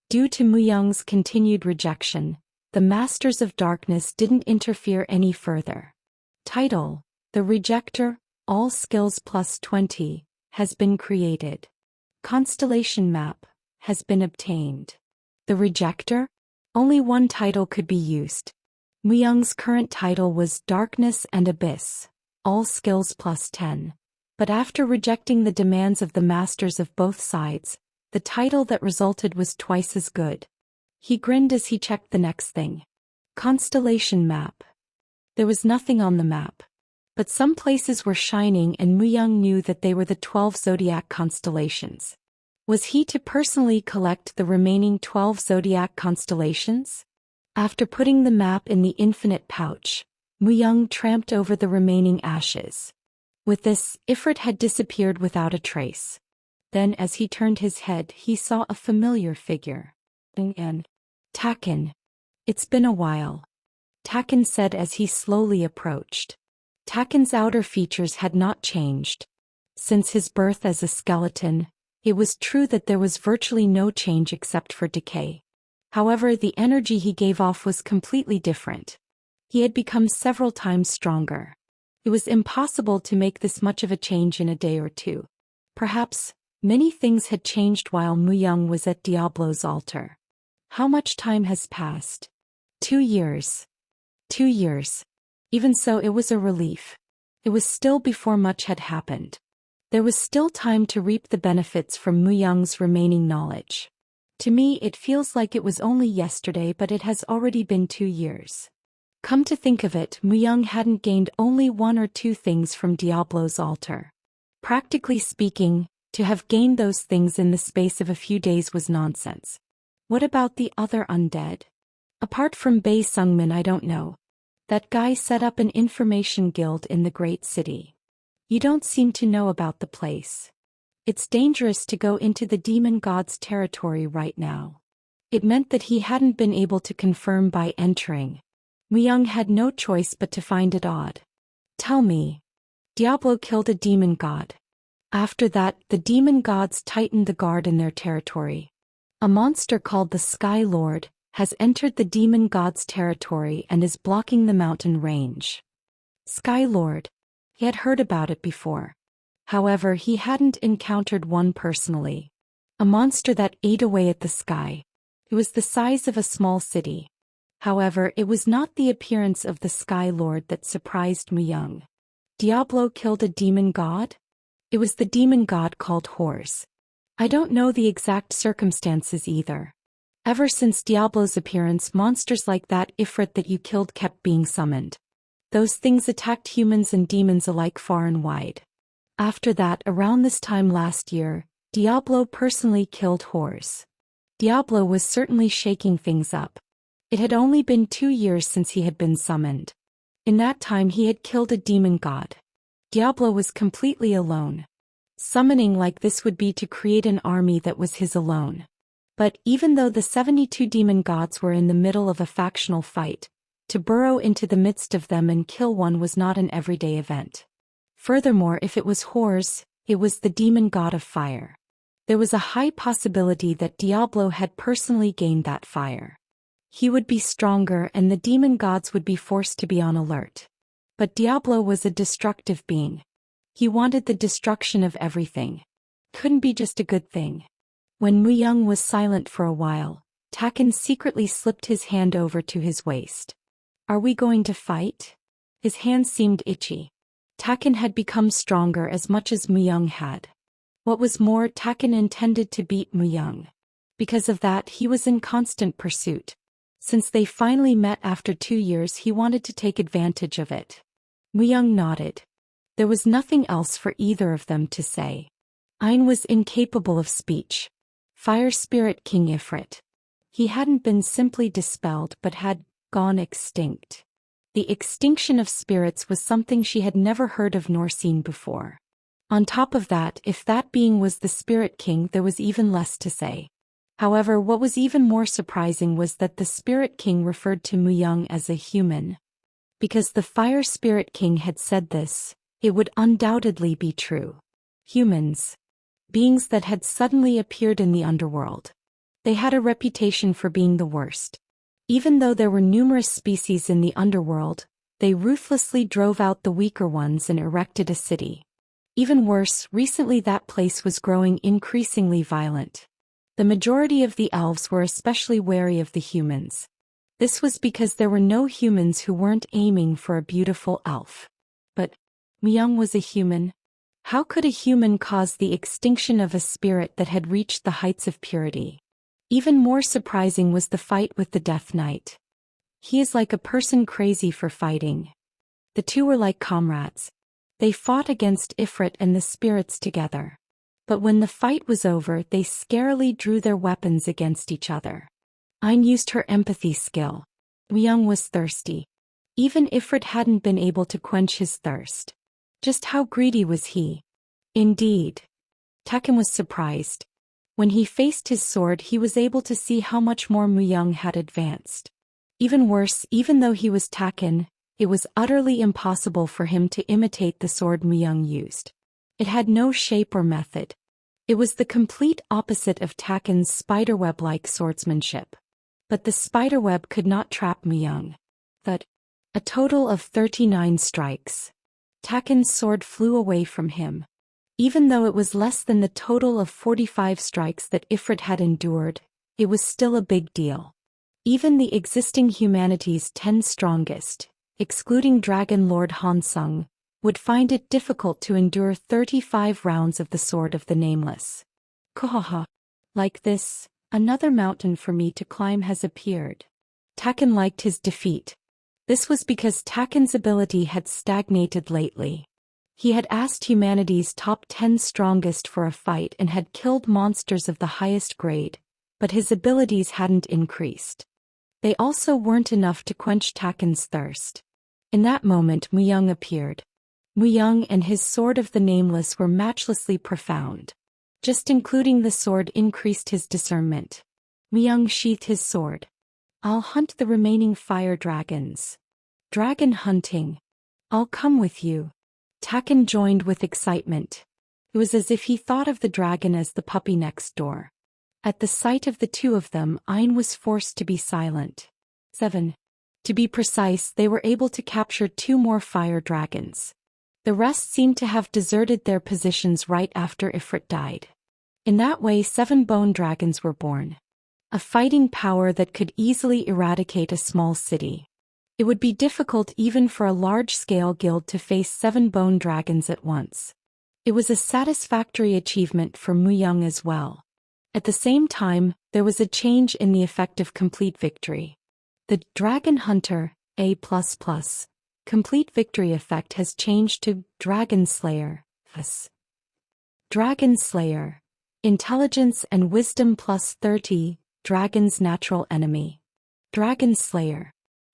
Due to Muyang's continued rejection, the Masters of Darkness didn't interfere any further. Title: The Rejector, All Skills plus 20, has been created. Constellation map has been obtained. The Rejector? Only one title could be used. Muyang's current title was Darkness and Abyss, All Skills plus 10, but after rejecting the demands of the masters of both sides, the title that resulted was twice as good. He grinned as he checked the next thing. Constellation map. There was nothing on the map, but some places were shining and Muyang knew that they were the 12 zodiac constellations. Was he to personally collect the remaining 12 zodiac constellations? After putting the map in the infinite pouch, Muyang tramped over the remaining ashes. With this, Ifrit had disappeared without a trace. Then as he turned his head he saw a familiar figure. And Taken. It's been a while. Taken said as he slowly approached. Taken's outer features had not changed. Since his birth as a skeleton, it was true that there was virtually no change except for decay. However, the energy he gave off was completely different. He had become several times stronger. It was impossible to make this much of a change in a day or two. Perhaps many things had changed while Muyang was at Diablo's altar. How much time has passed? 2 years. 2 years. Even so, it was a relief. It was still before much had happened. There was still time to reap the benefits from Muyang's remaining knowledge. To me it feels like it was only yesterday, but it has already been 2 years. Come to think of it, Muyang hadn't gained only 1 or 2 things from Diablo's altar. Practically speaking, to have gained those things in the space of a few days was nonsense. What about the other undead? Apart from Bei Sungmin, I don't know. That guy set up an information guild in the great city. You don't seem to know about the place. It's dangerous to go into the demon god's territory right now. It meant that he hadn't been able to confirm by entering. Muyang had no choice but to find it odd. Tell me. Diablo killed a demon god. After that, the demon gods tightened the guard in their territory. A monster called the Sky Lord has entered the demon god's territory and is blocking the mountain range. Sky Lord. He had heard about it before. However, he hadn't encountered one personally. A monster that ate away at the sky. It was the size of a small city. However, it was not the appearance of the Sky Lord that surprised Muyang. Diablo killed a demon god? It was the demon god called Horse. I don't know the exact circumstances either. Ever since Diablo's appearance, monsters like that Ifrit that you killed kept being summoned. Those things attacked humans and demons alike far and wide. After that, around this time last year, Diablo personally killed Horse. Diablo was certainly shaking things up. It had only been 2 years since he had been summoned. In that time he had killed a demon god. Diablo was completely alone. Summoning like this would be to create an army that was his alone. But even though the 72 demon gods were in the middle of a factional fight, to burrow into the midst of them and kill one was not an everyday event. Furthermore, if it was Horus, it was the demon god of fire. There was a high possibility that Diablo had personally gained that fire. He would be stronger and the demon gods would be forced to be on alert. But Diablo was a destructive being. He wanted the destruction of everything. Couldn't be just a good thing. When Muyang was silent for a while, Taken secretly slipped his hand over to his waist. Are we going to fight? His hand seemed itchy. Taken had become stronger as much as Muyang had. What was more, Taken intended to beat Muyang. Because of that, he was in constant pursuit. Since they finally met after 2 years, he wanted to take advantage of it. Muyang nodded. There was nothing else for either of them to say. Ain was incapable of speech. Fire Spirit King Ifrit. He hadn't been simply dispelled but had gone extinct. The extinction of spirits was something she had never heard of nor seen before. On top of that, if that being was the Spirit King, there was even less to say. However, what was even more surprising was that the Spirit King referred to Muyang as a human. Because the Fire Spirit King had said this, it would undoubtedly be true. Humans. Beings that had suddenly appeared in the underworld. They had a reputation for being the worst. Even though there were numerous species in the underworld, they ruthlessly drove out the weaker ones and erected a city. Even worse, recently that place was growing increasingly violent. The majority of the elves were especially wary of the humans. This was because there were no humans who weren't aiming for a beautiful elf. But Myung was a human. How could a human cause the extinction of a spirit that had reached the heights of purity? Even more surprising was the fight with the Death Knight. He is like a person crazy for fighting. The two were like comrades. They fought against Ifrit and the spirits together. But when the fight was over, they scarily drew their weapons against each other. Ayn used her empathy skill. Myung was thirsty. Even Ifrit hadn't been able to quench his thirst. Just how greedy was he? Indeed. Taken was surprised. When he faced his sword, he was able to see how much more Myung had advanced. Even worse, even though he was Taken, it was utterly impossible for him to imitate the sword Myung used. It had no shape or method. It was the complete opposite of Taken's spiderweb-like swordsmanship. But the spiderweb could not trap Myung. A total of 39 strikes. Taken's sword flew away from him. Even though it was less than the total of 45 strikes that Ifrit had endured, it was still a big deal. Even the existing humanity's 10 strongest, excluding Dragon Lord Hansung, would find it difficult to endure 35 rounds of the Sword of the Nameless. Kohaha. Like this, another mountain for me to climb has appeared. Taken liked his defeat. This was because Taken's ability had stagnated lately. He had asked humanity's top 10 strongest for a fight and had killed monsters of the highest grade, but his abilities hadn't increased. They also weren't enough to quench Taken's thirst. In that moment Myung appeared. Myung and his Sword of the Nameless were matchlessly profound. Just including the sword increased his discernment. Myung sheathed his sword. I'll hunt the remaining fire dragons. Dragon hunting. I'll come with you. Taken joined with excitement. It was as if he thought of the dragon as the puppy next door. At the sight of the two of them, Ayn was forced to be silent. 7. To be precise, they were able to capture 2 more fire dragons. The rest seemed to have deserted their positions right after Ifrit died. In that way 7 bone dragons were born. A fighting power that could easily eradicate a small city. It would be difficult even for a large-scale guild to face 7 bone dragons at once. It was a satisfactory achievement for Myung as well. At the same time, there was a change in the effect of complete victory. The Dragon Hunter, A++, complete victory effect has changed to Dragon Slayer, S. Dragon Slayer, Intelligence and Wisdom plus 30, Dragon's natural enemy. Dragon Slayer.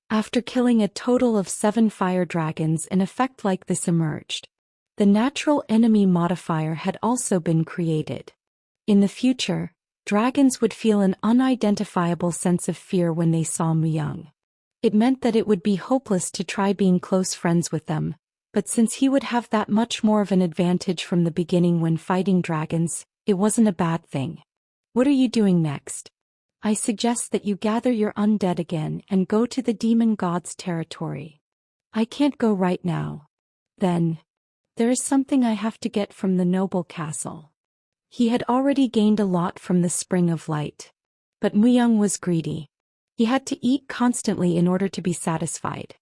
After killing a total of 7 fire dragons, an effect like this emerged. The natural enemy modifier had also been created. In the future, dragons would feel an unidentifiable sense of fear when they saw Myung. It meant that it would be hopeless to try being close friends with them, but since he would have that much more of an advantage from the beginning when fighting dragons, it wasn't a bad thing. What are you doing next? I suggest that you gather your undead again and go to the demon god's territory. I can't go right now. Then, there is something I have to get from the noble castle. He had already gained a lot from the Spring of Light. But Myung was greedy. He had to eat constantly in order to be satisfied.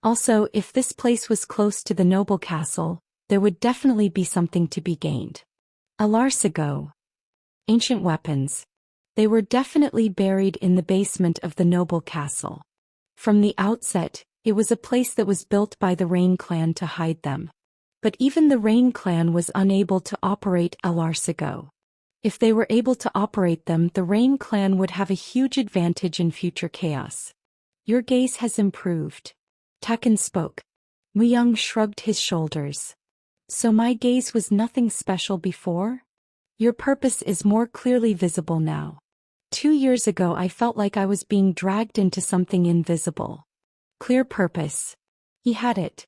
Also, if this place was close to the noble castle, there would definitely be something to be gained. A Larcigo. Ancient weapons. They were definitely buried in the basement of the noble castle. From the outset, it was a place that was built by the Rain clan to hide them. But even the Rain clan was unable to operate a Larcigo. If they were able to operate them, the Rain clan would have a huge advantage in future chaos. Your gaze has improved. Taken spoke. Myung shrugged his shoulders. So my gaze was nothing special before? Your purpose is more clearly visible now. 2 years ago I felt like I was being dragged into something invisible. Clear purpose. He had it.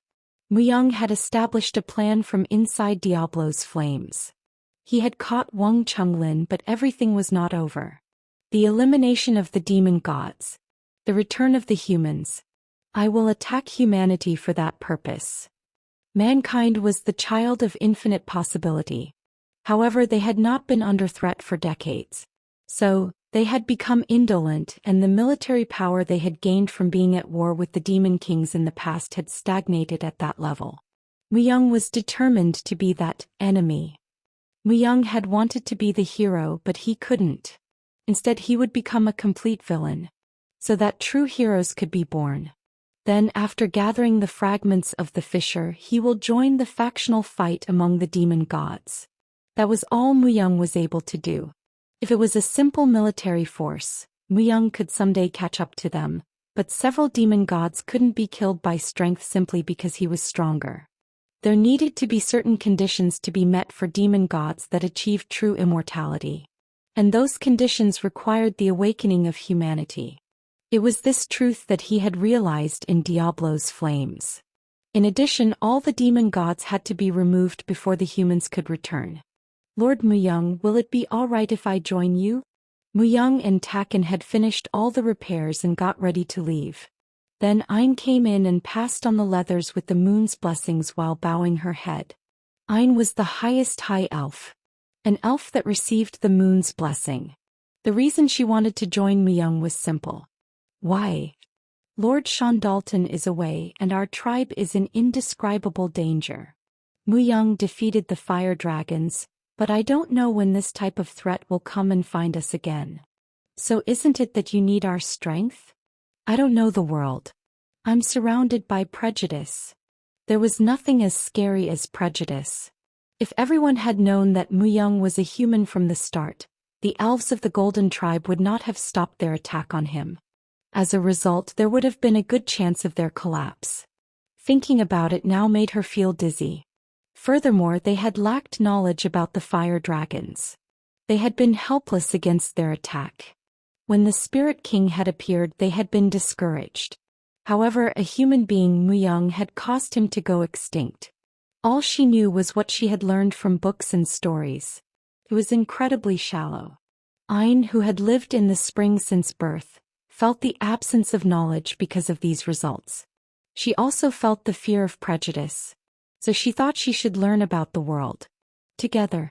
Myung had established a plan from inside Diablo's flames. He had caught Wang Chunglin, but everything was not over. The elimination of the demon gods. The return of the humans. I will attack humanity for that purpose. Mankind was the child of infinite possibility. However, they had not been under threat for decades. So, they had become indolent, and the military power they had gained from being at war with the demon kings in the past had stagnated at that level. Muyang was determined to be that enemy. Muyang had wanted to be the hero, but he couldn't. Instead, he would become a complete villain, so that true heroes could be born. Then, after gathering the fragments of the fissure, he will join the factional fight among the demon gods. That was all Muyang was able to do. If it was a simple military force, Muyang could someday catch up to them, but several demon gods couldn't be killed by strength simply because he was stronger. There needed to be certain conditions to be met for demon gods that achieved true immortality. And those conditions required the awakening of humanity. It was this truth that he had realized in Diablo's flames. In addition, all the demon gods had to be removed before the humans could return. Lord Muyang, will it be alright if I join you? Muyang and Taken had finished all the repairs and got ready to leave. Then Ain came in and passed on the leathers with the moon's blessings while bowing her head. Ain was the highest high elf. An elf that received the moon's blessing. The reason she wanted to join Muyang was simple. Why? Lord Shandalton is away and our tribe is in indescribable danger. Muyang defeated the fire dragons, but I don't know when this type of threat will come and find us again. So isn't it that you need our strength? I don't know the world. I'm surrounded by prejudice. There was nothing as scary as prejudice. If everyone had known that Muyang was a human from the start, the elves of the Golden Tribe would not have stopped their attack on him. As a result, there would have been a good chance of their collapse. Thinking about it now made her feel dizzy. Furthermore, they had lacked knowledge about the fire dragons. They had been helpless against their attack. When the Spirit King had appeared, they had been discouraged. However, a human being, Muyang, had caused him to go extinct. All she knew was what she had learned from books and stories. It was incredibly shallow. Ain, who had lived in the spring since birth, felt the absence of knowledge because of these results. She also felt the fear of prejudice. So she thought she should learn about the world. Together.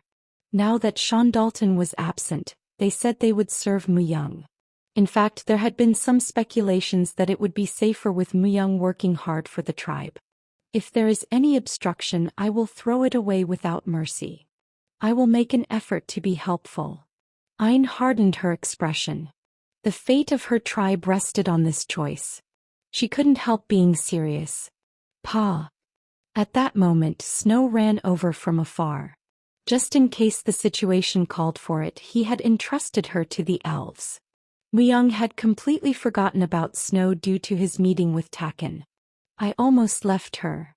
Now that Shandalton was absent, they said they would serve Muyang. In fact, there had been some speculations that it would be safer with Muyang working hard for the tribe. If there is any obstruction, I will throw it away without mercy. I will make an effort to be helpful. Ain hardened her expression. The fate of her tribe rested on this choice. She couldn't help being serious. Pa. At that moment, Snow ran over from afar. Just in case the situation called for it, he had entrusted her to the elves. Muyang had completely forgotten about Snow due to his meeting with Taken. I almost left her.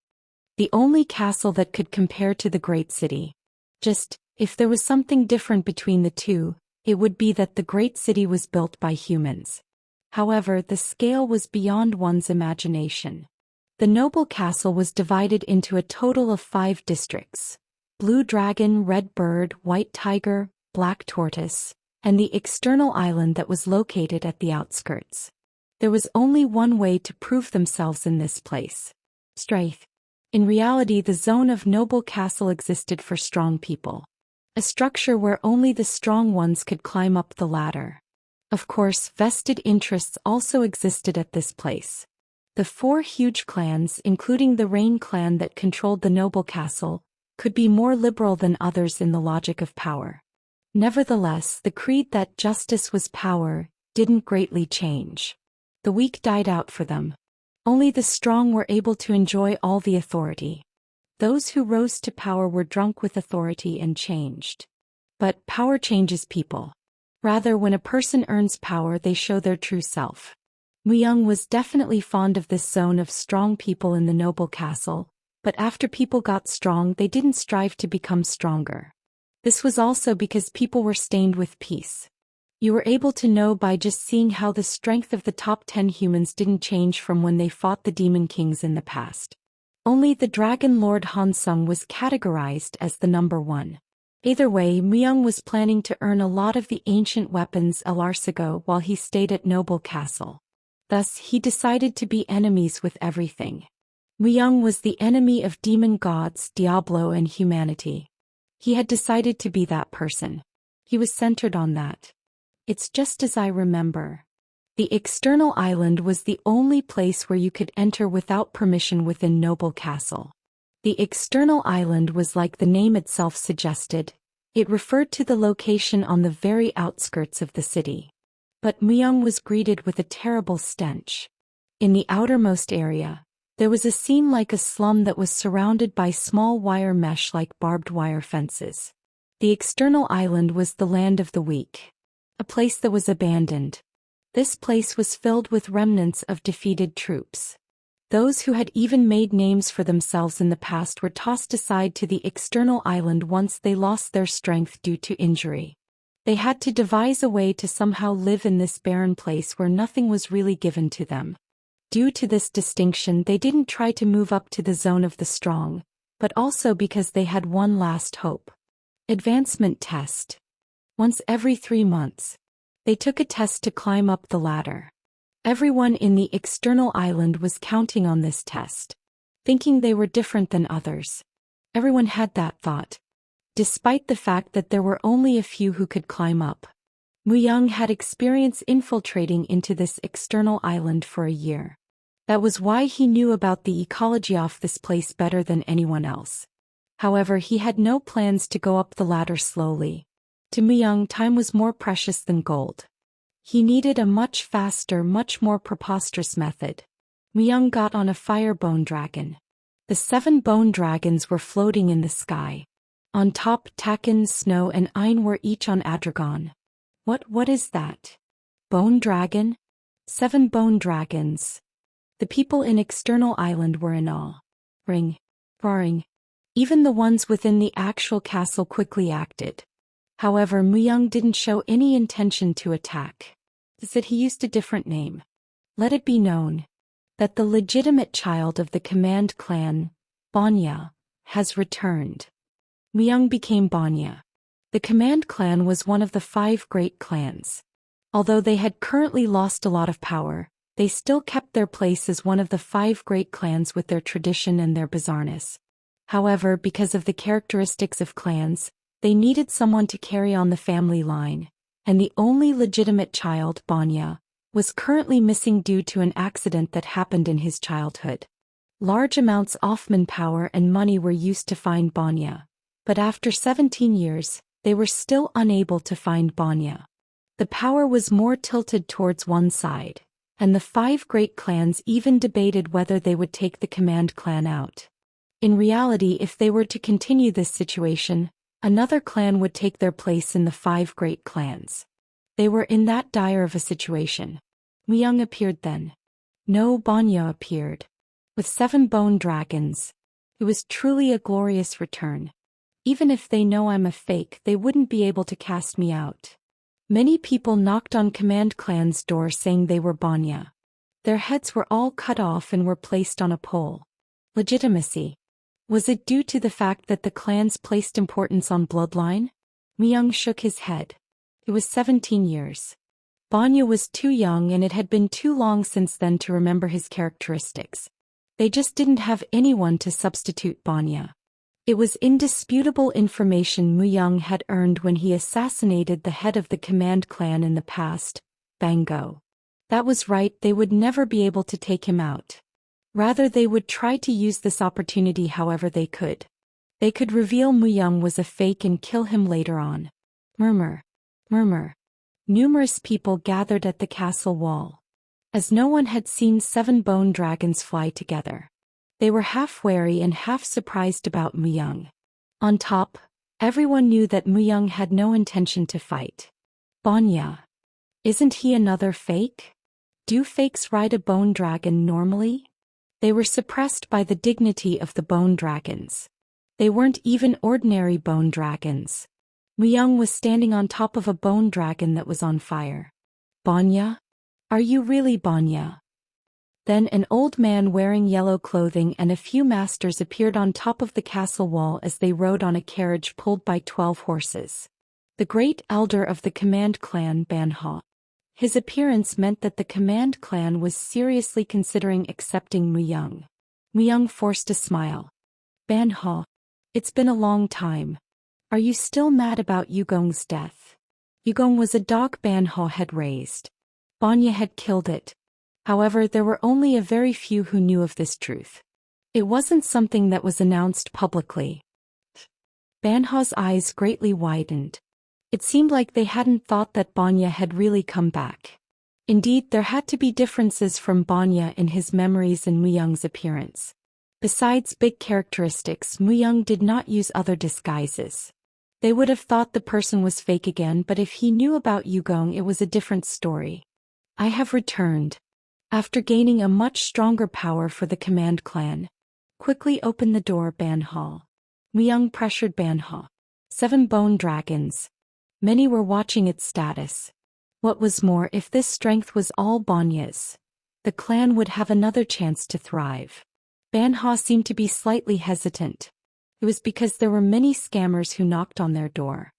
The only castle that could compare to the great city. Just, if there was something different between the two, it would be that the great city was built by humans. However, the scale was beyond one's imagination. The noble castle was divided into a total of 5 districts: Blue Dragon, Red Bird, White Tiger, Black Tortoise, and the external island that was located at the outskirts. There was only one way to prove themselves in this place. Strength. In reality, the zone of Noble Castle existed for strong people. A structure where only the strong ones could climb up the ladder. Of course, vested interests also existed at this place. The 4 huge clans, including the Rain clan that controlled the Noble Castle, could be more liberal than others in the logic of power. Nevertheless, the creed that justice was power didn't greatly change. The weak died out for them. Only the strong were able to enjoy all the authority. Those who rose to power were drunk with authority and changed. But power changes people. Rather, when a person earns power, they show their true self. Muyang was definitely fond of this zone of strong people in the Noble Castle, but after people got strong, they didn't strive to become stronger. This was also because people were stained with peace. You were able to know by just seeing how the strength of the top 10 humans didn't change from when they fought the Demon Kings in the past. Only the Dragon Lord Hansung was categorized as the number 1. Either way, Myung was planning to earn a lot of the ancient weapons a Larsigo while he stayed at Noble Castle. Thus, he decided to be enemies with everything. Myung was the enemy of demon gods, Diablo, and humanity. He had decided to be that person. He was centered on that. It's just as I remember. The external island was the only place where you could enter without permission within Noble Castle. The external island was like the name itself suggested. It referred to the location on the very outskirts of the city. But Myung was greeted with a terrible stench. In the outermost area, there was a scene like a slum that was surrounded by small wire mesh like barbed wire fences. The external island was the land of the weak. A place that was abandoned. This place was filled with remnants of defeated troops. Those who had even made names for themselves in the past were tossed aside to the external island once they lost their strength due to injury. They had to devise a way to somehow live in this barren place where nothing was really given to them. Due to this distinction, they didn't try to move up to the zone of the strong, but also because they had one last hope. Advancement test. Once every 3 months, they took a test to climb up the ladder. Everyone in the external island was counting on this test, thinking they were different than others. Everyone had that thought, despite the fact that there were only a few who could climb up. Myung had experience infiltrating into this external island for a year. That was why he knew about the ecology of this place better than anyone else. However, he had no plans to go up the ladder slowly. To Myung, time was more precious than gold. He needed a much faster, much more preposterous method. Myung got on a fire bone dragon. The 7 bone dragons were floating in the sky. On top, Taken, Snow, and Ein were each on Adragon. What is that? Bone dragon? 7 bone dragons. The people in external island were in awe. Roaring. Even the ones within the actual castle quickly acted. However, Myung didn't show any intention to attack. He said he used a different name. Let it be known that the legitimate child of the command clan, Banya, has returned. Myung became Banya. The command clan was one of the 5 great clans. Although they had currently lost a lot of power, they still kept their place as one of the 5 great clans with their tradition and their bizarreness. However, because of the characteristics of clans, they needed someone to carry on the family line, and the only legitimate child, Banya, was currently missing due to an accident that happened in his childhood. Large amounts of manpower and money were used to find Banya, but after 17 years, they were still unable to find Banya. The power was more tilted towards one side, and the 5 great clans even debated whether they would take the command clan out. In reality, if they were to continue this situation, another clan would take their place in the 5 great clans. They were in that dire of a situation. Myung appeared then. No, Banya appeared. With 7 bone dragons. It was truly a glorious return. Even if they know I'm a fake, they wouldn't be able to cast me out. Many people knocked on command clan's door saying they were Banya. Their heads were all cut off and were placed on a pole. Legitimacy. Was it due to the fact that the clans placed importance on bloodline? Myung shook his head. It was 17 years. Banya was too young and it had been too long since then to remember his characteristics. They just didn't have anyone to substitute Banya. It was indisputable information Myung had earned when he assassinated the head of the command clan in the past, Bango. That was right, they would never be able to take him out. Rather, they would try to use this opportunity however they could. They could reveal Myung was a fake and kill him later on. Murmur. Numerous people gathered at the castle wall. As no one had seen 7 bone dragons fly together. They were half wary and half surprised about Myung. On top, everyone knew that Myung had no intention to fight. Banya. Isn't he another fake? Do fakes ride a bone dragon normally? They were suppressed by the dignity of the bone dragons. They weren't even ordinary bone dragons. Myung was standing on top of a bone dragon that was on fire. Banya? Are you really Banya? Then an old man wearing yellow clothing and a few masters appeared on top of the castle wall as they rode on a carriage pulled by 12 horses. The great elder of the command clan, Banha. His appearance meant that the command clan was seriously considering accepting Muyang. Muyang forced a smile. Banha, it's been a long time. Are you still mad about Yugong's death? Yugong was a dog Banha had raised. Banya had killed it. However, there were only a very few who knew of this truth. It wasn't something that was announced publicly. Banha's eyes greatly widened. It seemed like they hadn't thought that Banya had really come back. Indeed, there had to be differences from Banya in his memories and Muyang's appearance. Besides big characteristics, Muyang did not use other disguises. They would have thought the person was fake again, but if he knew about Yugong, it was a different story. I have returned. After gaining a much stronger power for the command clan. Quickly open the door, Banha. Muyang pressured Banha. 7 bone dragons. Many were watching its status. What was more, if this strength was all Banya's, the clan would have another chance to thrive. Banha seemed to be slightly hesitant. It was because there were many scammers who knocked on their door.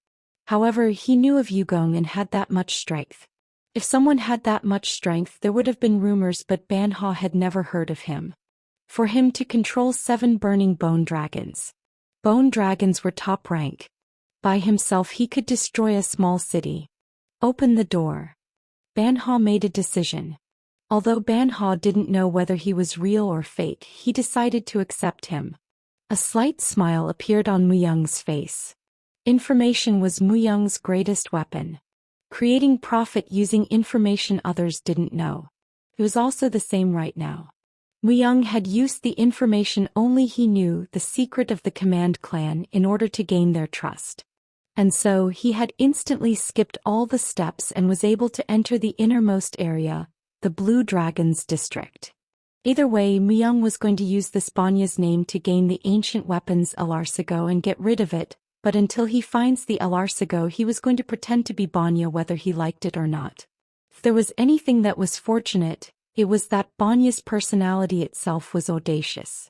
However, he knew of Yugong and had that much strength. If someone had that much strength, there would have been rumors, but Banha had never heard of him. For him to control 7 burning bone dragons. Bone dragons were top rank. By himself he could destroy a small city. Open the door. Banha made a decision. Although Banha didn't know whether he was real or fake, he decided to accept him. A slight smile appeared on Muyang's face. Information was Muyang's greatest weapon. Creating profit using information others didn't know. It was also the same right now. Muyang had used the information only he knew, the secret of the command clan, in order to gain their trust. And so he had instantly skipped all the steps and was able to enter the innermost area, the Blue Dragons district. Either way, Muyang was going to use this Banya's name to gain the ancient weapons Alarcigo and get rid of it, but until he finds the Alarcigo he was going to pretend to be Banya whether he liked it or not. If there was anything that was fortunate, it was that Banya's personality itself was audacious.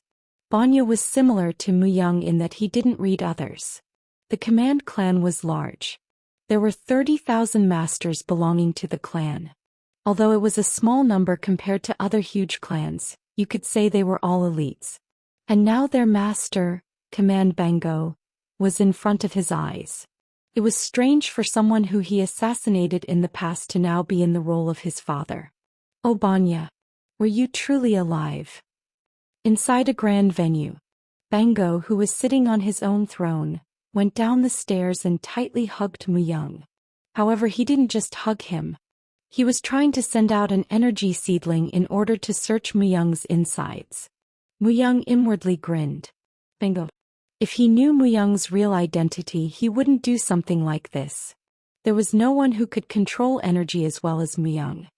Banya was similar to Muyang in that he didn't read others. The command clan was large. There were 30,000 masters belonging to the clan. Although it was a small number compared to other huge clans, you could say they were all elites. And now their master, Command Bango, was in front of his eyes. It was strange for someone who he assassinated in the past to now be in the role of his father. Oh Banya, were you truly alive? Inside a grand venue, Bango, who was sitting on his own throne, went down the stairs and tightly hugged Muyang. However, he didn't just hug him. He was trying to send out an energy seedling in order to search Muyang's insides. Muyang inwardly grinned. Bango. If he knew Muyang's real identity, he wouldn't do something like this. There was no one who could control energy as well as Muyang.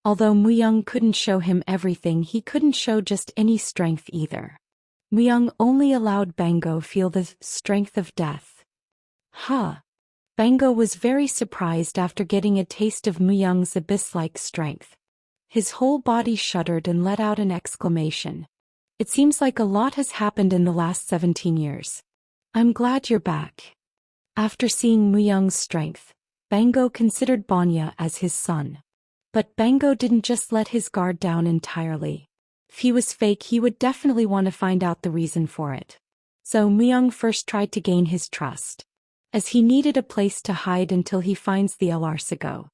Although Muyang couldn't show him everything, he couldn't show just any strength either. Muyang only allowed Bango feel the strength of death. Bango was very surprised after getting a taste of Muyang's abyss-like strength. His whole body shuddered and let out an exclamation. It seems like a lot has happened in the last 17 years. I'm glad you're back. After seeing Muyang's strength, Bango considered Banya as his son. But Bango didn't just let his guard down entirely. If he was fake, he would definitely want to find out the reason for it. So Muyang first tried to gain his trust, as he needed a place to hide until he finds the Alarcigo.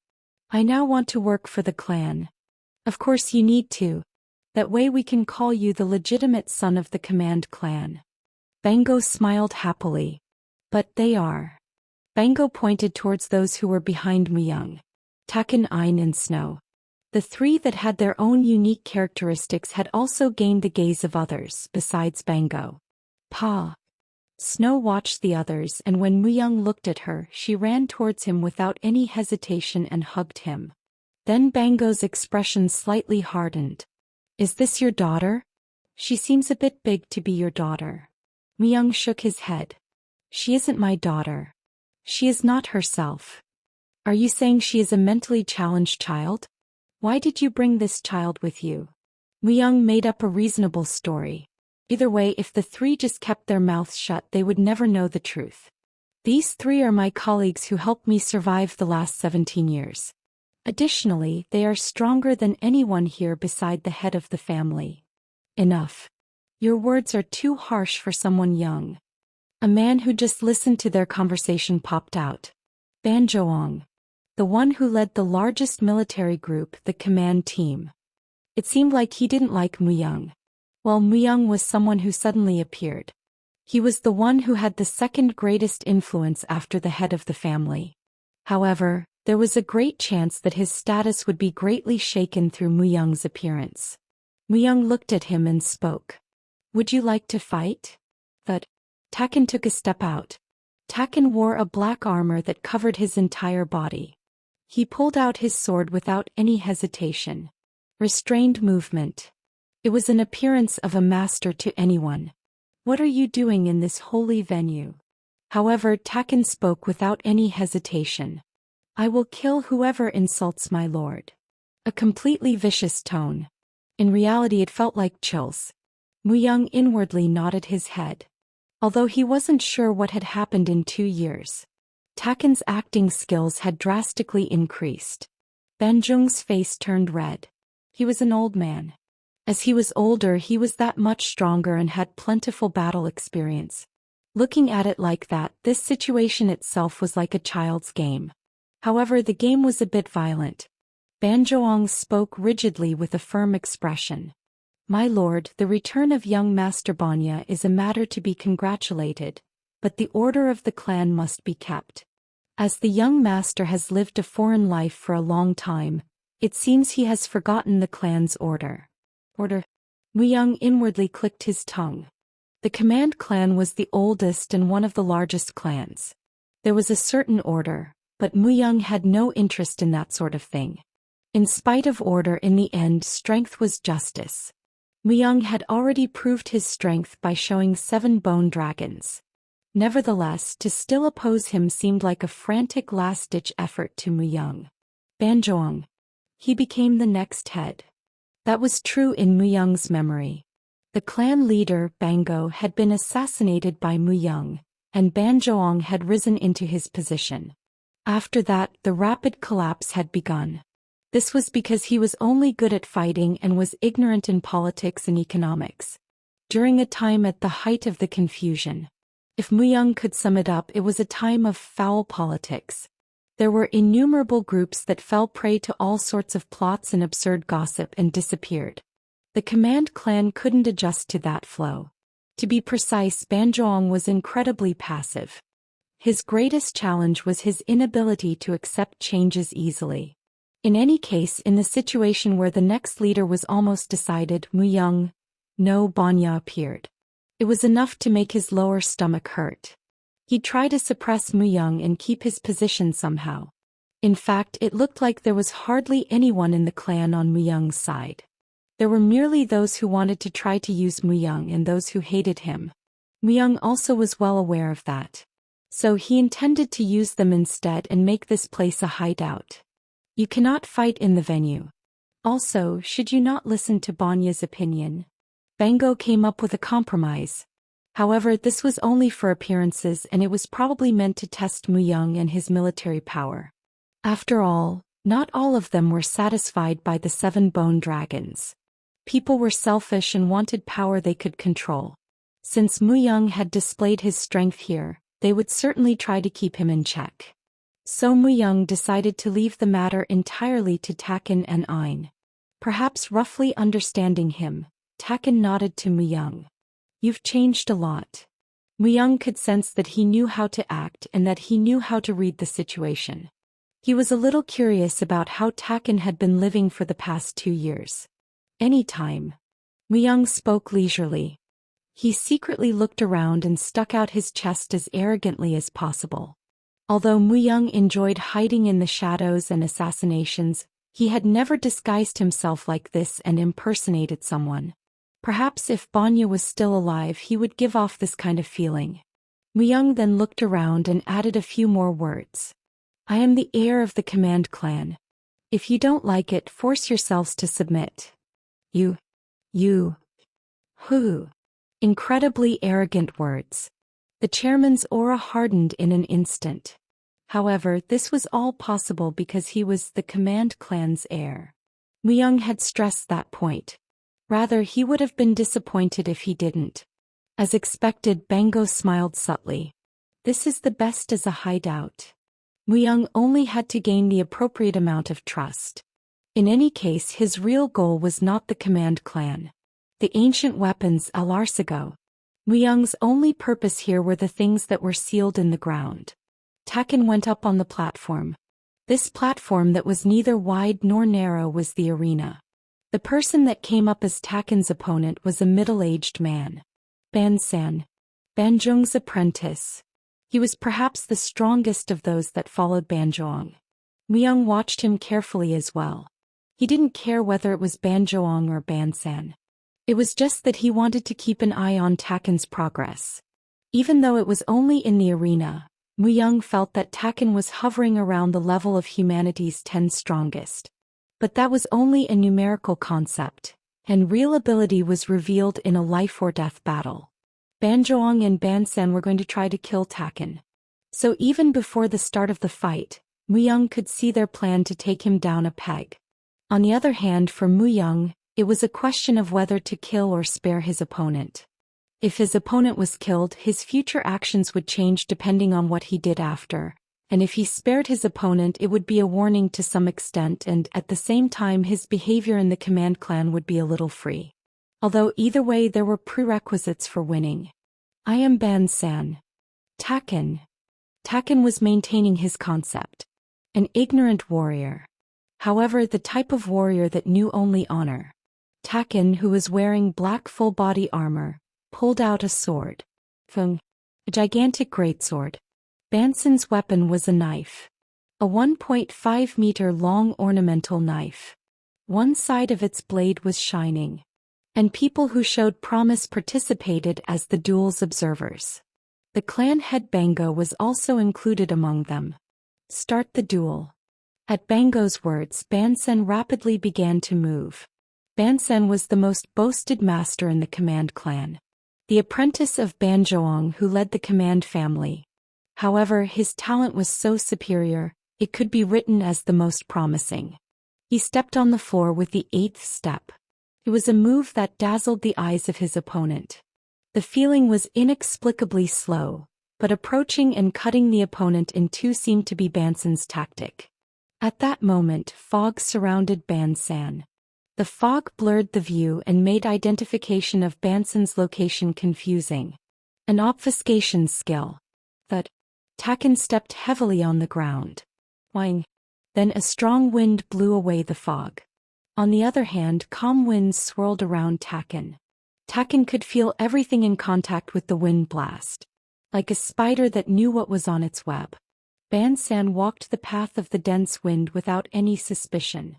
I now want to work for the clan. Of course you need to. That way we can call you the legitimate son of the command clan. Bango smiled happily. But they are. Bango pointed towards those who were behind Muyang. Taken, Ein and Snow. The 3 that had their own unique characteristics had also gained the gaze of others, besides Bango. Snow watched the others, and when Muyang looked at her, she ran towards him without any hesitation and hugged him. Then Bango's expression slightly hardened. Is this your daughter? She seems a bit big to be your daughter. Muyang shook his head. She isn't my daughter. She is not herself. Are you saying she is a mentally challenged child? Why did you bring this child with you? Mu-young made up a reasonable story. Either way, if the three just kept their mouths shut, they would never know the truth. These three are my colleagues who helped me survive the last 17 years. Additionally, they are stronger than anyone here beside the head of the family. Enough. Your words are too harsh for someone young. A man who just listened to their conversation popped out. Ban Zhong, the one who led the largest military group, the command team. It seemed like he didn't like Mu-young. Well, Mu-young was someone who suddenly appeared. He was the one who had the second greatest influence after the head of the family. However, there was a great chance that his status would be greatly shaken through Mu-young's appearance. Mu-young looked at him and spoke. Would you like to fight? But Taken took a step out. Taken wore a black armor that covered his entire body. He pulled out his sword without any hesitation. Restrained movement. It was an appearance of a master to anyone. What are you doing in this holy venue? However, Taken spoke without any hesitation. I will kill whoever insults my lord. A completely vicious tone. In reality, it felt like chills. Mu-young inwardly nodded his head. Although he wasn't sure what had happened in 2 years. Taken's acting skills had drastically increased. Ban Zhong's face turned red. He was an old man. As he was older, he was that much stronger and had plentiful battle experience. Looking at it like that, this situation itself was like a child's game. However, the game was a bit violent. Ban Zhong spoke rigidly with a firm expression. My lord, the return of young Master Banya is a matter to be congratulated, but the order of the clan must be kept. As the young master has lived a foreign life for a long time, it seems he has forgotten the clan's order. Mu-young inwardly clicked his tongue. The command clan was the oldest and one of the largest clans. There was a certain order, but Mu-young had no interest in that sort of thing. In spite of order, in the end, strength was justice. Mu-young had already proved his strength by showing 7 bone dragons. Nevertheless, to still oppose him seemed like a frantic last-ditch effort to Mu-young. Ban Zhong. He became the next head. That was true in Mu-young's memory. The clan leader, Bango, had been assassinated by Mu-young, and Ban Zhong had risen into his position. After that, the rapid collapse had begun. This was because he was only good at fighting and was ignorant in politics and economics. During a time at the height of the confusion. If Mu-young could sum it up, it was a time of foul politics. There were innumerable groups that fell prey to all sorts of plots and absurd gossip and disappeared. The command clan couldn't adjust to that flow. To be precise, Ban Zhong was incredibly passive. His greatest challenge was his inability to accept changes easily. In any case, in the situation where the next leader was almost decided, Mu-young, no Banya appeared. It was enough to make his lower stomach hurt. He'd try to suppress Mu-young and keep his position somehow. In fact, it looked like there was hardly anyone in the clan on Mu-young's side. There were merely those who wanted to try to use Mu-young and those who hated him. Mu-young also was well aware of that. So he intended to use them instead and make this place a hideout. You cannot fight in the venue. Also, should you not listen to Banya's opinion? Bango came up with a compromise. However, this was only for appearances and it was probably meant to test Mu-young and his military power. After all, not all of them were satisfied by the 7 bone dragons. People were selfish and wanted power they could control. Since Mu-young had displayed his strength here, they would certainly try to keep him in check. So Mu-young decided to leave the matter entirely to Taken and Ein. Perhaps roughly understanding him, Taken nodded to Mu-young. You've changed a lot. Mu-young could sense that he knew how to act and that he knew how to read the situation. He was a little curious about how Taken had been living for the past 2 years. Any time. Mu-young spoke leisurely. He secretly looked around and stuck out his chest as arrogantly as possible. Although Mu-young enjoyed hiding in the shadows and assassinations, he had never disguised himself like this and impersonated someone. Perhaps if Banya was still alive he would give off this kind of feeling. Mu-young then looked around and added a few more words. I am the heir of the command clan. If you don't like it, force yourselves to submit. You. You. Who? Incredibly arrogant words. The chairman's aura hardened in an instant. However, this was all possible because he was the Command Clan's heir. Myung had stressed that point. Rather, he would have been disappointed if he didn't. As expected, Bango smiled subtly. This is the best as a hideout. Myung only had to gain the appropriate amount of trust. In any case, his real goal was not the Command Clan. The ancient weapons El Arsigo. Myung's only purpose here were the things that were sealed in the ground. Taken went up on the platform. This platform that was neither wide nor narrow was the arena. The person that came up as Taken's opponent was a middle-aged man. Ban San. Ban Zhong's apprentice. He was perhaps the strongest of those that followed Ban Zhong. Myung watched him carefully as well. He didn't care whether it was Ban Zhong or Ban San. It was just that he wanted to keep an eye on Taken's progress. Even though it was only in the arena, Myung felt that Taken was hovering around the level of humanity's 10 strongest. But that was only a numerical concept, and real ability was revealed in a life-or-death battle. Ban Zhong and Ban San were going to try to kill Taken. So even before the start of the fight, Myung could see their plan to take him down a peg. On the other hand, for Myung, it was a question of whether to kill or spare his opponent. If his opponent was killed, his future actions would change depending on what he did after, and if he spared his opponent, it would be a warning to some extent, and at the same time his behavior in the Command Clan would be a little free. Although either way there were prerequisites for winning. I am Ban San. Taken. Taken was maintaining his concept. An ignorant warrior. However, the type of warrior that knew only honor. Taken, who was wearing black full-body armor, pulled out a sword. Feng. A gigantic greatsword. Ban San's weapon was a knife. A 1.5-meter-long ornamental knife. One side of its blade was shining. And people who showed promise participated as the duel's observers. The clan head Bango was also included among them. Start the duel. At Bango's words, Ban San rapidly began to move. Ban San was the most boasted master in the Command Clan. The apprentice of Ban Zhong who led the Command family. However, his talent was so superior, it could be written as the most promising. He stepped on the floor with the 8th step. It was a move that dazzled the eyes of his opponent. The feeling was inexplicably slow, but approaching and cutting the opponent in two seemed to be Ban San's tactic. At that moment, fog surrounded Ban San. The fog blurred the view and made identification of Ban San's location confusing. An obfuscation skill. Thud. Taken stepped heavily on the ground. Wang. Then a strong wind blew away the fog. On the other hand, calm winds swirled around Taken. Taken could feel everything in contact with the wind blast. Like a spider that knew what was on its web. Ban San walked the path of the dense wind without any suspicion.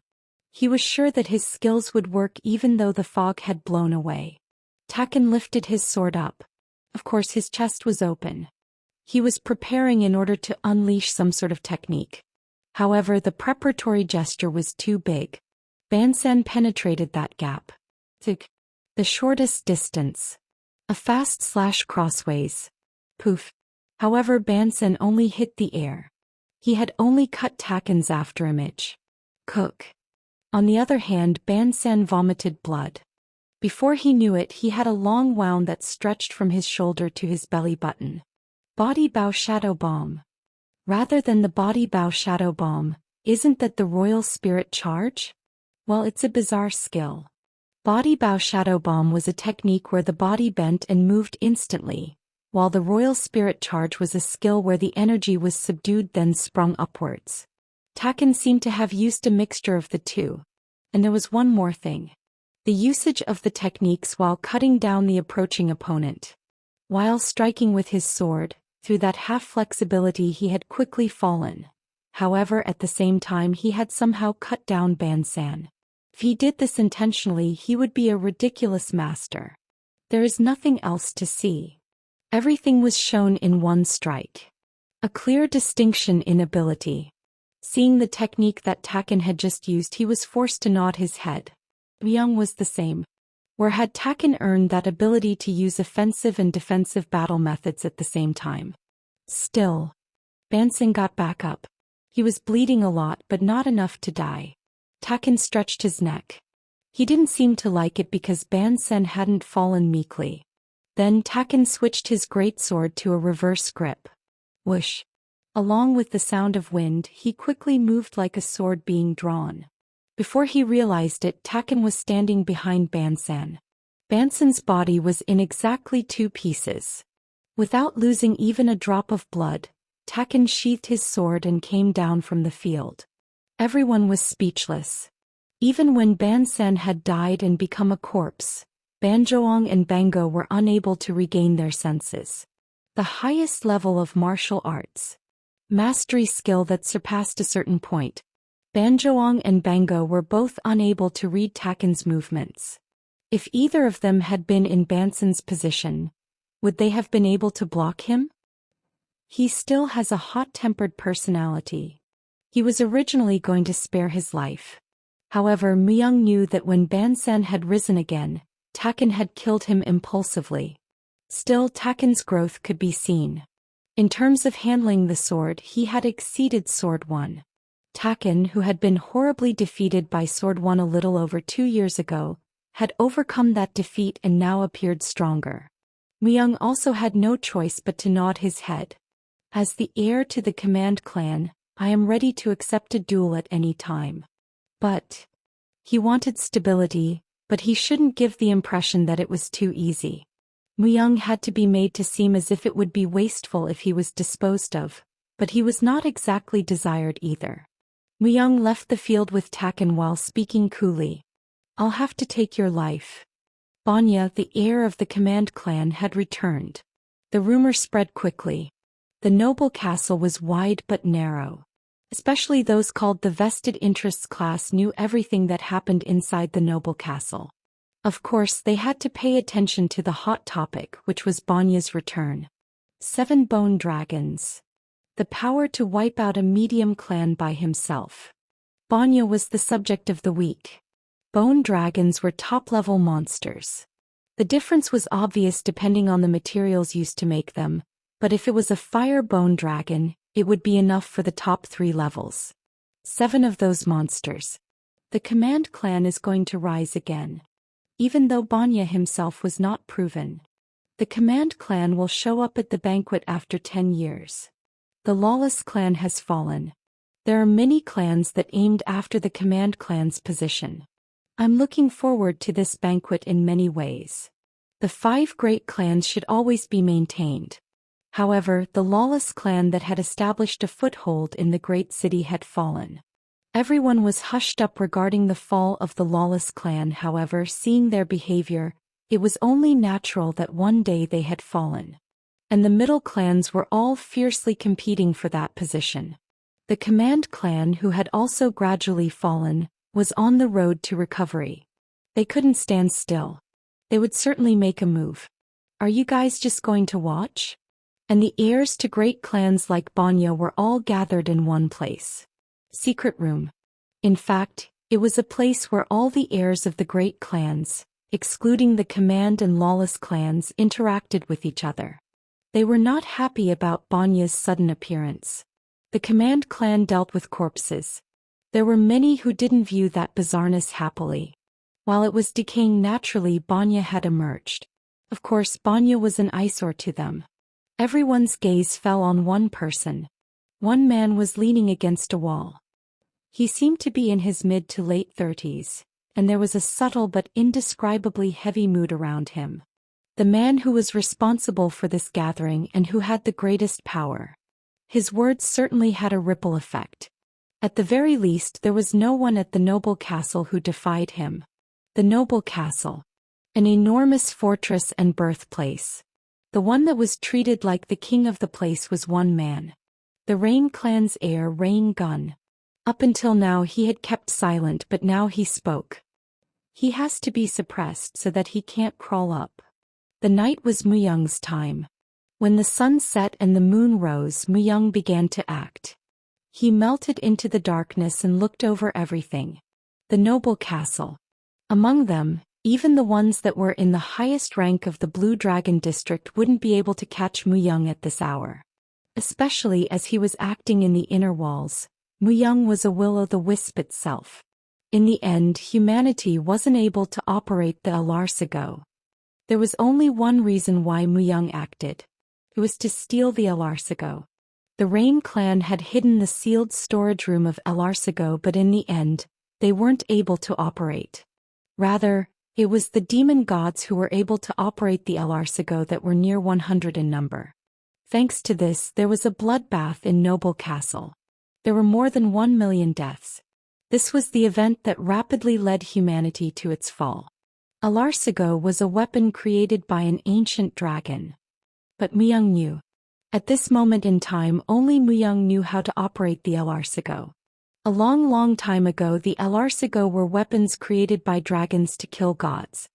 He was sure that his skills would work even though the fog had blown away. Taken lifted his sword up. Of course, his chest was open. He was preparing in order to unleash some sort of technique. However, the preparatory gesture was too big. Ban San penetrated that gap. The shortest distance. A fast slash crossways. Poof. However, Ban San only hit the air. He had only cut Taken's afterimage. Cook. On the other hand, Ban San vomited blood. Before he knew it, he had a long wound that stretched from his shoulder to his belly button. Body Bow Shadow Bomb. Rather than the Body Bow Shadow Bomb, isn't that the Royal Spirit Charge? Well, it's a bizarre skill. Body Bow Shadow Bomb was a technique where the body bent and moved instantly, while the Royal Spirit Charge was a skill where the energy was subdued then sprung upwards. Taken seemed to have used a mixture of the two. And there was one more thing. The usage of the techniques while cutting down the approaching opponent. While striking with his sword, through that half-flexibility he had quickly fallen. However, at the same time he had somehow cut down Ban San. If he did this intentionally, he would be a ridiculous master. There is nothing else to see. Everything was shown in one strike. A clear distinction in ability. Seeing the technique that Taken had just used, he was forced to nod his head. Myung was the same. Where had Taken earned that ability to use offensive and defensive battle methods at the same time? Still, Bansen got back up. He was bleeding a lot but not enough to die. Taken stretched his neck. He didn't seem to like it because Bansen hadn't fallen meekly. Then Taken switched his greatsword to a reverse grip. Whoosh! Along with the sound of wind, he quickly moved like a sword being drawn. Before he realized it, Taken was standing behind Bansen. Bansen's body was in exactly 2 pieces. Without losing even a drop of blood, Taken sheathed his sword and came down from the field. Everyone was speechless. Even when Bansen had died and become a corpse, Banjoong and Bango were unable to regain their senses. The highest level of martial arts. Mastery skill that surpassed a certain point. Banjoong and Bango were both unable to read Taken's movements. If either of them had been in Bansen's position, would they have been able to block him? He still has a hot-tempered personality. He was originally going to spare his life. However, Myung knew that when Bansen had risen again, Taken had killed him impulsively. Still, Taken's growth could be seen. In terms of handling the sword, he had exceeded Sword 1. Taken, who had been horribly defeated by Sword 1 a little over 2 years ago, had overcome that defeat and now appeared stronger. Myung also had no choice but to nod his head. As the heir to the Command clan, I am ready to accept a duel at any time. But he wanted stability, but he shouldn't give the impression that it was too easy. Myung had to be made to seem as if it would be wasteful if he was disposed of, but he was not exactly desired either. Myung left the field with Taken while speaking coolly. I'll have to take your life. Banya, the heir of the Command clan, had returned. The rumor spread quickly. The noble castle was wide but narrow. Especially those called the vested interests class knew everything that happened inside the noble castle. Of course, they had to pay attention to the hot topic, which was Banya's return. 7 bone dragons. The power to wipe out a medium clan by himself. Banya was the subject of the week. Bone dragons were top-level monsters. The difference was obvious depending on the materials used to make them, but if it was a fire bone dragon, it would be enough for the top 3 levels. 7 of those monsters. The Command clan is going to rise again. Even though Banya himself was not proven. The Command clan will show up at the banquet after 10 years. The Lawless clan has fallen. There are many clans that aimed after the Command clan's position. I'm looking forward to this banquet in many ways. The 5 great clans should always be maintained. However, the Lawless clan that had established a foothold in the great city had fallen. Everyone was hushed up regarding the fall of the Lawless clan. However, seeing their behavior, it was only natural that one day they had fallen. And the middle clans were all fiercely competing for that position. The Command clan, who had also gradually fallen, was on the road to recovery. They couldn't stand still. They would certainly make a move. Are you guys just going to watch? And the heirs to great clans like Banya were all gathered in one place. Secret room. In fact, it was a place where all the heirs of the great clans, excluding the Command and Lawless clans, interacted with each other. They were not happy about Banya's sudden appearance. The Command clan dealt with corpses. There were many who didn't view that bizarreness happily. While it was decaying naturally, Banya had emerged. Of course, Banya was an eyesore to them. Everyone's gaze fell on one person. One man was leaning against a wall. He seemed to be in his mid to late 30s, and there was a subtle but indescribably heavy mood around him. The man who was responsible for this gathering and who had the greatest power. His words certainly had a ripple effect. At the very least, there was no one at the noble castle who defied him. The noble castle. An enormous fortress and birthplace. The one that was treated like the king of the place was one man. The Rain clan's heir, Rain Gun. Up until now he had kept silent, but now he spoke. He has to be suppressed so that he can't crawl up. The night was Myung's time. When the sun set and the moon rose, Myung began to act. He melted into the darkness and looked over everything. The noble castle. Among them, Even the ones that were in the highest rank of the Blue Dragon District wouldn't be able to catch Muyang at this hour. Especially as he was acting in the inner walls, Muyang was a will-o'-the-wisp itself. In the end, humanity wasn't able to operate the Alarcigo. There was only one reason why Muyang acted. It was to steal the Alarcigo. The Rain clan had hidden the sealed storage room of Alarcigo, but in the end, they weren't able to operate. Rather, it was the demon gods who were able to operate the Alarcigo that were near 100 in number. Thanks to this, there was a bloodbath in Noble Castle. There were more than 1 million deaths. This was the event that rapidly led humanity to its fall. Alarcigo was a weapon created by an ancient dragon. But Muyang knew. At this moment in time, only Muyang knew how to operate the Alarcigo. A long time ago, the Alarcigo were weapons created by dragons to kill gods.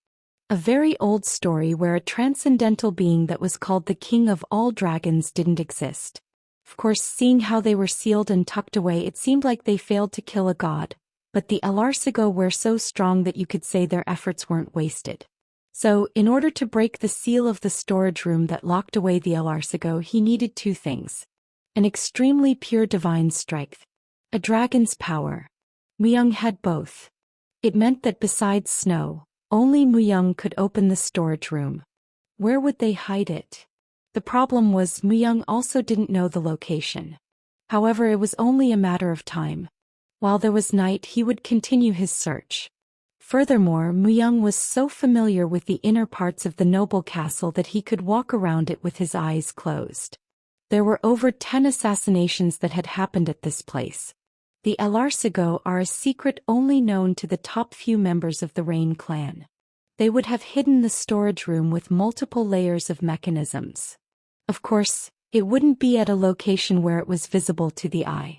A very old story where a transcendental being that was called the King of all dragons didn't exist. Of course, seeing how they were sealed and tucked away, it seemed like they failed to kill a god, but the Alarcigo were so strong that you could say their efforts weren't wasted. So, in order to break the seal of the storage room that locked away the Alarcigo, he needed two things: an extremely pure divine strength, a dragon's power. Muyang had both. It meant that besides snow, only Muyang could open the storage room. Where would they hide it? The problem was Muyang also didn't know the location. However, it was only a matter of time. While there was night, he would continue his search. Furthermore, Muyang was so familiar with the inner parts of the noble castle that he could walk around it with his eyes closed. There were over 10 assassinations that had happened at this place. The Alarcigo are a secret only known to the top few members of the Rain clan. They would have hidden the storage room with multiple layers of mechanisms. Of course, it wouldn't be at a location where it was visible to the eye.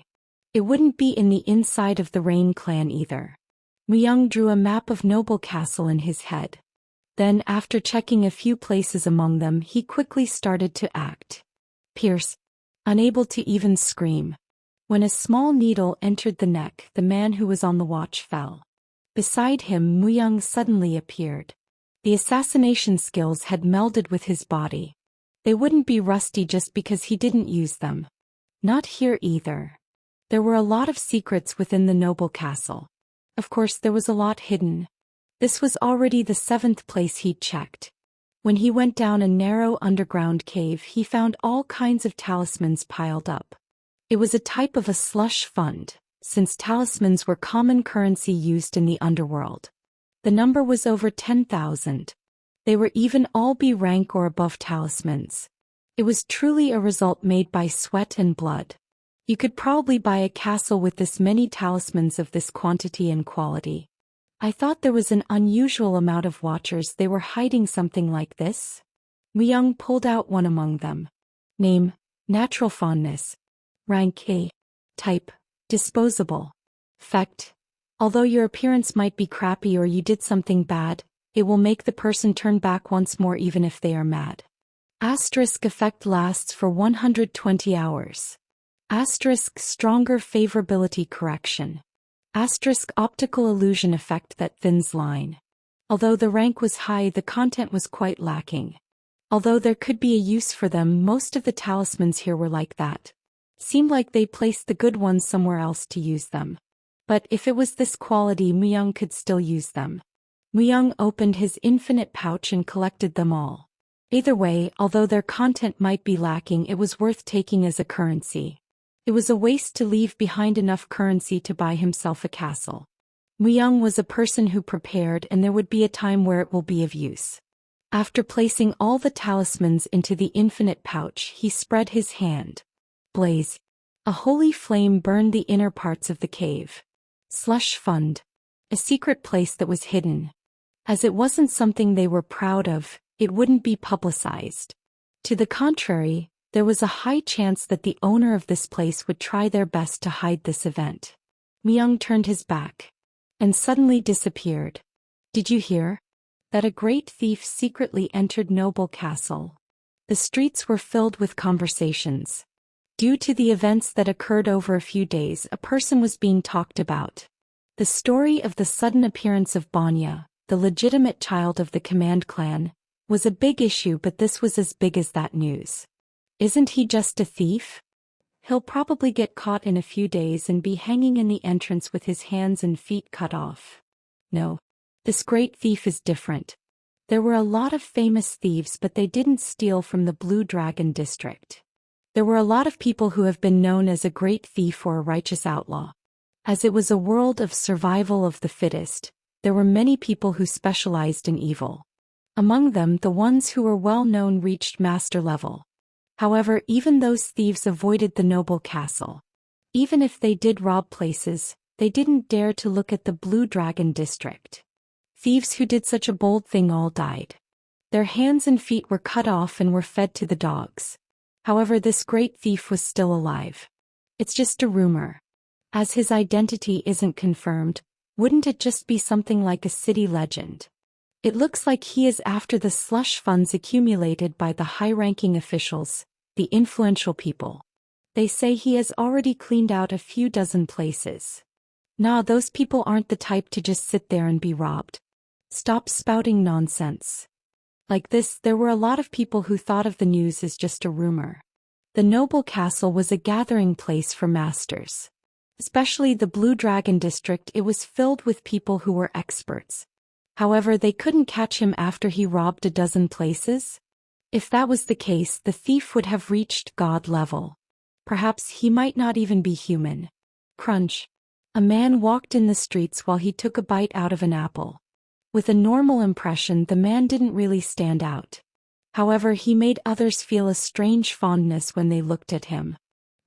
It wouldn't be in the inside of the Rain clan either. Muyang drew a map of Noble Castle in his head. Then, after checking a few places among them, he quickly started to act. Pierce. Unable to even scream. When a small needle entered the neck, the man who was on the watch fell. Beside him, Muyang suddenly appeared. The assassination skills had melded with his body. They wouldn't be rusty just because he didn't use them. Not here either. There were a lot of secrets within the noble castle. Of course, there was a lot hidden. This was already the 7th place he'd checked. When he went down a narrow underground cave, he found all kinds of talismans piled up. It was a type of a slush fund, since talismans were common currency used in the underworld. The number was over 10,000. They were even all B rank or above talismans. It was truly a result made by sweat and blood. You could probably buy a castle with this many talismans of this quantity and quality. I thought there was an unusual amount of watchers. They were hiding something like this. Muyang pulled out one among them. Name: Natural Fondness. Rank A. Type: Disposable. Effect: although your appearance might be crappy or you did something bad, it will make the person turn back once more even if they are mad. Asterisk effect lasts for 120 hours. Asterisk stronger favorability correction. Asterisk optical illusion effect that thins line. Although the rank was high, the content was quite lacking. Although there could be a use for them, most of the talismans here were like that. Seemed like they placed the good ones somewhere else to use them. But if it was this quality, Muyang could still use them. Muyang opened his infinite pouch and collected them all. Either way, although their content might be lacking, it was worth taking as a currency. It was a waste to leave behind enough currency to buy himself a castle. Muyang was a person who prepared, and there would be a time where it will be of use. After placing all the talismans into the infinite pouch, he spread his hand. Blaze. A holy flame burned the inner parts of the cave. Slush fund. A secret place that was hidden. As it wasn't something they were proud of, it wouldn't be publicized. To the contrary, there was a high chance that the owner of this place would try their best to hide this event. Muyang turned his back. And suddenly disappeared. Did you hear? That a great thief secretly entered Noble Castle. The streets were filled with conversations. Due to the events that occurred over a few days, a person was being talked about. The story of the sudden appearance of Banya, the legitimate child of the Command clan, was a big issue, but this was as big as that news. Isn't he just a thief? He'll probably get caught in a few days and be hanging in the entrance with his hands and feet cut off. No. This great thief is different. There were a lot of famous thieves, but they didn't steal from the Blue Dragon district. There were a lot of people who have been known as a great thief or a righteous outlaw. As it was a world of survival of the fittest, there were many people who specialized in evil. Among them, the ones who were well known reached master level. However, even those thieves avoided the noble castle. Even if they did rob places, they didn't dare to look at the Blue Dragon district. Thieves who did such a bold thing all died. Their hands and feet were cut off and were fed to the dogs. However, this great thief was still alive. It's just a rumor. As his identity isn't confirmed, wouldn't it just be something like a city legend? It looks like he is after the slush funds accumulated by the high-ranking officials, the influential people. They say he has already cleaned out a few dozen places. Nah, those people aren't the type to just sit there and be robbed. Stop spouting nonsense. Like this, there were a lot of people who thought of the news as just a rumor. The noble castle was a gathering place for masters. Especially the Blue Dragon district, it was filled with people who were experts. However, they couldn't catch him after he robbed a dozen places. If that was the case, the thief would have reached God level. Perhaps he might not even be human. Crunch. A man walked in the streets while he took a bite out of an apple. With a normal impression, the man didn't really stand out. However, he made others feel a strange fondness when they looked at him.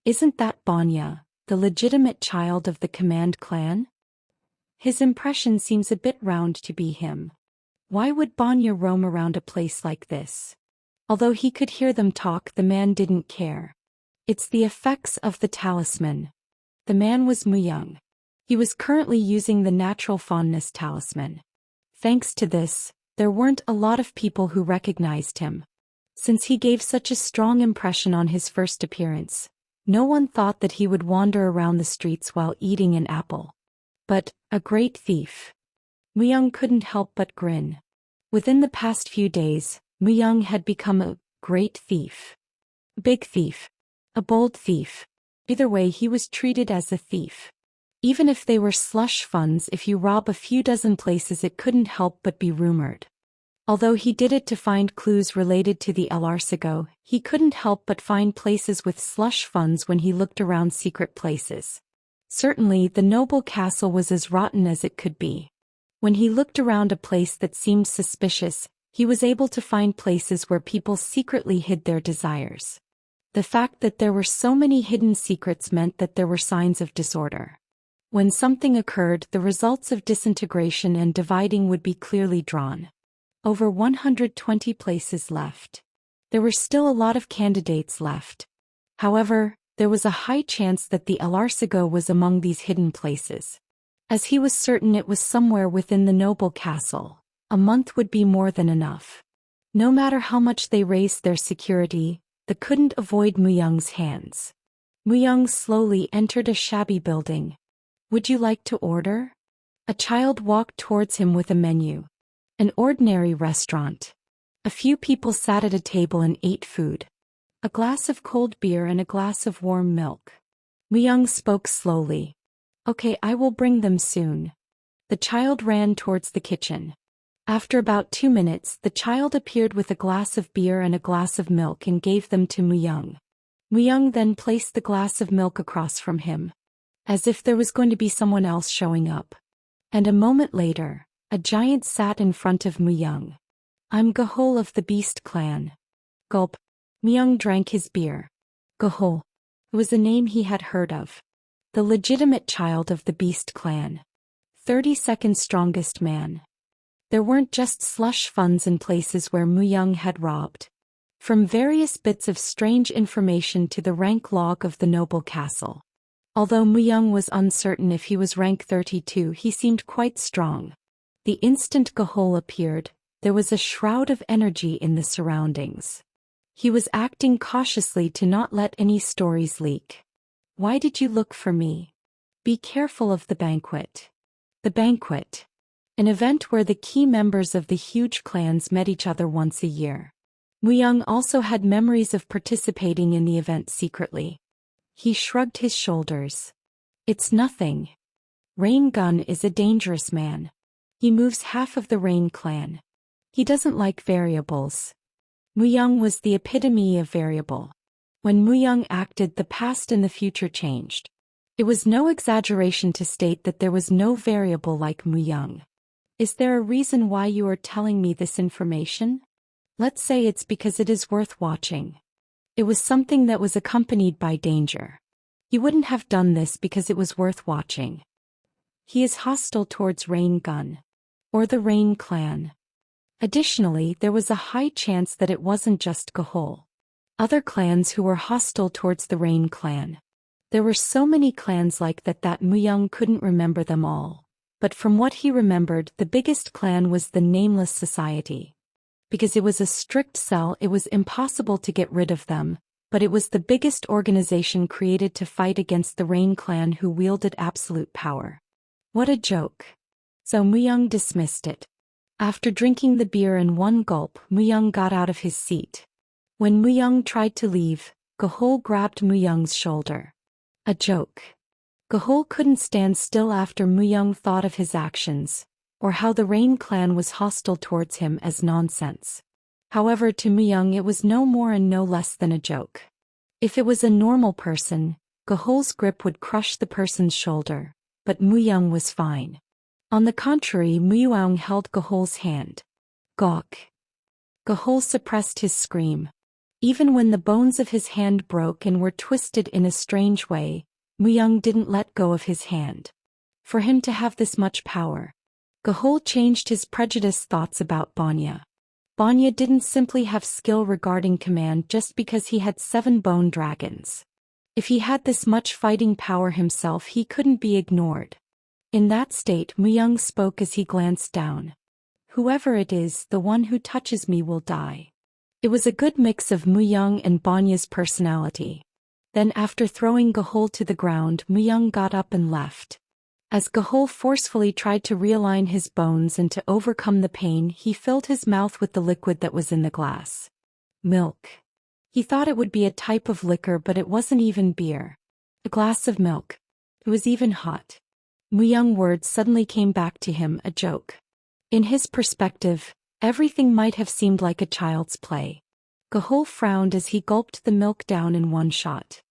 Isn't that Banya, the legitimate child of the Command clan? His impression seems a bit round to be him. Why would Banya roam around a place like this? Although he could hear them talk, the man didn't care. It's the effects of the talisman. The man was Muyang. He was currently using the natural fondness talisman. Thanks to this, there weren't a lot of people who recognized him. Since he gave such a strong impression on his first appearance, no one thought that he would wander around the streets while eating an apple. But, a great thief. Muyang couldn't help but grin. Within the past few days, Muyang had become a great thief. Big thief. A bold thief. Either way, he was treated as a thief. Even if they were slush funds, if you rob a few dozen places, it couldn't help but be rumored. Although he did it to find clues related to the El Arcigo, he couldn't help but find places with slush funds when he looked around secret places. Certainly, the noble castle was as rotten as it could be. When he looked around a place that seemed suspicious, he was able to find places where people secretly hid their desires. The fact that there were so many hidden secrets meant that there were signs of disorder. When something occurred, the results of disintegration and dividing would be clearly drawn. Over 120 places left. There were still a lot of candidates left. However, there was a high chance that the El Arcigo was among these hidden places. As he was certain it was somewhere within the noble castle, a month would be more than enough. No matter how much they raised their security, they couldn't avoid Muyang's hands. Muyang slowly entered a shabby building. Would you like to order? A child walked towards him with a menu. An ordinary restaurant. A few people sat at a table and ate food. A glass of cold beer and a glass of warm milk. Muyang spoke slowly. Okay, I will bring them soon. The child ran towards the kitchen. After about 2 minutes, the child appeared with a glass of beer and a glass of milk and gave them to Muyang. Muyang then placed the glass of milk across from him, as if there was going to be someone else showing up. And a moment later, a giant sat in front of Muyang. I'm Gahol of the Beast Clan. Gulp. Muyang drank his beer. Gahol. It was a name he had heard of. The legitimate child of the Beast Clan. 32nd strongest man. There weren't just slush funds in places where Muyang had robbed. From various bits of strange information to the rank log of the noble castle. Although Muyang was uncertain if he was rank 32, he seemed quite strong. The instant Gahol appeared, there was a shroud of energy in the surroundings. He was acting cautiously to not let any stories leak. Why did you look for me? Be careful of the banquet. The banquet. an event where the key members of the huge clans met each other once a year. Muyang also had memories of participating in the event secretly. He shrugged his shoulders. It's nothing. Rain Gun is a dangerous man. He moves half of the Rain clan. He doesn't like variables. Muyang was the epitome of variable. When Muyang acted, the past and the future changed. It was no exaggeration to state that there was no variable like Muyang. Is there a reason why you are telling me this information? Let's say it's because it is worth watching. It was something that was accompanied by danger. He wouldn't have done this because it was worth watching. He is hostile towards Rain Gun. Or the Rain clan. Additionally, there was a high chance that it wasn't just Gahul. Other clans who were hostile towards the Rain clan. There were so many clans like that Muyang couldn't remember them all. But from what he remembered, the biggest clan was the Nameless Society. Because it was a strict cell, it was impossible to get rid of them, but it was the biggest organization created to fight against the Rain clan who wielded absolute power. What a joke. So Muyang dismissed it. After drinking the beer in one gulp, Muyang got out of his seat. When Muyang tried to leave, Gahul grabbed Muyang's shoulder. A joke. Gahul couldn't stand still after Muyang thought of his actions, or how the Rain clan was hostile towards him as nonsense. However, to Muyang it was no more and no less than a joke. If it was a normal person, Gahul's grip would crush the person's shoulder, but Muyang was fine. On the contrary, Muyang held Gahul's hand. Gawk. Gahul suppressed his scream. Even when the bones of his hand broke and were twisted in a strange way, Muyang didn't let go of his hand. For him to have this much power, Gahul changed his prejudiced thoughts about Banya. Banya didn't simply have skill regarding command just because he had 7 bone dragons. If he had this much fighting power himself, he couldn't be ignored. In that state, Muyang spoke as he glanced down. Whoever it is, the one who touches me will die. It was a good mix of Muyang and Banya's personality. Then after throwing Gahul to the ground, Muyang got up and left. As Gahul forcefully tried to realign his bones and to overcome the pain, he filled his mouth with the liquid that was in the glass. Milk. He thought it would be a type of liquor, but it wasn't even beer. A glass of milk. It was even hot. Muyang's words suddenly came back to him, a joke. In his perspective, everything might have seemed like a child's play. Gahul frowned as he gulped the milk down in one shot.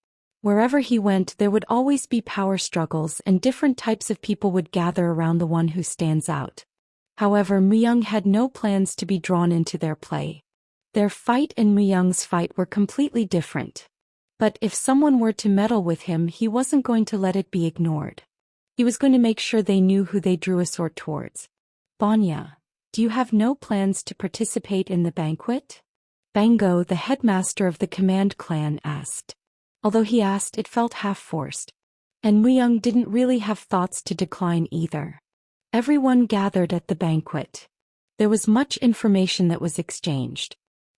Wherever he went, there would always be power struggles and different types of people would gather around the one who stands out. However, Muyang had no plans to be drawn into their play. Their fight and Muyang's fight were completely different. But if someone were to meddle with him, he wasn't going to let it be ignored. He was going to make sure they knew who they drew a sword towards. Banya, do you have no plans to participate in the banquet? Bango, the headmaster of the command clan, asked. Although he asked, it felt half-forced. And Muyang didn't really have thoughts to decline either. Everyone gathered at the banquet. There was much information that was exchanged.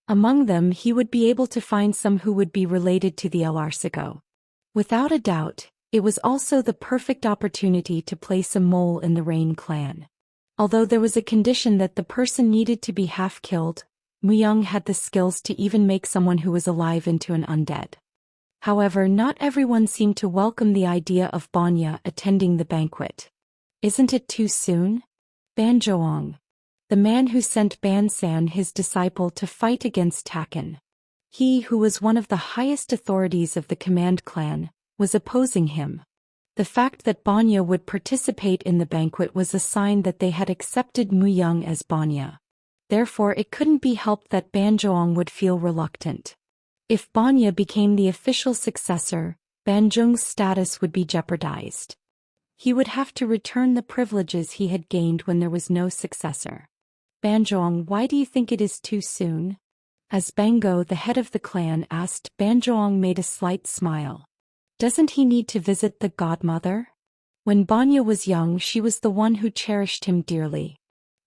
Among them, he would be able to find some who would be related to the Elarsigo. Without a doubt, it was also the perfect opportunity to place a mole in the Rain clan. Although there was a condition that the person needed to be half-killed, Muyang had the skills to even make someone who was alive into an undead. However, not everyone seemed to welcome the idea of Banya attending the banquet. Isn't it too soon? Banjoong, the man who sent Bansan, his disciple, to fight against Taken. He who was one of the highest authorities of the command clan, was opposing him. The fact that Banya would participate in the banquet was a sign that they had accepted Muyang as Banya. Therefore it couldn't be helped that Banjoong would feel reluctant. If Banya became the official successor, Banjoong's status would be jeopardized. He would have to return the privileges he had gained when there was no successor. Banjoong, why do you think it is too soon? As Bango, the head of the clan, asked, Banjoong made a slight smile. Doesn't he need to visit the godmother? When Banya was young, she was the one who cherished him dearly.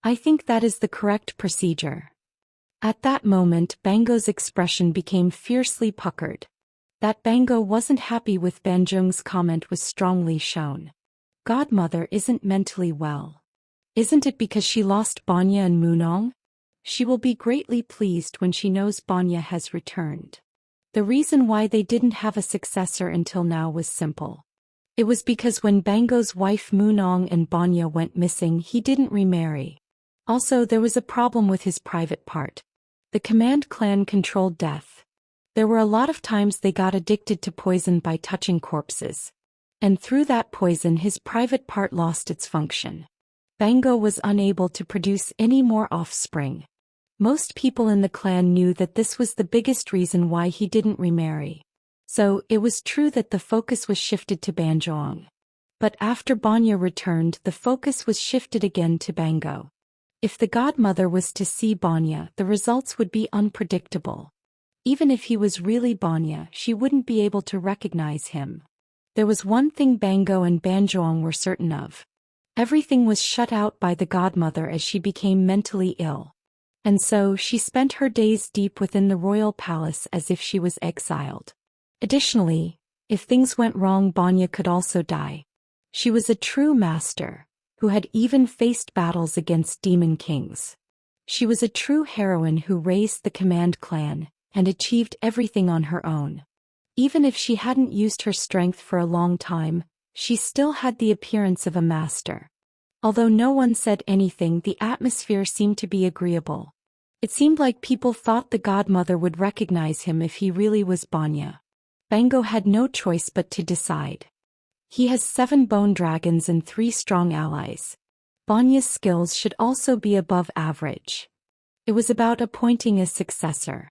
I think that is the correct procedure. At that moment, Bango's expression became fiercely puckered. That Bango wasn't happy with Banjoong's comment was strongly shown. Godmother isn't mentally well. Isn't it because she lost Banya and Munong? She will be greatly pleased when she knows Banya has returned. The reason why they didn't have a successor until now was simple. It was because when Bango's wife Munong and Banya went missing, he didn't remarry. Also, there was a problem with his private part. The command clan controlled death. There were a lot of times they got addicted to poison by touching corpses. And through that poison his private part lost its function. Bango was unable to produce any more offspring. Most people in the clan knew that this was the biggest reason why he didn't remarry. So, it was true that the focus was shifted to Banjoong. But after Banya returned, the focus was shifted again to Bango. If the godmother was to see Banya, the results would be unpredictable. Even if he was really Banya, she wouldn't be able to recognize him. There was one thing Bango and Banjoong were certain of. Everything was shut out by the godmother as she became mentally ill. And so, she spent her days deep within the royal palace as if she was exiled. Additionally, if things went wrong, Banya could also die. She was a true master, who had even faced battles against demon kings. She was a true heroine who raised the command clan, and achieved everything on her own. Even if she hadn't used her strength for a long time, she still had the appearance of a master. Although no one said anything, the atmosphere seemed to be agreeable. It seemed like people thought the godmother would recognize him if he really was Banya. Bango had no choice but to decide. He has 7 bone dragons and 3 strong allies. Banya's skills should also be above average. It was about appointing a successor.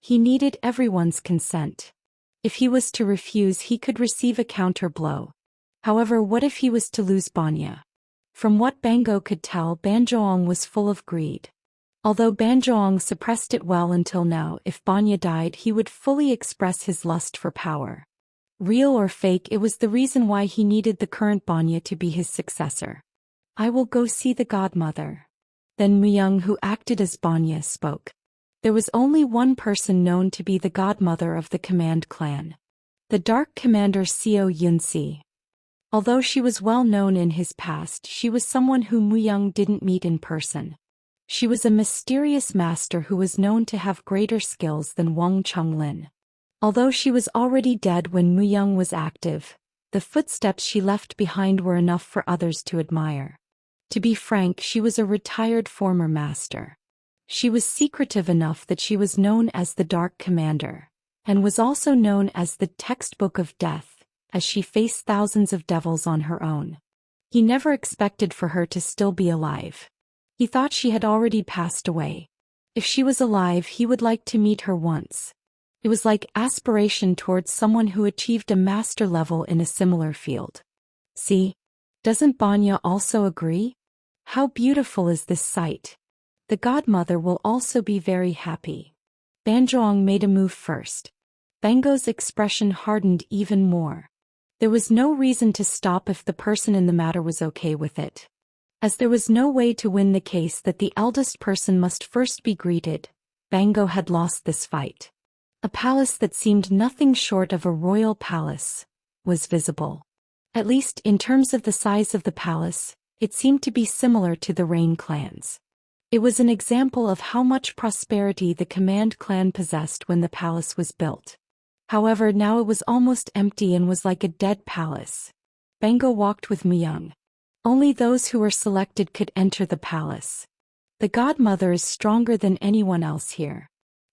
He needed everyone's consent. If he was to refuse, he could receive a counter blow. However, what if he was to lose Banya? From what Bango could tell, Banjoong was full of greed. Although Banjoong suppressed it well until now, if Banya died, he would fully express his lust for power. Real or fake, it was the reason why he needed the current Banya to be his successor. I will go see the godmother. Then Muyang, who acted as Banya, spoke. There was only one person known to be the godmother of the command clan. The Dark Commander Seo Yunsi. Although she was well known in his past, she was someone whom Muyang didn't meet in person. She was a mysterious master who was known to have greater skills than Wang Chonglin. Although she was already dead when Muyang was active, the footsteps she left behind were enough for others to admire. To be frank, she was a retired former master. She was secretive enough that she was known as the Dark Commander, and was also known as the Textbook of Death, as she faced thousands of devils on her own. He never expected for her to still be alive. He thought she had already passed away. If she was alive, he would like to meet her once. It was like aspiration towards someone who achieved a master level in a similar field. See? Doesn't Banya also agree? How beautiful is this sight? The godmother will also be very happy. Banjoong made a move first. Bango's expression hardened even more. There was no reason to stop if the person in the matter was okay with it. As there was no way to win the case that the eldest person must first be greeted, Bango had lost this fight. A palace that seemed nothing short of a royal palace was visible. At least in terms of the size of the palace, it seemed to be similar to the Rain clans. It was an example of how much prosperity the Command clan possessed when the palace was built. However, now it was almost empty and was like a dead palace. Bango walked with Muyang. Only those who were selected could enter the palace. The godmother is stronger than anyone else here.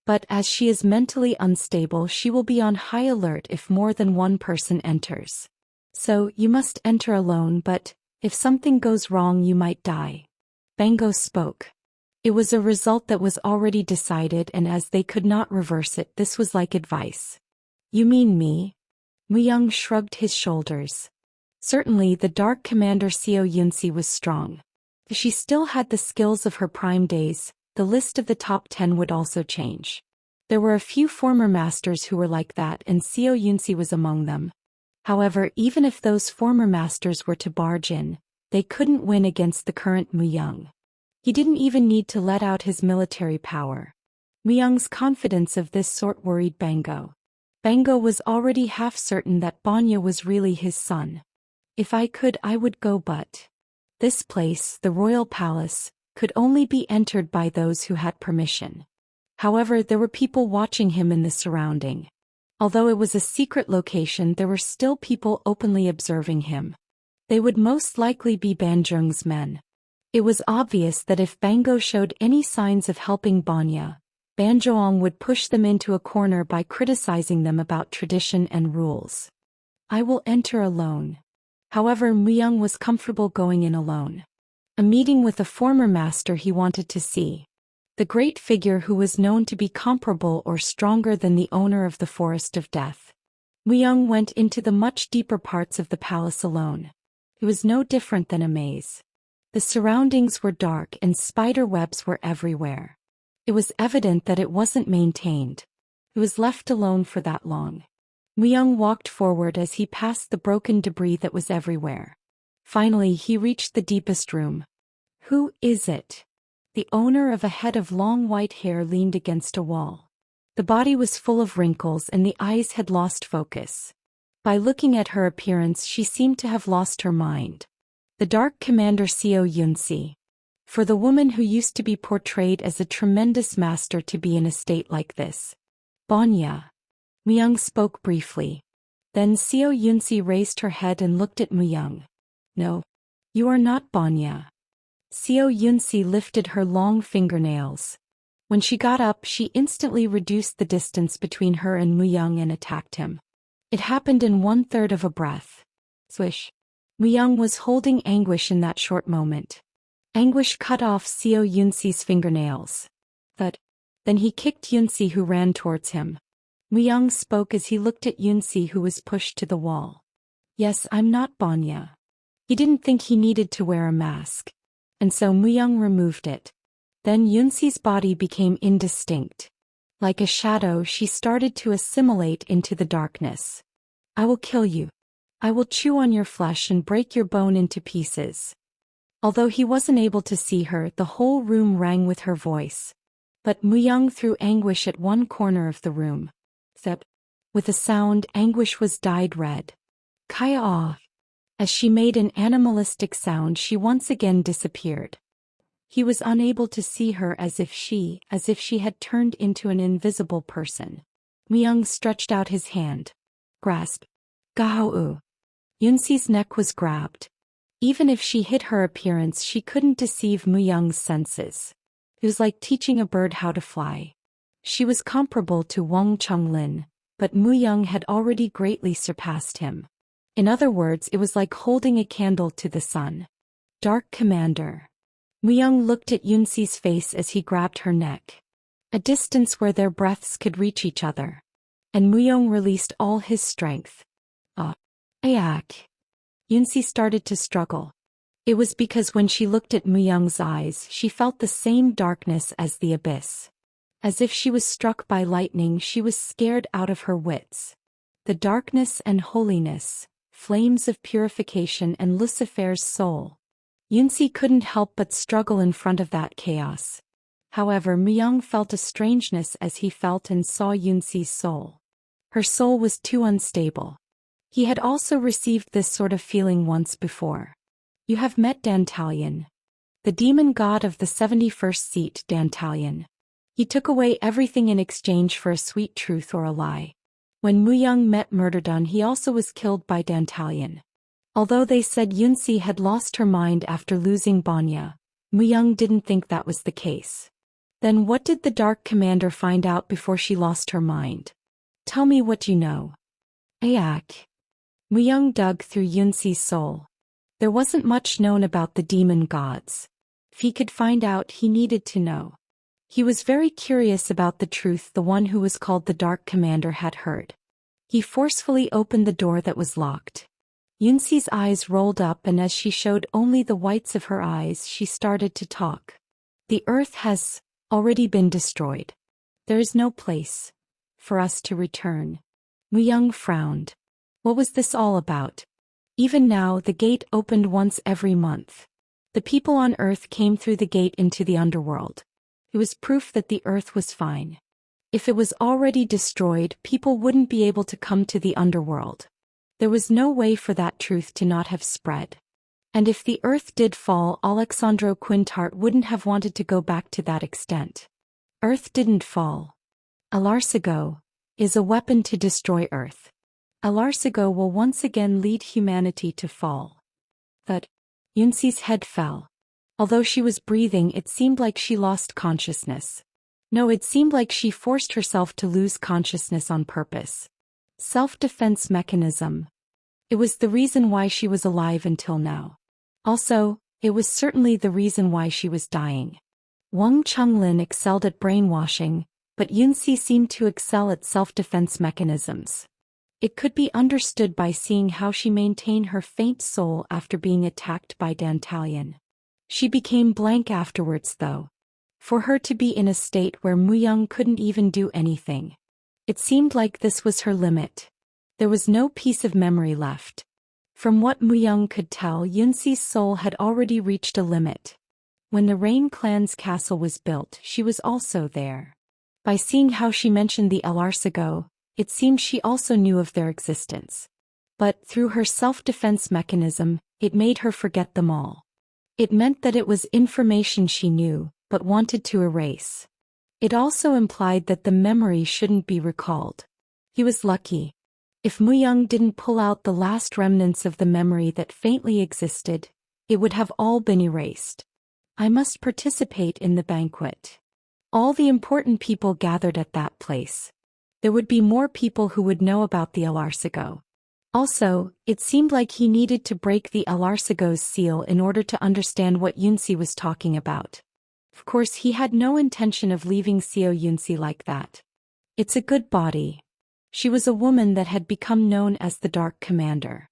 But as she is mentally unstable, she will be on high alert if more than one person enters. So, you must enter alone, but if something goes wrong you might die. Bango spoke. It was a result that was already decided, and as they could not reverse it, this was like advice. You mean me? Muyang shrugged his shoulders. Certainly the Dark Commander Seo Yunsi was strong. If she still had the skills of her prime days, the list of the top 10 would also change. There were a few former masters who were like that, and Seo Yunsi was among them. However, even if those former masters were to barge in, they couldn't win against the current Muyang. He didn't even need to let out his military power. Muyang's confidence of this sort worried Bango. Bango was already half certain that Banya was really his son. If I could, I would go, but... This place, the royal palace, could only be entered by those who had permission. However, there were people watching him in the surrounding. Although it was a secret location, there were still people openly observing him. They would most likely be Banjung's men. It was obvious that if Bango showed any signs of helping Banya, Banjoong would push them into a corner by criticizing them about tradition and rules. I will enter alone. However, Myung was comfortable going in alone. A meeting with a former master he wanted to see. The great figure who was known to be comparable or stronger than the owner of the Forest of Death. Myung went into the much deeper parts of the palace alone. It was no different than a maze. The surroundings were dark and spider webs were everywhere. It was evident that it wasn't maintained. It was left alone for that long. Myung walked forward as he passed the broken debris that was everywhere. Finally, he reached the deepest room. Who is it? The owner of a head of long white hair leaned against a wall. The body was full of wrinkles and the eyes had lost focus. By looking at her appearance, she seemed to have lost her mind. The Dark Commander Seo Yunsi. For the woman who used to be portrayed as a tremendous master to be in a state like this. Banya. Myung spoke briefly. Then Seo Yunsi raised her head and looked at Myung. No. You are not Banya. Seo Yunsi lifted her long fingernails. When she got up, she instantly reduced the distance between her and Myung and attacked him. It happened in 1/3 of a breath. Swish. Myung was holding anguish in that short moment. Anguish cut off Seo Yunsi's fingernails. Then he kicked Yunsi, who ran towards him. Myung spoke as he looked at Yunsi, who was pushed to the wall. Yes, I'm not Banya. He didn't think he needed to wear a mask. And so Myung removed it. Then Yunsi's body became indistinct. Like a shadow, she started to assimilate into the darkness. I will kill you. I will chew on your flesh and break your bone into pieces. Although he wasn't able to see her, the whole room rang with her voice. But Myung threw anguish at one corner of the room. With a sound, anguish was dyed red. Kaya. As she made an animalistic sound, she once again disappeared. He was unable to see her as if she had turned into an invisible person. Myung stretched out his hand. Grasp. Gahou. Yunsi's neck was grabbed. Even if she hid her appearance, she couldn't deceive Myung's senses. It was like teaching a bird how to fly. She was comparable to Wang Chunglin, but Myung had already greatly surpassed him. In other words, it was like holding a candle to the sun. Dark Commander. Myung looked at Yunsi's face as he grabbed her neck. A distance where their breaths could reach each other. And Myung released all his strength. Ayak. Yunsi started to struggle. It was because when she looked at Myung's eyes, she felt the same darkness as the abyss. As if she was struck by lightning, she was scared out of her wits. The darkness and holiness, flames of purification and Lucifer's soul. Yunsi couldn't help but struggle in front of that chaos. However, Myung felt a strangeness as he felt and saw Yunsi's soul. Her soul was too unstable. He had also received this sort of feeling once before. You have met Dantalion. The demon god of the 71st seat, Dantalion. He took away everything in exchange for a sweet truth or a lie. When Myung met Murderdun, he also was killed by Dantalion. Although they said Yunsi had lost her mind after losing Banya, Myung didn't think that was the case. Then what did the Dark Commander find out before she lost her mind? Tell me what you know. Ayak. Myung dug through Yunsi's soul. There wasn't much known about the demon gods. If he could find out, he needed to know. He was very curious about the truth the one who was called the Dark Commander had heard. He forcefully opened the door that was locked. Yunsi's eyes rolled up, and as she showed only the whites of her eyes, she started to talk. The earth has already been destroyed. There is no place for us to return. Myung frowned. What was this all about? Even now, the gate opened once every month. The people on Earth came through the gate into the underworld. It was proof that the Earth was fine. If it was already destroyed, people wouldn't be able to come to the underworld. There was no way for that truth to not have spread. And if the earth did fall, Alexandro Quintart wouldn't have wanted to go back to that extent. Earth didn't fall. Alarcigo is a weapon to destroy Earth. Alarcigo will once again lead humanity to fall. But Yunsi's head fell. Although she was breathing, it seemed like she lost consciousness. No, it seemed like she forced herself to lose consciousness on purpose. Self-defense mechanism. It was the reason why she was alive until now. Also, it was certainly the reason why she was dying. Wang Chunlin excelled at brainwashing, but Yunsi seemed to excel at self-defense mechanisms. It could be understood by seeing how she maintained her faint soul after being attacked by Dantalion. She became blank afterwards though. For her to be in a state where Muyang couldn't even do anything. It seemed like this was her limit. There was no piece of memory left. From what Muyang could tell, Yunsi's soul had already reached a limit. When the Rain clan's castle was built, she was also there. By seeing how she mentioned the Alarcigo, it seemed she also knew of their existence. But through her self-defense mechanism, it made her forget them all. It meant that it was information she knew, but wanted to erase. It also implied that the memory shouldn't be recalled. He was lucky. If Muyang didn't pull out the last remnants of the memory that faintly existed, it would have all been erased. I must participate in the banquet. All the important people gathered at that place. There would be more people who would know about the Alarcigo. Also, it seemed like he needed to break the Alarcigo's seal in order to understand what Yunsi was talking about. Of course, he had no intention of leaving Xiao Yunsi like that. It's a good body. She was a woman that had become known as the Dark Commander.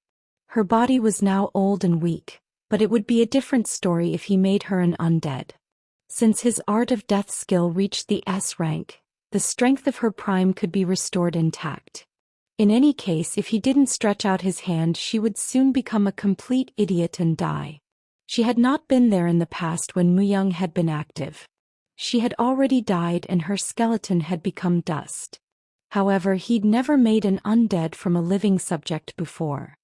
Her body was now old and weak, but it would be a different story if he made her an undead. Since his Art of Death skill reached the S rank, the strength of her prime could be restored intact. In any case, if he didn't stretch out his hand, she would soon become a complete idiot and die. She had not been there in the past when Muyang had been active. She had already died and her skeleton had become dust. However, he'd never made an undead from a living subject before.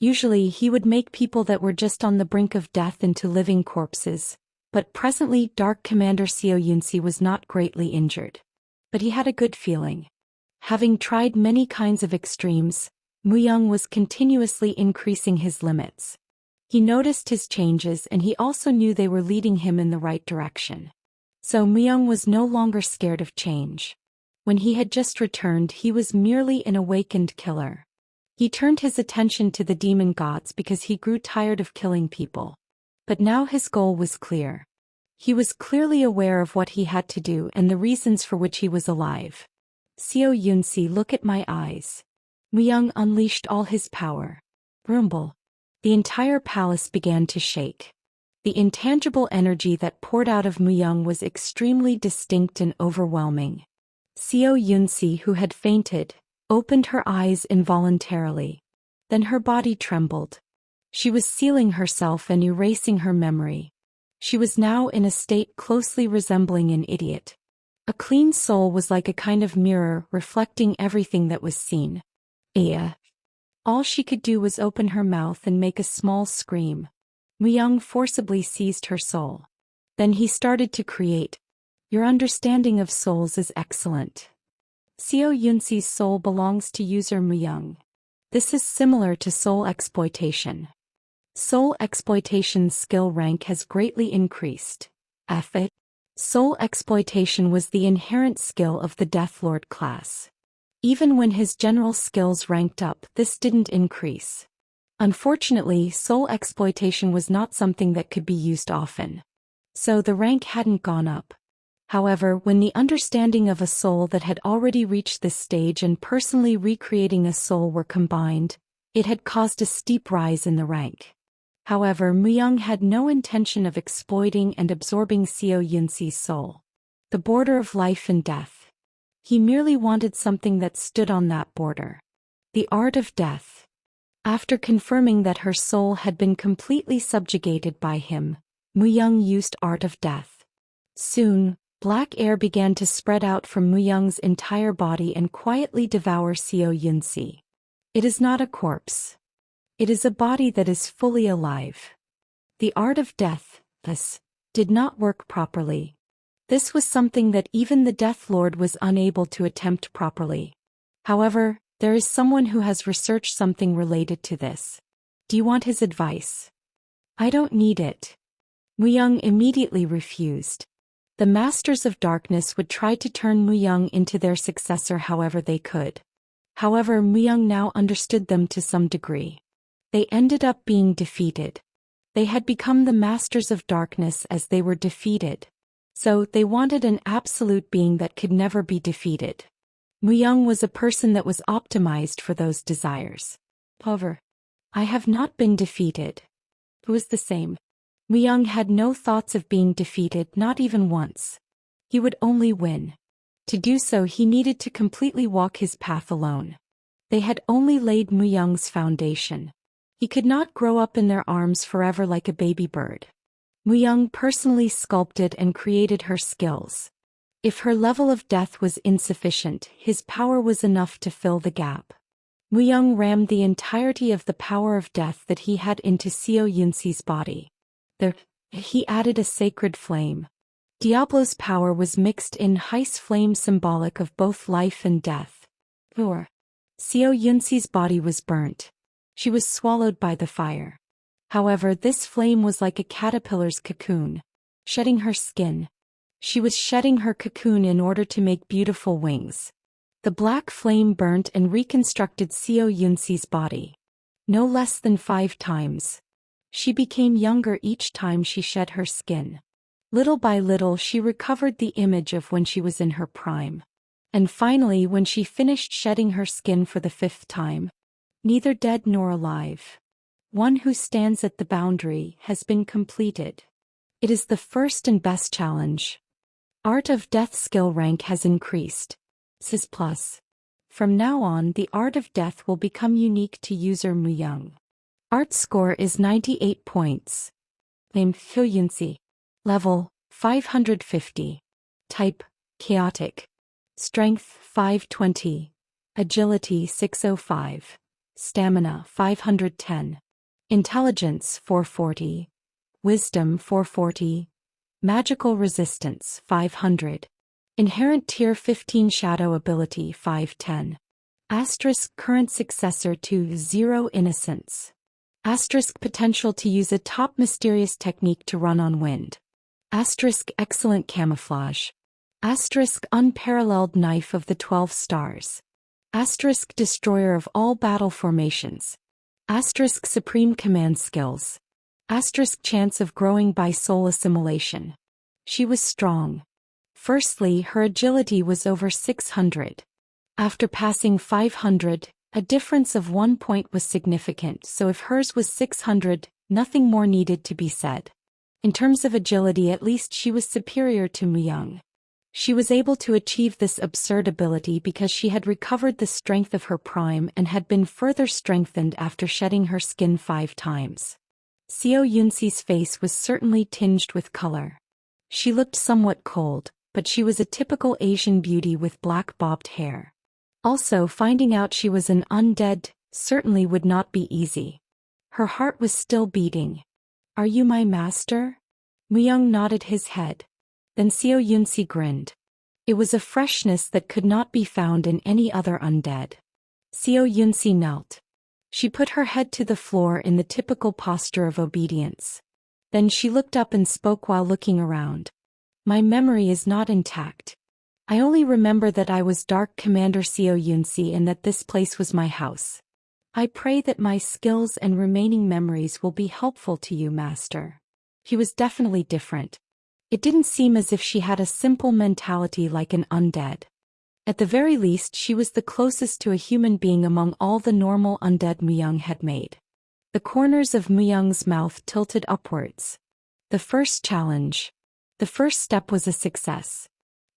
Usually he would make people that were just on the brink of death into living corpses, but presently Dark Commander Xiao Yunsi was not greatly injured. But he had a good feeling. Having tried many kinds of extremes, Muyang was continuously increasing his limits. He noticed his changes and he also knew they were leading him in the right direction. So Muyang was no longer scared of change. When he had just returned, he was merely an awakened killer. He turned his attention to the demon gods because he grew tired of killing people. But now his goal was clear. He was clearly aware of what he had to do and the reasons for which he was alive. Xiao Yunsi, look at my eyes. Muyang unleashed all his power. Rumble. The entire palace began to shake. The intangible energy that poured out of Muyang was extremely distinct and overwhelming. Xiao Yunsi, who had fainted, opened her eyes involuntarily. Then her body trembled. She was sealing herself and erasing her memory. She was now in a state closely resembling an idiot. A clean soul was like a kind of mirror reflecting everything that was seen. All she could do was open her mouth and make a small scream. Muyang forcibly seized her soul. Then he started to create. Your understanding of souls is excellent. Xiao Yunsi's soul belongs to user Muyang. This is similar to soul exploitation. Soul exploitation's skill rank has greatly increased. Soul exploitation was the inherent skill of the Deathlord class. Even when his general skills ranked up, this didn't increase. Unfortunately, soul exploitation was not something that could be used often. So the rank hadn't gone up. However, when the understanding of a soul that had already reached this stage and personally recreating a soul were combined, it had caused a steep rise in the rank. However, Muyang had no intention of exploiting and absorbing Xiao Yunsi's soul. The border of life and death. He merely wanted something that stood on that border. The Art of Death. After confirming that her soul had been completely subjugated by him, Muyang used Art of Death. Soon, black air began to spread out from Muyang's entire body and quietly devour Xiao Yunsi. It is not a corpse. It is a body that is fully alive. The art of death, thus, did not work properly. This was something that even the Death Lord was unable to attempt properly. However, there is someone who has researched something related to this. Do you want his advice? I don't need it. Muyang immediately refused. The Masters of Darkness would try to turn Muyang into their successor however they could. However, Muyang now understood them to some degree. They ended up being defeated. They had become the Masters of Darkness as they were defeated. So, they wanted an absolute being that could never be defeated. Muyang was a person that was optimized for those desires. However, I have not been defeated. It was the same. Muyang had no thoughts of being defeated, not even once. He would only win. To do so, he needed to completely walk his path alone. They had only laid Muyang's foundation. He could not grow up in their arms forever like a baby bird. Muyang personally sculpted and created her skills. If her level of death was insufficient, his power was enough to fill the gap. Muyang rammed the entirety of the power of death that he had into Xiao Yunxi's body. There, he added a sacred flame. Diablo's power was mixed in Heis flame symbolic of both life and death. Xiao Yunxi's body was burnt. She was swallowed by the fire. However, this flame was like a caterpillar's cocoon, shedding her skin. She was shedding her cocoon in order to make beautiful wings. The black flame burnt and reconstructed Xiao Yunxi's body. No less than 5 times. She became younger each time she shed her skin. Little by little she recovered the image of when she was in her prime. And finally, when she finished shedding her skin for the 5th time, neither dead nor alive, one who stands at the boundary has been completed. It is the first and best challenge. Art of Death skill rank has increased. Sis Plus. From now on, the Art of Death will become unique to user Muyang. Art score is 98 points. Name Xiao Yunxi. Level 550. Type Chaotic. Strength 520. Agility 605. Stamina 510. Intelligence 440. Wisdom 440. Magical resistance 500. Inherent tier 15 shadow ability 510. Asterisk current successor to 0 innocence. Asterisk potential to use a top mysterious technique to run on wind. Asterisk excellent camouflage. Asterisk unparalleled knife of the 12 stars. Asterisk destroyer of all battle formations. Asterisk supreme command skills. Asterisk chance of growing by soul assimilation. She was strong. Firstly, her agility was over 600. After passing 500, a difference of 1 point was significant, so if hers was 600, nothing more needed to be said. In terms of agility, at least she was superior to Muyang. She was able to achieve this absurd ability because she had recovered the strength of her prime and had been further strengthened after shedding her skin 5 times. Xiao Yunxi's face was certainly tinged with color. She looked somewhat cold, but she was a typical Asian beauty with black bobbed hair. Also, finding out she was an undead certainly would not be easy. Her heart was still beating. Are you my master? Muyang nodded his head. Then Xiao Yunxi grinned. It was a freshness that could not be found in any other undead. Xiao Yunxi knelt. She put her head to the floor in the typical posture of obedience. Then she looked up and spoke while looking around. My memory is not intact. I only remember that I was Dark Commander Xiao Yunxi and that this place was my house. I pray that my skills and remaining memories will be helpful to you, Master. He was definitely different. It didn't seem as if she had a simple mentality like an undead. At the very least, she was the closest to a human being among all the normal undead Muyang had made. The corners of Muyang's mouth tilted upwards. The first challenge. The first step was a success.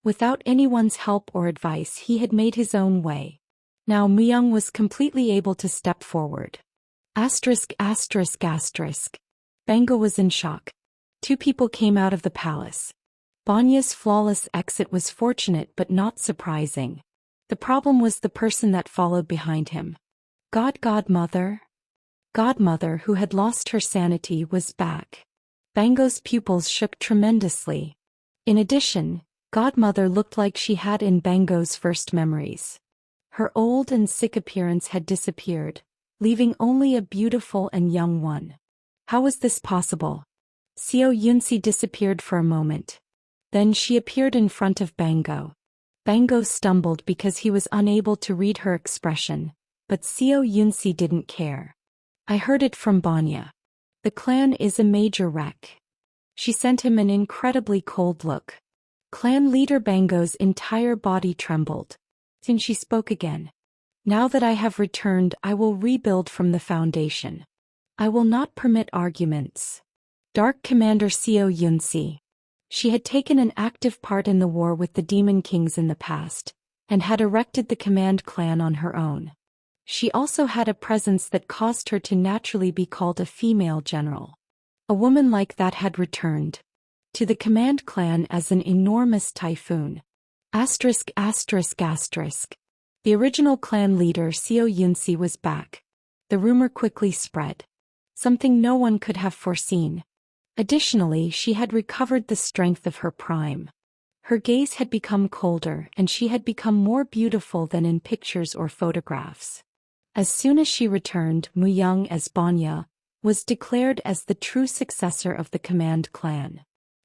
Without anyone's help or advice, he had made his own way. Now Muyang was completely able to step forward. Asterisk asterisk asterisk. Bango was in shock. 2 people came out of the palace. Banya's flawless exit was fortunate but not surprising. The problem was the person that followed behind him. Godmother? Godmother, who had lost her sanity, was back. Bango's pupils shook tremendously. In addition, Godmother looked like she had in Bango's first memories. Her old and sick appearance had disappeared, leaving only a beautiful and young one. How was this possible? Seo Yunsi disappeared for a moment. Then she appeared in front of Bango. Bango stumbled because he was unable to read her expression, but Seo Yunsi didn't care. I heard it from Banya. The clan is a major wreck. She sent him an incredibly cold look. Clan leader Bango's entire body trembled. Then she spoke again. Now that I have returned, I will rebuild from the foundation. I will not permit arguments. Dark Commander Seo Yunsi. She had taken an active part in the war with the Demon Kings in the past, and had erected the command clan on her own. She also had a presence that caused her to naturally be called a female general. A woman like that had returned to the command clan as an enormous typhoon. Asterisk asterisk asterisk. The original clan leader Seo Yunsi was back. The rumor quickly spread. Something no one could have foreseen. Additionally, she had recovered the strength of her prime. Her gaze had become colder and she had become more beautiful than in pictures or photographs. As soon as she returned, Muyang as Banya was declared as the true successor of the command clan.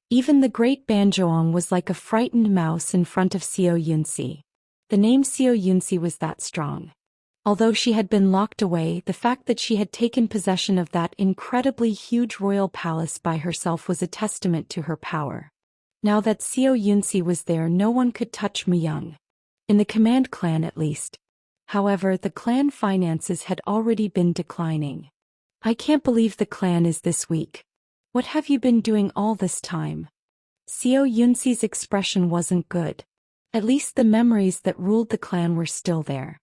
Even the great Banjoong was like a frightened mouse in front of Seo Yunsi. The name Seo Yunsi was that strong. Although she had been locked away, the fact that she had taken possession of that incredibly huge royal palace by herself was a testament to her power. Now that Seo Yunsi was there, no one could touch Muyang. In the command clan at least. However, the clan finances had already been declining. I can't believe the clan is this weak. What have you been doing all this time? Seo Yunsi's expression wasn't good. At least the memories that ruled the clan were still there.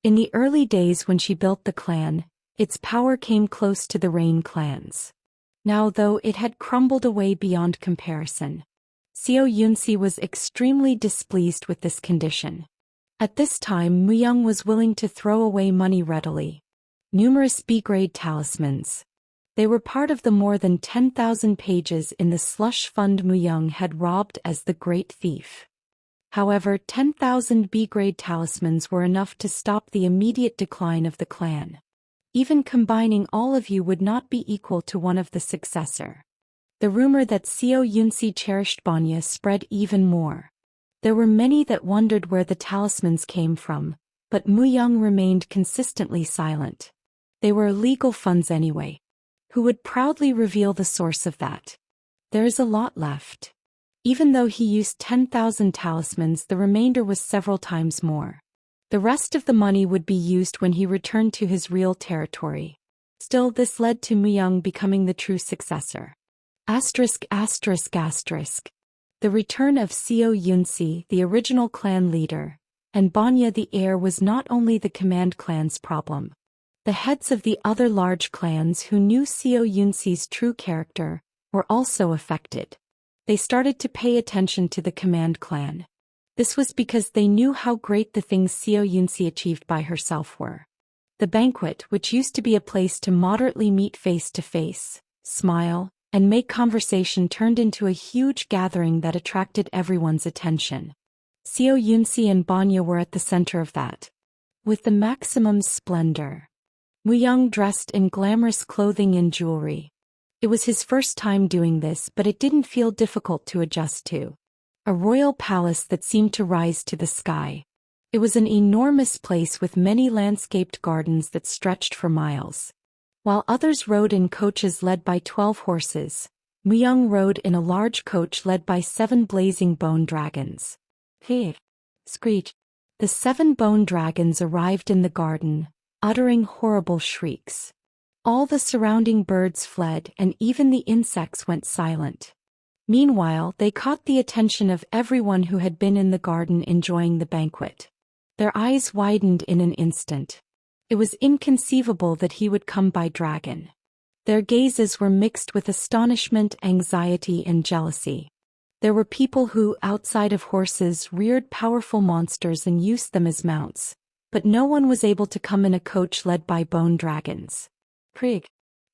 In the early days when she built the clan, its power came close to the Rain clans. Now though it had crumbled away beyond comparison. Seo Yunsi was extremely displeased with this condition. At this time Muyang was willing to throw away money readily. Numerous B-grade talismans. They were part of the more than 10,000 pages in the slush fund Muyang had robbed as the Great Thief. However, 10,000 B-grade talismans were enough to stop the immediate decline of the clan. Even combining all of you would not be equal to one of the successor. The rumor that Seo Yunsi cherished Banya spread even more. There were many that wondered where the talismans came from, but Muyang remained consistently silent. They were illegal funds anyway. Who would proudly reveal the source of that? There is a lot left. Even though he used 10,000 talismans, the remainder was several times more. The rest of the money would be used when he returned to his real territory. Still, this led to Muyang becoming the true successor. Asterisk asterisk asterisk. The return of Seo Yunsi, the original clan leader, and Banya the heir was not only the command clan's problem. The heads of the other large clans who knew Seo Yunsi's true character were also affected. They started to pay attention to the command clan. This was because they knew how great the things Seo Yunsi achieved by herself were. The banquet, which used to be a place to moderately meet face to face, smile, and make conversation, turned into a huge gathering that attracted everyone's attention. Seo Yunsi and Banya were at the center of that. With the maximum splendor. Muyang dressed in glamorous clothing and jewelry. It was his first time doing this, but it didn't feel difficult to adjust to. A royal palace that seemed to rise to the sky. It was an enormous place with many landscaped gardens that stretched for miles. While others rode in coaches led by 12 horses, Muyang rode in a large coach led by 7 blazing bone dragons. Hey! Screech! The 7 bone dragons arrived in the garden, uttering horrible shrieks. All the surrounding birds fled and even the insects went silent. Meanwhile, they caught the attention of everyone who had been in the garden enjoying the banquet. Their eyes widened in an instant. It was inconceivable that he would come by dragon. Their gazes were mixed with astonishment, anxiety, and jealousy. There were people who, outside of horses, reared powerful monsters and used them as mounts, but no one was able to come in a coach led by bone dragons. Prig.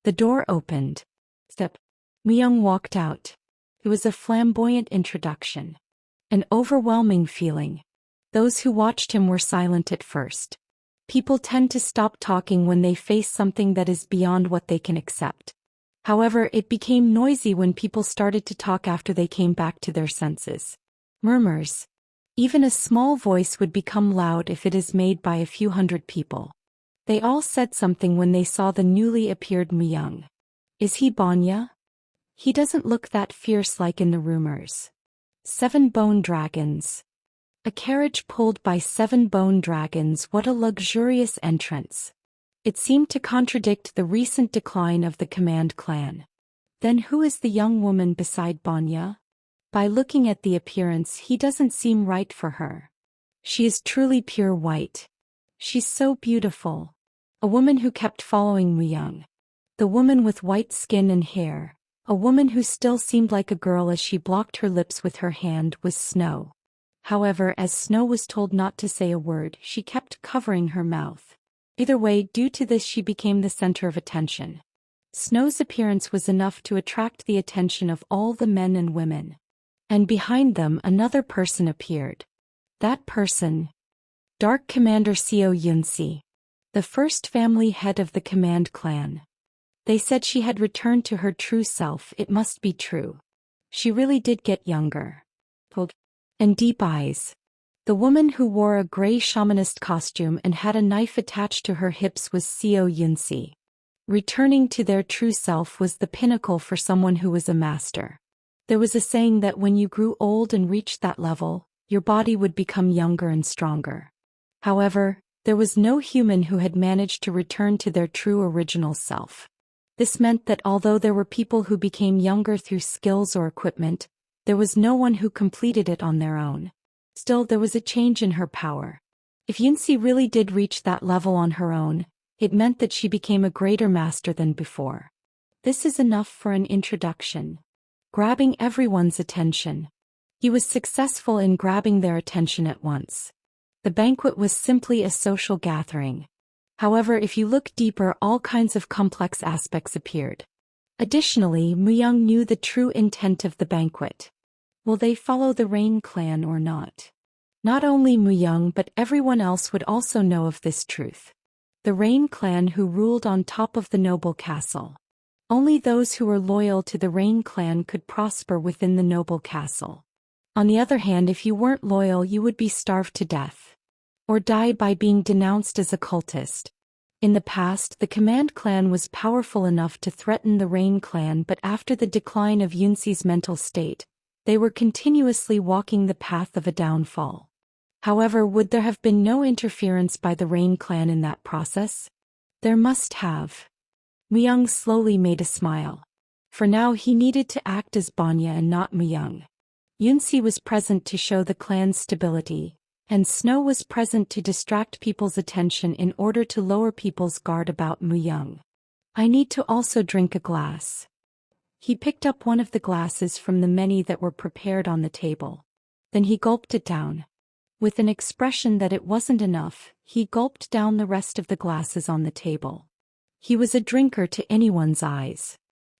The door opened. Step. Myung walked out. It was a flamboyant introduction. An overwhelming feeling. Those who watched him were silent at first. People tend to stop talking when they face something that is beyond what they can accept. However, it became noisy when people started to talk after they came back to their senses. Murmurs. Even a small voice would become loud if it is made by a few hundred people. They all said something when they saw the newly appeared Myung. Is he Banya? He doesn't look that fierce like in the rumors. 7 bone dragons. A carriage pulled by 7 bone dragons, what a luxurious entrance. It seemed to contradict the recent decline of the Command clan. Then who is the young woman beside Banya? By looking at the appearance, he doesn't seem right for her. She is truly pure white. She's so beautiful. A woman who kept following Myung. The woman with white skin and hair, a woman who still seemed like a girl as she blocked her lips with her hand, was Snow. However, as Snow was told not to say a word, she kept covering her mouth. Either way, due to this she became the center of attention. Snow's appearance was enough to attract the attention of all the men and women. And behind them another person appeared. That person. Dark Commander Seo Yunsi. The first family head of the Command clan. They said she had returned to her true self. It must be true. She really did get younger. And deep eyes. The woman who wore a gray shamanist costume and had a knife attached to her hips was Seo Yunsi. Returning to their true self was the pinnacle for someone who was a master. There was a saying that when you grew old and reached that level, your body would become younger and stronger. However, there was no human who had managed to return to their true original self. This meant that although there were people who became younger through skills or equipment, there was no one who completed it on their own. Still, there was a change in her power. If Yunsi really did reach that level on her own, it meant that she became a greater master than before. This is enough for an introduction. Grabbing everyone's attention. He was successful in grabbing their attention at once. The banquet was simply a social gathering. However, if you look deeper, all kinds of complex aspects appeared. Additionally, Myung knew the true intent of the banquet. Will they follow the Rain clan or not? Not only Myung but everyone else would also know of this truth. The Rain clan who ruled on top of the noble castle. Only those who were loyal to the Rain clan could prosper within the noble castle. On the other hand, if you weren't loyal, you would be starved to death. Or die by being denounced as a cultist. In the past, the Command clan was powerful enough to threaten the Rain clan, but after the decline of Yunsi's mental state, they were continuously walking the path of a downfall. However, would there have been no interference by the Rain clan in that process? There must have. Myung slowly made a smile. For now he needed to act as Banya and not Myung. Yunsi was present to show the clan's stability, and Snow was present to distract people's attention in order to lower people's guard about Myung. I need to also drink a glass. He picked up one of the glasses from the many that were prepared on the table. Then he gulped it down. With an expression that it wasn't enough, he gulped down the rest of the glasses on the table. He was a drinker to anyone's eyes.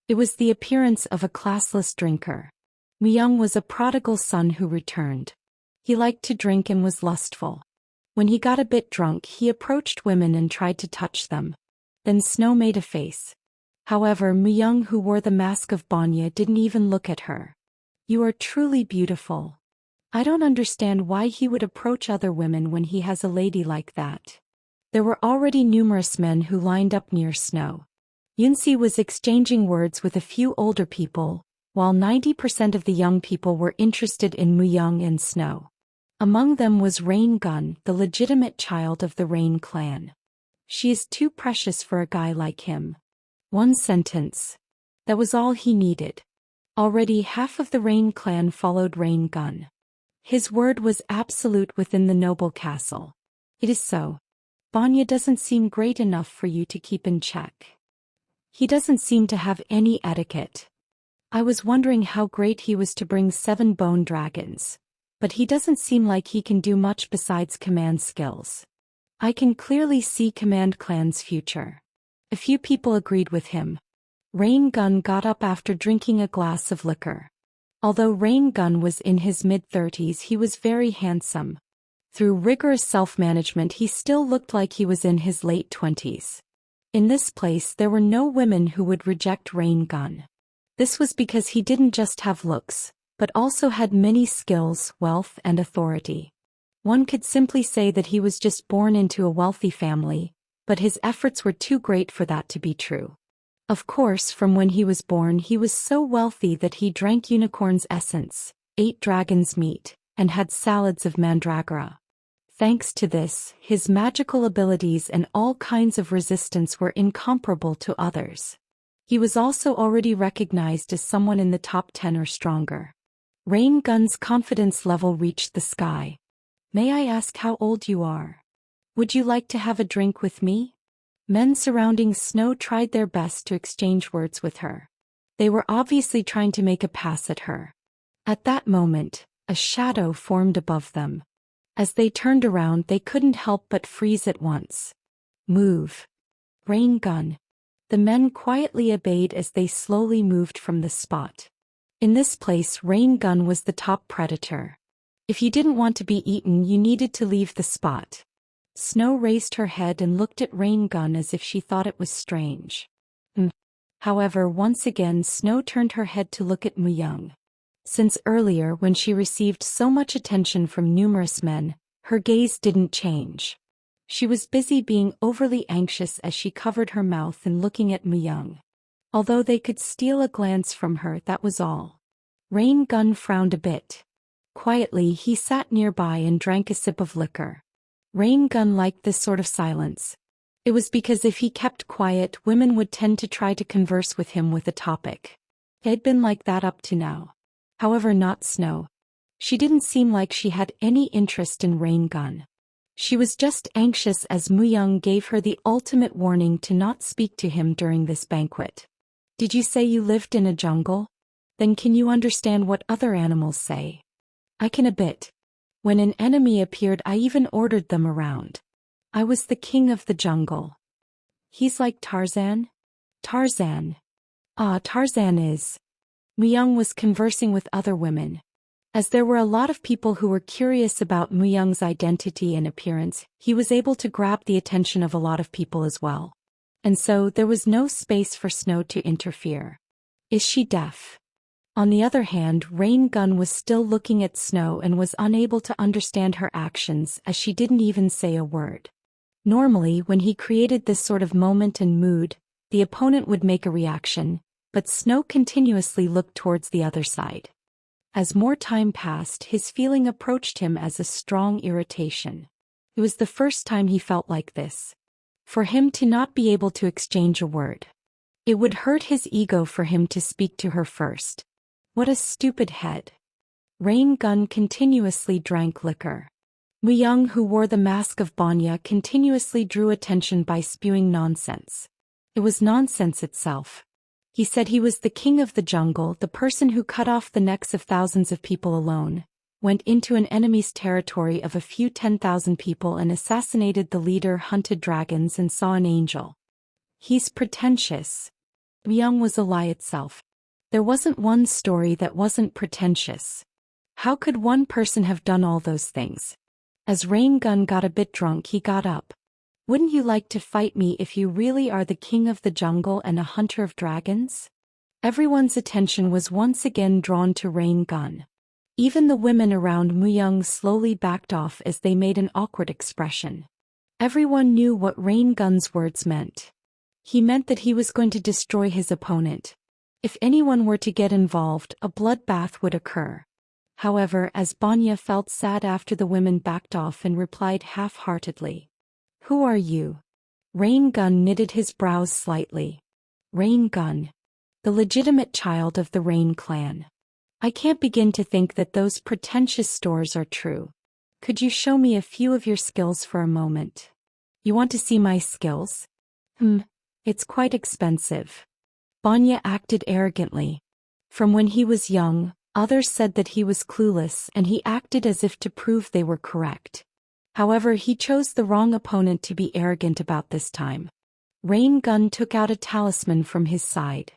It was the appearance of a classless drinker. Myung was a prodigal son who returned. He liked to drink and was lustful. When he got a bit drunk, he approached women and tried to touch them. Then Snow made a face. However, Myung, who wore the mask of Banya, didn't even look at her. You are truly beautiful. I don't understand why he would approach other women when he has a lady like that. There were already numerous men who lined up near Snow. Yunsi was exchanging words with a few older people, while 90% of the young people were interested in Myung and Snow. Among them was Rain Gun, the legitimate child of the Rain clan. She is too precious for a guy like him. One sentence. That was all he needed. Already half of the Rain clan followed Rain Gun. His word was absolute within the noble castle. It is so. Banya doesn't seem great enough for you to keep in check. He doesn't seem to have any etiquette. I was wondering how great he was to bring 7 bone dragons, but he doesn't seem like he can do much besides command skills. I can clearly see Command Clan's future. A few people agreed with him. Rain Gun got up after drinking a glass of liquor. Although Rain Gun was in his mid-30s, he was very handsome. Through rigorous self-management, he still looked like he was in his late 20s. In this place there were no women who would reject Rain Gun. This was because he didn't just have looks, but also had many skills, wealth, and authority. One could simply say that he was just born into a wealthy family, but his efforts were too great for that to be true. Of course, from when he was born he was so wealthy that he drank unicorn's essence, ate dragon's meat, and had salads of mandragora. Thanks to this, his magical abilities and all kinds of resistance were incomparable to others. He was also already recognized as someone in the top 10 or stronger. Rain Gun's confidence level reached the sky. "May I ask how old you are? Would you like to have a drink with me?" Men surrounding Snow tried their best to exchange words with her. They were obviously trying to make a pass at her. At that moment, a shadow formed above them. As they turned around, they couldn't help but freeze at once. "Move. Rain Gun." The men quietly obeyed as they slowly moved from the spot. In this place, Rain Gun was the top predator. If you didn't want to be eaten, you needed to leave the spot. Snow raised her head and looked at Rain Gun as if she thought it was strange. However, once again Snow turned her head to look at Mu-young. Since earlier, when she received so much attention from numerous men, her gaze didn't change. She was busy being overly anxious as she covered her mouth and looking at Mu-young. Although they could steal a glance from her, that was all. Rain Gun frowned a bit. Quietly, he sat nearby and drank a sip of liquor. Rain Gun liked this sort of silence. It was because if he kept quiet, women would tend to try to converse with him with a topic. It had been like that up to now. However, not Snow. She didn't seem like she had any interest in Rain Gun. She was just anxious as Mu-young gave her the ultimate warning to not speak to him during this banquet. "Did you say you lived in a jungle? Then can you understand what other animals say?" "I can a bit. When an enemy appeared, I even ordered them around. I was the king of the jungle." "He's like Tarzan?" "Tarzan. Tarzan is." Mu-young was conversing with other women. As there were a lot of people who were curious about Mu-young's identity and appearance, he was able to grab the attention of a lot of people as well. And so, there was no space for Snow to interfere. "Is she deaf?" On the other hand, Rain Gun was still looking at Snow and was unable to understand her actions as she didn't even say a word. Normally, when he created this sort of moment and mood, the opponent would make a reaction, but Snow continuously looked towards the other side. As more time passed, his feeling approached him as a strong irritation. It was the first time he felt like this. For him to not be able to exchange a word. It would hurt his ego for him to speak to her first. What a stupid head. Rain Gun continuously drank liquor. Mu-young, who wore the mask of Banya, continuously drew attention by spewing nonsense. It was nonsense itself. He said he was the king of the jungle, the person who cut off the necks of thousands of people alone, went into an enemy's territory of a few 10,000 people and assassinated the leader, hunted dragons, and saw an angel. He's pretentious. Mu-young was a lie itself. There wasn't one story that wasn't pretentious. How could one person have done all those things? As Rain Gun got a bit drunk, he got up. "Wouldn't you like to fight me if you really are the king of the jungle and a hunter of dragons?" Everyone's attention was once again drawn to Rain Gun. Even the women around Mu-young slowly backed off as they made an awkward expression. Everyone knew what Rain Gun's words meant. He meant that he was going to destroy his opponent. If anyone were to get involved, a bloodbath would occur. However, as Banya felt sad after the women backed off and replied half-heartedly. "Who are you?" Rain Gun knitted his brows slightly. "Rain Gun. The legitimate child of the Rain clan. I can't begin to think that those pretentious stories are true. Could you show me a few of your skills for a moment?" "You want to see my skills?" It's quite expensive." Banya acted arrogantly. From when he was young, others said that he was clueless and he acted as if to prove they were correct. However, he chose the wrong opponent to be arrogant about this time. Rain Gun took out a talisman from his side.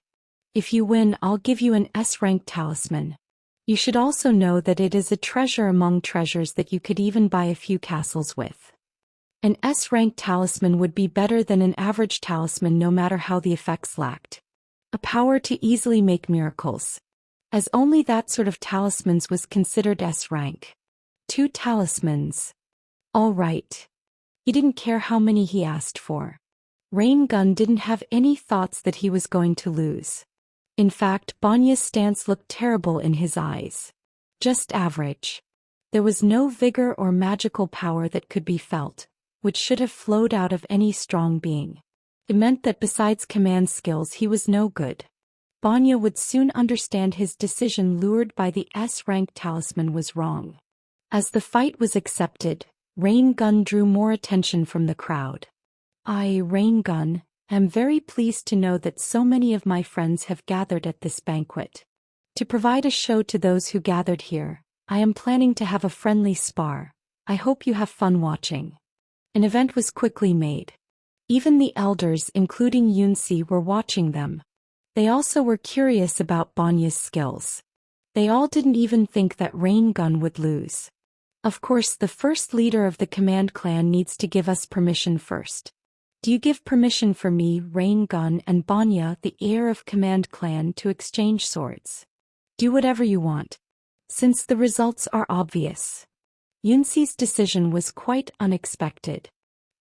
If you win, I'll give you an S-rank talisman. You should also know that it is a treasure among treasures that you could even buy a few castles with. An S-rank talisman would be better than an average talisman no matter how the effects lacked a power to easily make miracles, as only that sort of talismans was considered S-rank. 2 talismans. All right. He didn't care how many he asked for. Rain Gun didn't have any thoughts that he was going to lose. In fact, Banya's stance looked terrible in his eyes. Just average. There was no vigor or magical power that could be felt, which should have flowed out of any strong being. It meant that besides command skills he was no good. Banya would soon understand his decision lured by the S-rank talisman was wrong. As the fight was accepted, Rain Gun drew more attention from the crowd. I, Rain Gun, am very pleased to know that so many of my friends have gathered at this banquet. To provide a show to those who gathered here, I am planning to have a friendly spar. I hope you have fun watching. An event was quickly made. Even the elders, including Yunsi, were watching them. They also were curious about Banya's skills. They all didn't even think that Rain Gun would lose. Of course, the first leader of the command clan needs to give us permission first. Do you give permission for me, Rain Gun, and Banya, the heir of command clan, to exchange swords? Do whatever you want. Since the results are obvious. Yunsi's decision was quite unexpected.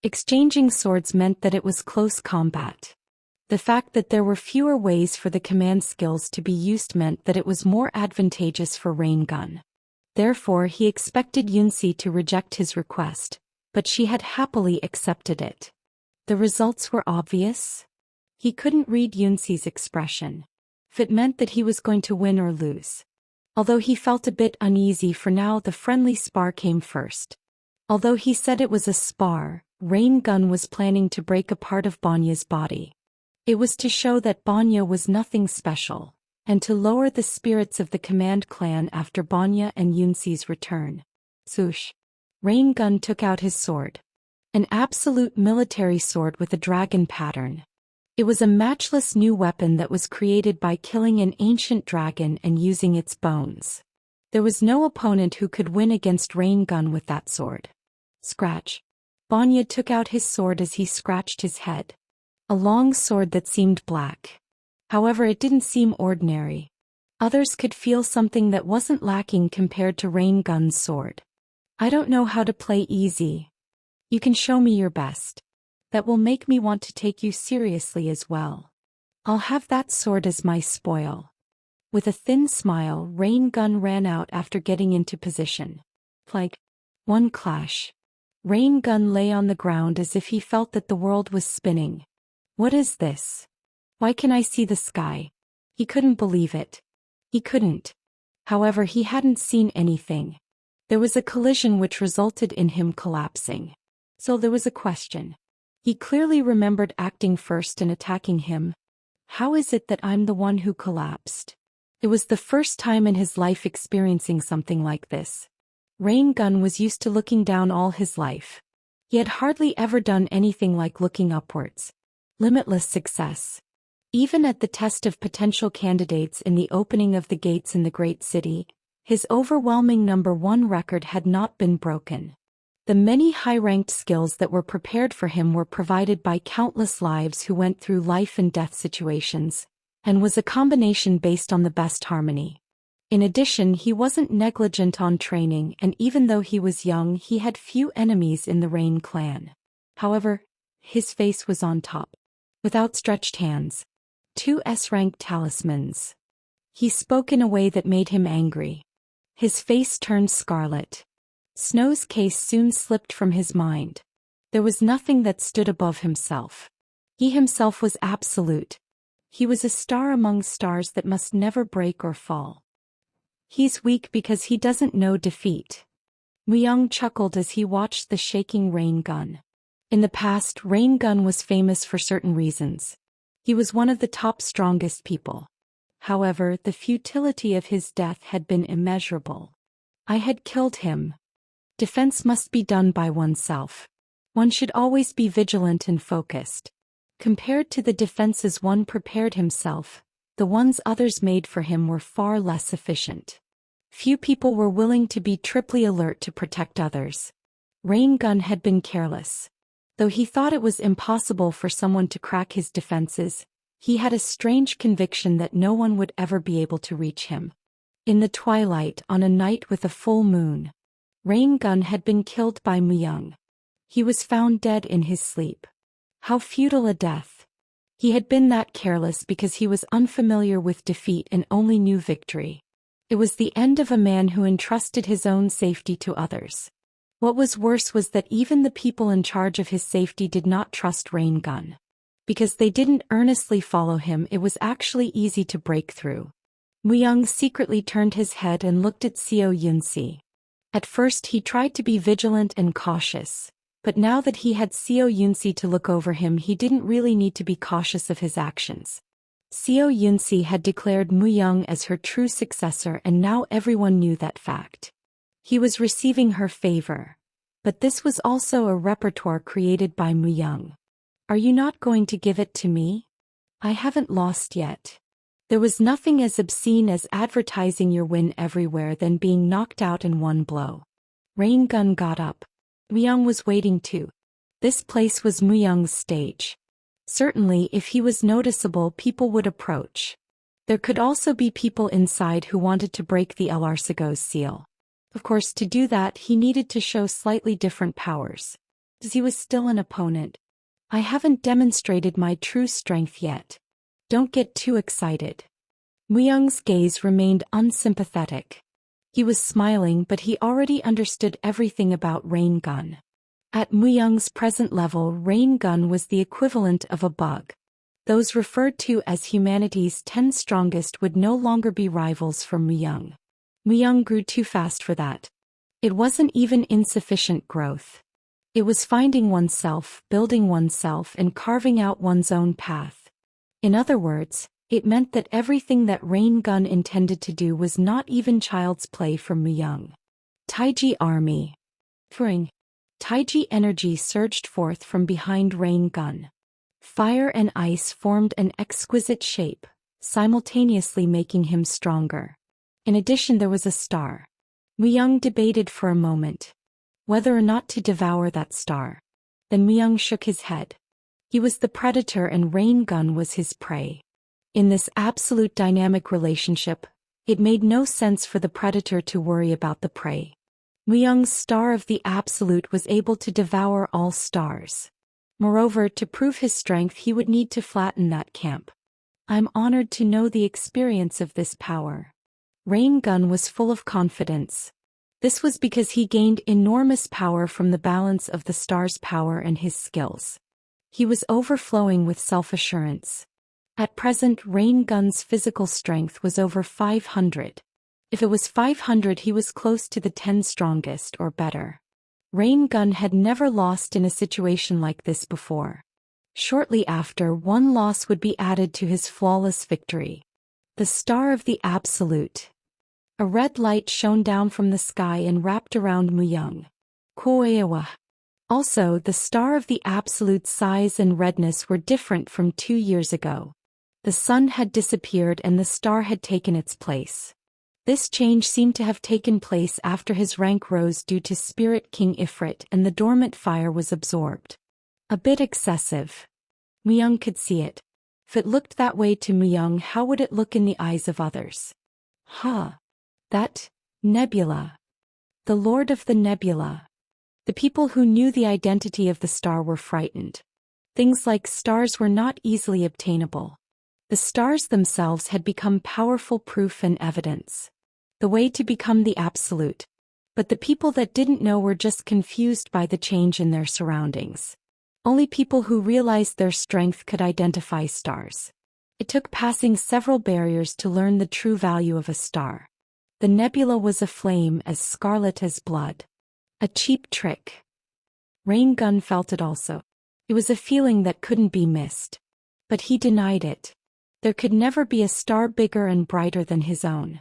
Exchanging swords meant that it was close combat. The fact that there were fewer ways for the command skills to be used meant that it was more advantageous for Rain Gun. Therefore, he expected Yunsi to reject his request, but she had happily accepted it. The results were obvious. He couldn't read Yunsi's expression. If it meant that he was going to win or lose. Although he felt a bit uneasy for now, the friendly spar came first. Although he said it was a spar, Rain Gun was planning to break a part of Banya's body. It was to show that Banya was nothing special, and to lower the spirits of the command clan after Banya and Yunsi's return. Swoosh. Rain Gun took out his sword. An absolute military sword with a dragon pattern. It was a matchless new weapon that was created by killing an ancient dragon and using its bones. There was no opponent who could win against Rain Gun with that sword. Scratch. Banya took out his sword as he scratched his head. A long sword that seemed black. However, it didn't seem ordinary. Others could feel something that wasn't lacking compared to Rain Gun's sword. I don't know how to play easy. You can show me your best. That will make me want to take you seriously as well. I'll have that sword as my spoil. With a thin smile, Rain Gun ran out after getting into position. Like one clash. Rain Gun lay on the ground as if he felt that the world was spinning. What is this? Why can I see the sky? He couldn't believe it. He couldn't. However, he hadn't seen anything. There was a collision which resulted in him collapsing. So there was a question. He clearly remembered acting first and attacking him. How is it that I'm the one who collapsed? It was the first time in his life experiencing something like this. Rain Gun was used to looking down all his life. He had hardly ever done anything like looking upwards. Limitless success. Even at the test of potential candidates in the opening of the gates in the great city, his overwhelming #1 record had not been broken. The many high-ranked skills that were prepared for him were provided by countless lives who went through life and death situations, and was a combination based on the best harmony. In addition, he wasn't negligent on training, and even though he was young, he had few enemies in the Rain clan. However, his face was on top. With outstretched hands. 2 S-rank talismans. He spoke in a way that made him angry. His face turned scarlet. Snow's case soon slipped from his mind. There was nothing that stood above himself. He himself was absolute. He was a star among stars that must never break or fall. He's weak because he doesn't know defeat. Myung chuckled as he watched the shaking Rain Gun. In the past, Rain Gun was famous for certain reasons. He was one of the top strongest people. However, the futility of his death had been immeasurable. I had killed him. Defense must be done by oneself. One should always be vigilant and focused. Compared to the defenses one prepared himself, the ones others made for him were far less efficient. Few people were willing to be triply alert to protect others. Rain Gun had been careless. Though he thought it was impossible for someone to crack his defenses, he had a strange conviction that no one would ever be able to reach him. In the twilight, on a night with a full moon, Rain Gun had been killed by Muyang. He was found dead in his sleep. How futile a death. He had been that careless because he was unfamiliar with defeat and only knew victory. It was the end of a man who entrusted his own safety to others. What was worse was that even the people in charge of his safety did not trust Rain Gun. Because they didn't earnestly follow him, it was actually easy to break through. Muyang secretly turned his head and looked at Xiao Yunxi. At first he tried to be vigilant and cautious, but now that he had Xiao Yunxi to look over him, he didn't really need to be cautious of his actions. Xiao Yunxi had declared Muyang as her true successor, and now everyone knew that fact. He was receiving her favor. But this was also a repertoire created by Muyang. Are you not going to give it to me? I haven't lost yet. There was nothing as obscene as advertising your win everywhere than being knocked out in one blow. Rain Gun got up. Muyang was waiting too. This place was Muyang's stage. Certainly, if he was noticeable, people would approach. There could also be people inside who wanted to break the El Arcego's seal. Of course, to do that, he needed to show slightly different powers. As he was still an opponent. I haven't demonstrated my true strength yet. Don't get too excited. Muyang's gaze remained unsympathetic. He was smiling, but he already understood everything about Rain Gun. At Muyang's present level, Rain Gun was the equivalent of a bug. Those referred to as humanity's 10 strongest would no longer be rivals for Muyang. Muyang grew too fast for that. It wasn't even insufficient growth. It was finding oneself, building oneself, and carving out one's own path. In other words, it meant that everything that Rain Gun intended to do was not even child's play for Muyang. Taiji Army. Fring. Taiji energy surged forth from behind Rain Gun. Fire and ice formed an exquisite shape, simultaneously making him stronger. In addition, there was a star. Muyang debated for a moment whether or not to devour that star. Then Muyang shook his head. He was the predator and Rain Gun was his prey. In this absolute dynamic relationship, it made no sense for the predator to worry about the prey. Muyang's star of the absolute was able to devour all stars. Moreover, to prove his strength, he would need to flatten that camp. I'm honored to know the experience of this power. Rain Gun was full of confidence. This was because he gained enormous power from the balance of the star's power and his skills. He was overflowing with self-assurance. At present, Rain Gun's physical strength was over 500. If it was 500, he was close to the 10 strongest or better. Rain Gun had never lost in a situation like this before. Shortly after, one loss would be added to his flawless victory. The Star of the Absolute. A red light shone down from the sky and wrapped around Muyang. Koewa. Also, the Star of the Absolute's size and redness were different from 2 years ago. The sun had disappeared and the star had taken its place. This change seemed to have taken place after his rank rose due to Spirit King Ifrit and the dormant fire was absorbed. A bit excessive. Muyang could see it. If it looked that way to Muyang, how would it look in the eyes of others? That nebula. The Lord of the Nebula. The people who knew the identity of the star were frightened. Things like stars were not easily obtainable. The stars themselves had become powerful proof and evidence. The way to become the absolute. But the people that didn't know were just confused by the change in their surroundings. Only people who realized their strength could identify stars. It took passing several barriers to learn the true value of a star. The nebula was aflame as scarlet as blood. A cheap trick. Rain Gun felt it also. It was a feeling that couldn't be missed. But he denied it. There could never be a star bigger and brighter than his own.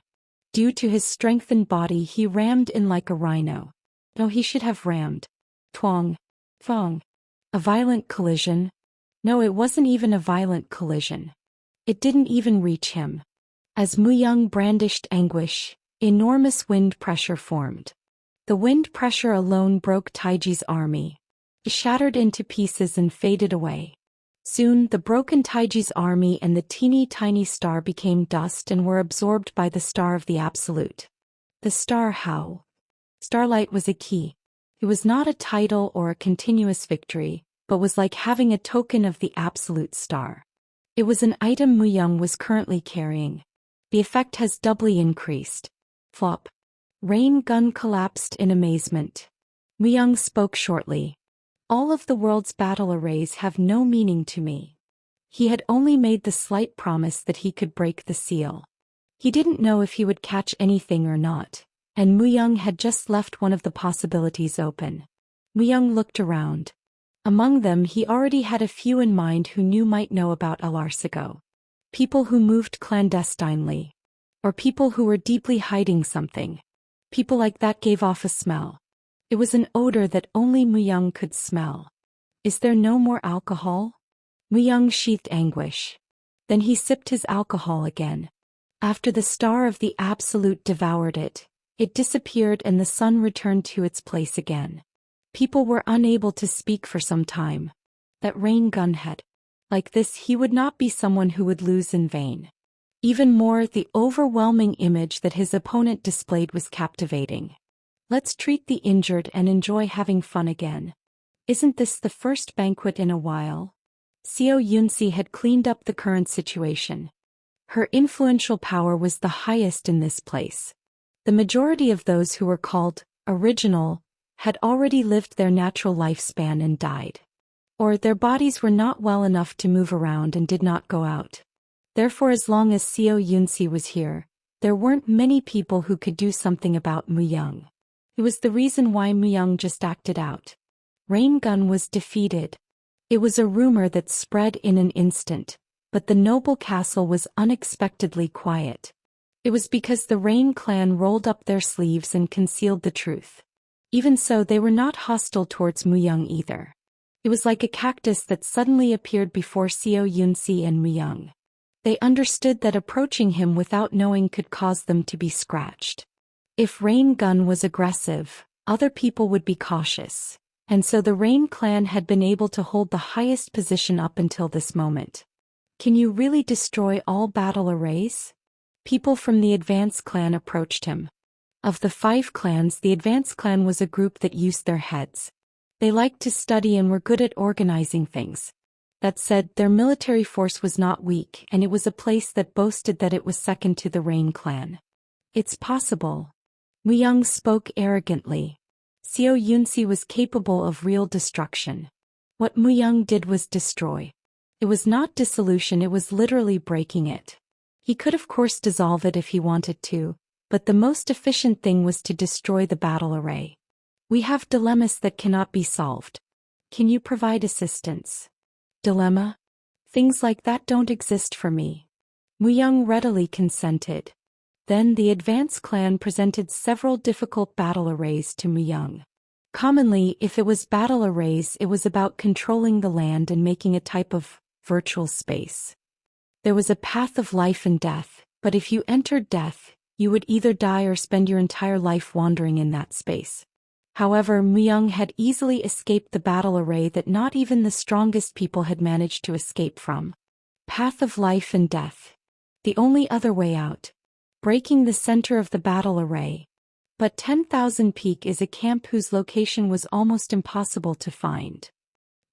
Due to his strengthened body, he rammed in like a rhino. No, he should have rammed. Twang. Thong. A violent collision? No, it wasn't even a violent collision. It didn't even reach him. As Mu-young brandished anguish, enormous wind pressure formed. The wind pressure alone broke Taiji's army. It shattered into pieces and faded away. Soon, the broken Taiji's army and the teeny-tiny star became dust and were absorbed by the star of the Absolute. The star how? Starlight was a key. It was not a title or a continuous victory, but was like having a token of the Absolute star. It was an item Mu-young was currently carrying. The effect has doubly increased. Flop. Rain gun collapsed in amazement. Mu-young spoke shortly. All of the world's battle arrays have no meaning to me. He had only made the slight promise that he could break the seal. He didn't know if he would catch anything or not, and Mu-young had just left one of the possibilities open. Mu-young looked around. Among them he already had a few in mind who might know about El Arsigo. People who moved clandestinely. Or people who were deeply hiding something. People like that gave off a smell. It was an odor that only Mu-young could smell. Is there no more alcohol? Mu-young sheathed anguish. Then he sipped his alcohol again. After the star of the Absolute devoured it, it disappeared and the sun returned to its place again. People were unable to speak for some time. That rain gun had. Like this he would not be someone who would lose in vain. Even more, the overwhelming image that his opponent displayed was captivating. Let's treat the injured and enjoy having fun again. Isn't this the first banquet in a while? Seo Yunsi had cleaned up the current situation. Her influential power was the highest in this place. The majority of those who were called original had already lived their natural lifespan and died. Or their bodies were not well enough to move around and did not go out. Therefore, as long as Seo Yunsi was here, there weren't many people who could do something about Mu-young. It was the reason why Mu-young just acted out. Rain gun was defeated. It was a rumor that spread in an instant, but the noble castle was unexpectedly quiet. It was because the Rain clan rolled up their sleeves and concealed the truth. Even so, they were not hostile towards Mu-young either. It was like a cactus that suddenly appeared before Seo Yunsi and Mu-young. They understood that approaching him without knowing could cause them to be scratched. If Rain gun was aggressive, other people would be cautious, and so the Rain clan had been able to hold the highest position up until this moment. Can you really destroy all battle arrays? People from the Advance clan approached him. Of the 5 clans, the Advance clan was a group that used their heads. They liked to study and were good at organizing things. That said, their military force was not weak, and it was a place that boasted that it was second to the Rain clan. It's possible. Mu-young spoke arrogantly. Seo Yunsi was capable of real destruction. What Mu-young did was destroy. It was not dissolution, it was literally breaking it. He could of course dissolve it if he wanted to, but the most efficient thing was to destroy the battle array. We have dilemmas that cannot be solved. Can you provide assistance? Dilemma? Things like that don't exist for me. Mu-young readily consented. Then the Advance clan presented several difficult battle arrays to Mu-young. Commonly, if it was battle arrays, it was about controlling the land and making a type of virtual space. There was a path of life and death, but if you entered death, you would either die or spend your entire life wandering in that space. However, Mu-young had easily escaped the battle array that not even the strongest people had managed to escape from. Path of life and death. The only other way out. Breaking the center of the battle array. But 10,000 Peak is a camp whose location was almost impossible to find.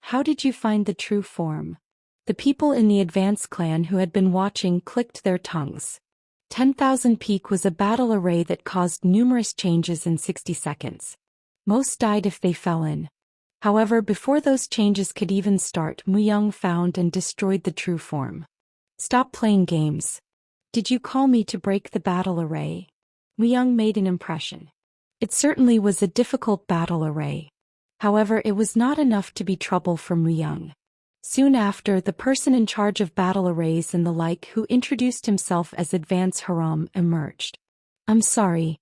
How did you find the true form? The people in the Advance clan who had been watching clicked their tongues. 10,000 Peak was a battle array that caused numerous changes in 60 seconds. Most died if they fell in. However, before those changes could even start, Mu-young found and destroyed the true form. Stop playing games. Did you call me to break the battle array? Mu-young made an impression. It certainly was a difficult battle array. However, it was not enough to be trouble for Mu-young. Soon after, the person in charge of battle arrays and the like, who introduced himself as Advance Haram, emerged. I'm sorry.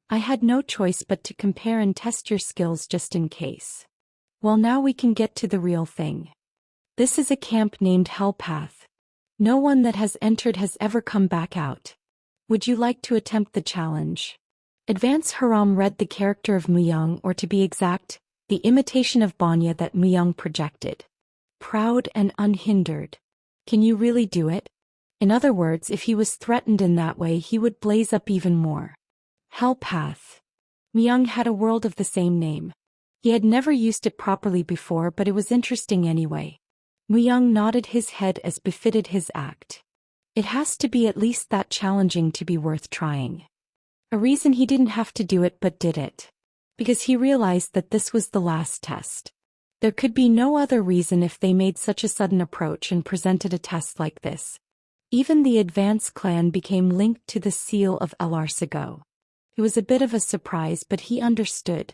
I had no choice but to compare and test your skills just in case. Well, now we can get to the real thing. This is a camp named Hellpath. No one that has entered has ever come back out. Would you like to attempt the challenge? Advance Haram read the character of Muyang, or to be exact, the imitation of Banya that Muyang projected. Proud and unhindered. Can you really do it? In other words, if he was threatened in that way, he would blaze up even more. Hell Path. Muyang had a world of the same name. He had never used it properly before, but it was interesting anyway. Muyang nodded his head as befitted his act. It has to be at least that challenging to be worth trying. A reason he didn't have to do it but did it. Because he realized that this was the last test. There could be no other reason if they made such a sudden approach and presented a test like this. Even the Advance clan became linked to the seal of El Arcego. It was a bit of a surprise, but he understood.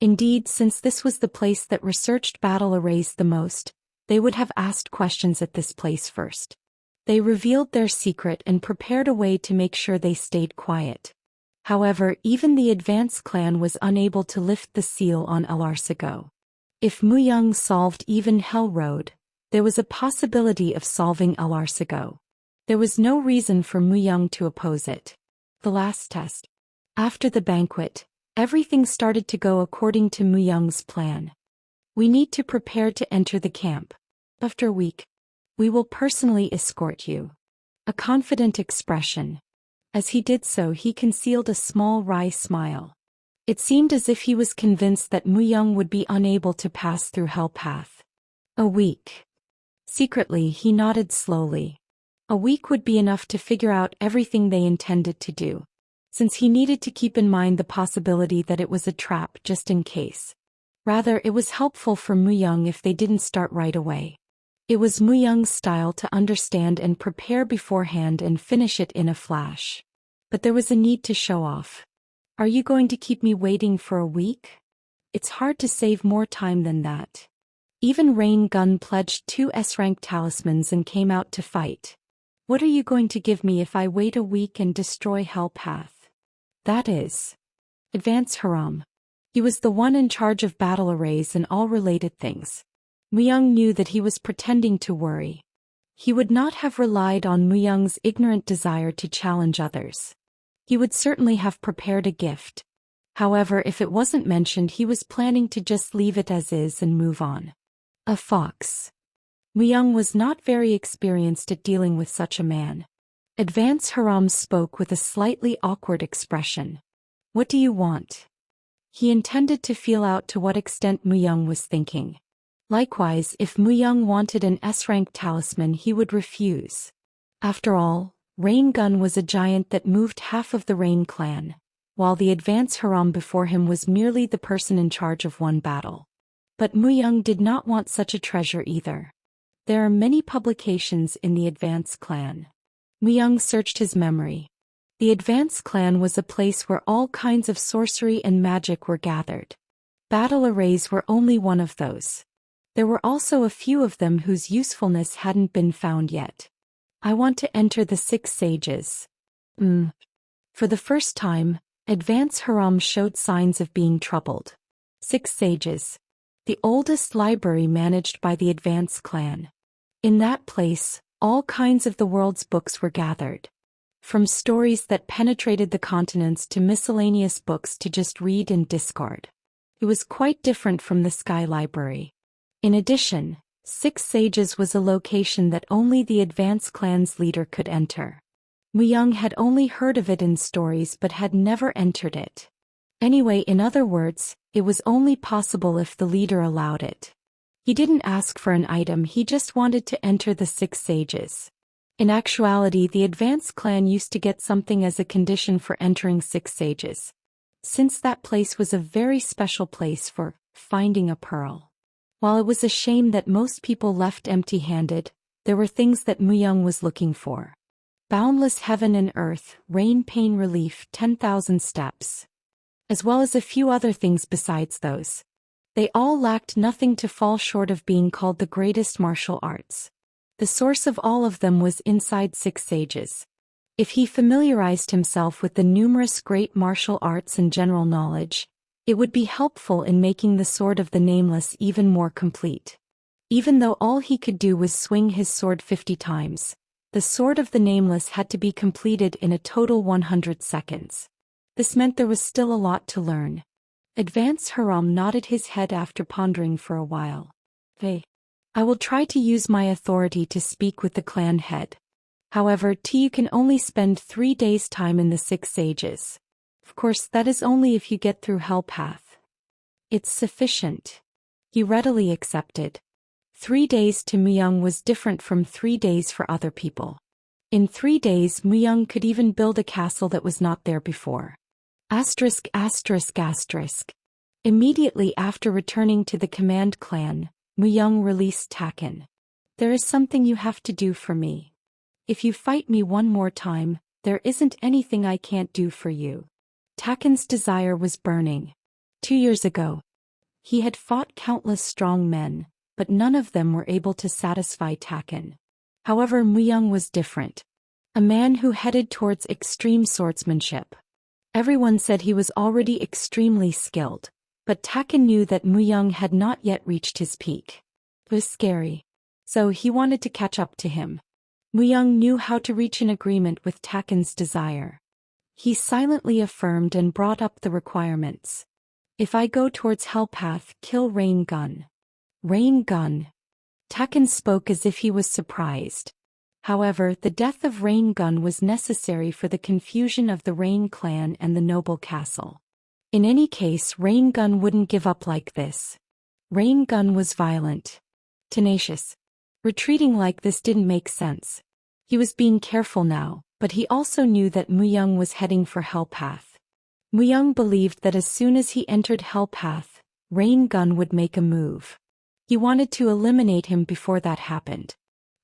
Indeed, since this was the place that researched battle arrays the most, they would have asked questions at this place first. They revealed their secret and prepared a way to make sure they stayed quiet. However, even the Advance clan was unable to lift the seal on El Arcego. If Muyang solved even Hell Road, there was a possibility of solving El Arcego. There was no reason for Muyang to oppose it. The last test. After the banquet, everything started to go according to Muyang's plan. We need to prepare to enter the camp. After a week, we will personally escort you. A confident expression. As he did so, he concealed a small wry smile. It seemed as if he was convinced that Muyang would be unable to pass through Hell Path. A week. Secretly, he nodded slowly. A week would be enough to figure out everything they intended to do, since he needed to keep in mind the possibility that it was a trap just in case. Rather, it was helpful for Muyang if they didn't start right away. It was Muyang's style to understand and prepare beforehand and finish it in a flash. But there was a need to show off. Are you going to keep me waiting for a week? It's hard to save more time than that. Even Rain Gun pledged 2 S-rank talismans and came out to fight. What are you going to give me if I wait a week and destroy Hell Path? That is. Advance Haram. He was the one in charge of battle arrays and all related things. Muyang knew that he was pretending to worry. He would not have relied on Muyang's ignorant desire to challenge others. He would certainly have prepared a gift. However, if it wasn't mentioned, he was planning to just leave it as is and move on. A fox. Muyang was not very experienced at dealing with such a man. Advance Haram spoke with a slightly awkward expression. What do you want? He intended to feel out to what extent Muyang was thinking. Likewise, if Muyang wanted an S-rank talisman, he would refuse. After all, Rain Gun was a giant that moved half of the Rain clan, while the Advance Haram before him was merely the person in charge of one battle. But Muyang did not want such a treasure either. There are many publications in the Advance clan. Muyang searched his memory. The Advance clan was a place where all kinds of sorcery and magic were gathered. Battle arrays were only one of those. There were also a few of them whose usefulness hadn't been found yet. I want to enter the 6 sages. For the first time, Advance Haram showed signs of being troubled. 6 sages. The oldest library managed by the Advance clan. In that place, all kinds of the world's books were gathered. From stories that penetrated the continents to miscellaneous books to just read and discard. It was quite different from the Sky Library. In addition, 6 Sages was a location that only the Advance clan's leader could enter. Muyang had only heard of it in stories but had never entered it. Anyway, in other words, it was only possible if the leader allowed it. He didn't ask for an item, he just wanted to enter the 6 Sages. In actuality, the Advance clan used to get something as a condition for entering 6 Sages. Since that place was a very special place for finding a pearl. While it was a shame that most people left empty-handed, there were things that Muyang was looking for. Boundless heaven and earth, rain pain relief, 10,000 steps. As well as a few other things besides those. They all lacked nothing to fall short of being called the greatest martial arts. The source of all of them was inside 6 Sages. If he familiarized himself with the numerous great martial arts and general knowledge, it would be helpful in making the Sword of the Nameless even more complete. Even though all he could do was swing his sword 50 times, The Sword of the Nameless had to be completed in a total 100 seconds. This meant there was still a lot to learn. Advanced Haram nodded his head after pondering for a while. Hey. I will try to use my authority to speak with the clan head. However, you can only spend 3 days' time in the 6 sages. Of course, that is only if you get through Hell Path. It's sufficient. He readily accepted. 3 days to Muyang was different from 3 days for other people. In 3 days, Muyang could even build a castle that was not there before. Asterisk asterisk asterisk. Immediately after returning to the command clan, Muyang released Taken. There is something you have to do for me. If you fight me one more time, there isn't anything I can't do for you. Taken's desire was burning. 2 years ago, he had fought countless strong men, but none of them were able to satisfy Taken. However, Muyang was different. A man who headed towards extreme swordsmanship. Everyone said he was already extremely skilled, but Taken knew that Muyang had not yet reached his peak. It was scary. So he wanted to catch up to him. Muyang knew how to reach an agreement with Taken's desire. He silently affirmed and brought up the requirements. If I go towards Hell Path, kill Rain Gun. Rain Gun. Taken spoke as if he was surprised. However, the death of Rain Gun was necessary for the confusion of the Rain clan and the noble castle. In any case, Rain Gun wouldn't give up like this. Rain Gun was violent. Tenacious. Retreating like this didn't make sense. He was being careful now, but he also knew that Muyang was heading for Hell Path. Muyang believed that as soon as he entered Hell Path, Rain Gun would make a move. He wanted to eliminate him before that happened.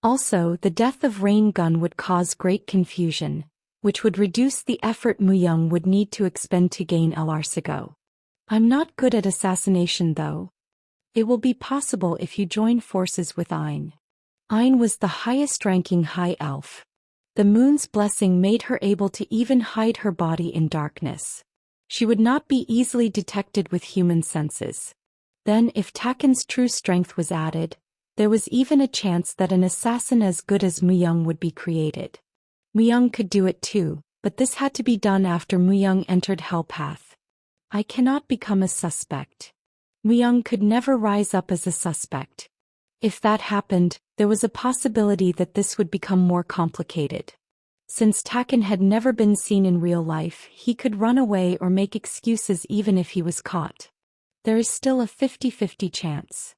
Also, the death of Rain Gun would cause great confusion, which would reduce the effort Muyang would need to expend to gain El Arsigo. I'm not good at assassination though. It will be possible if you join forces with Ayn. Ayn was the highest-ranking high elf. The moon's blessing made her able to even hide her body in darkness. She would not be easily detected with human senses. Then, if Taken's true strength was added, there was even a chance that an assassin as good as Muyang would be created. Muyang could do it too, but this had to be done after Muyang entered Hell Path. I cannot become a suspect. Muyang could never rise up as a suspect. If that happened, there was a possibility that this would become more complicated. Since Taken had never been seen in real life, he could run away or make excuses even if he was caught. There is still a 50-50 chance.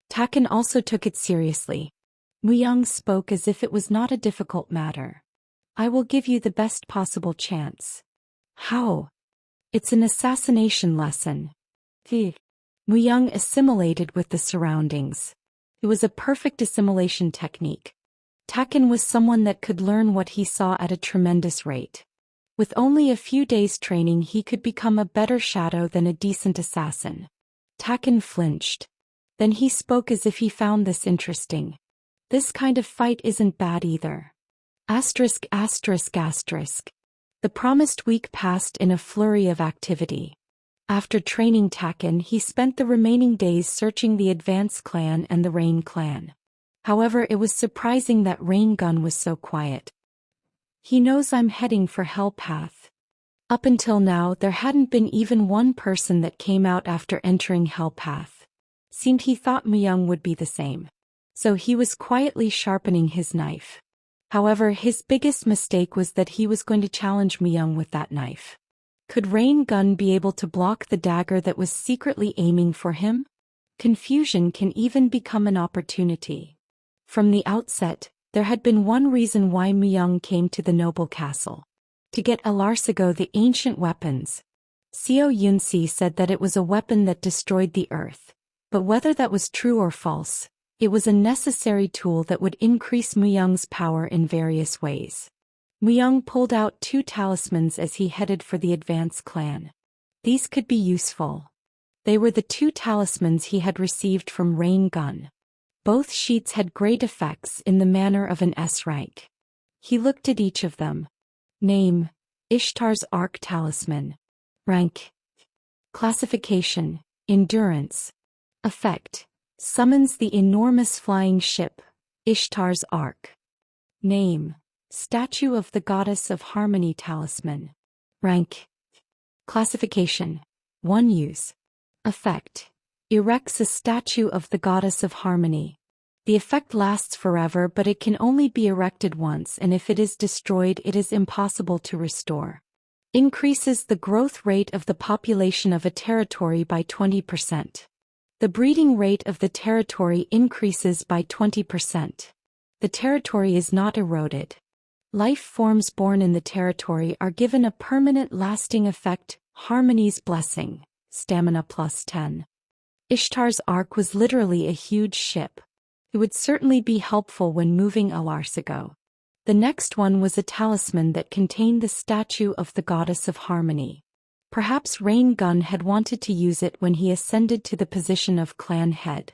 Taken also took it seriously. Muyang spoke as if it was not a difficult matter. I will give you the best possible chance. How? It's an assassination lesson. Muyang assimilated with the surroundings. It was a perfect assimilation technique. Taken was someone that could learn what he saw at a tremendous rate. With only a few days training, he could become a better shadow than a decent assassin. Taken flinched. Then he spoke as if he found this interesting. This kind of fight isn't bad either. Asterisk asterisk asterisk. The promised week passed in a flurry of activity. After training Taken, he spent the remaining days searching the Advance clan and the Rain clan. However, it was surprising that Rain Gun was so quiet. He knows I'm heading for Hell Path. Up until now, there hadn't been even one person that came out after entering Hell Path. Seemed he thought Muyang would be the same. So he was quietly sharpening his knife. However, his biggest mistake was that he was going to challenge Muyang with that knife. Could Rain Gun be able to block the dagger that was secretly aiming for him? Confusion can even become an opportunity. From the outset, there had been one reason why Muyang came to the noble castle. To get El Arsigo, the ancient weapons. Seo Yunsi said that it was a weapon that destroyed the earth. But whether that was true or false, it was a necessary tool that would increase Muyang's power in various ways. Muyang pulled out 2 talismans as he headed for the Advance clan. These could be useful. They were the 2 talismans he had received from Rain Gun. Both sheets had great effects in the manner of an S rank. He looked at each of them. Name: Ishtar's Arc Talisman. Rank: Classification: Endurance. Effect: summons the enormous flying ship, Ishtar's Ark. Name: Statue of the Goddess of Harmony Talisman. Rank: Classification: 1 Use. Effect: Erects a statue of the Goddess of Harmony. The effect lasts forever, but it can only be erected once, and if it is destroyed it is impossible to restore. Increases the growth rate of the population of a territory by 20%. The breeding rate of the territory increases by 20%. The territory is not eroded. Life forms born in the territory are given a permanent lasting effect, Harmony's Blessing, stamina plus 10. Ishtar's Ark was literally a huge ship. It would certainly be helpful when moving a Larsigo. The next one was a talisman that contained the statue of the Goddess of Harmony. Perhaps Rain Gun had wanted to use it when he ascended to the position of clan head.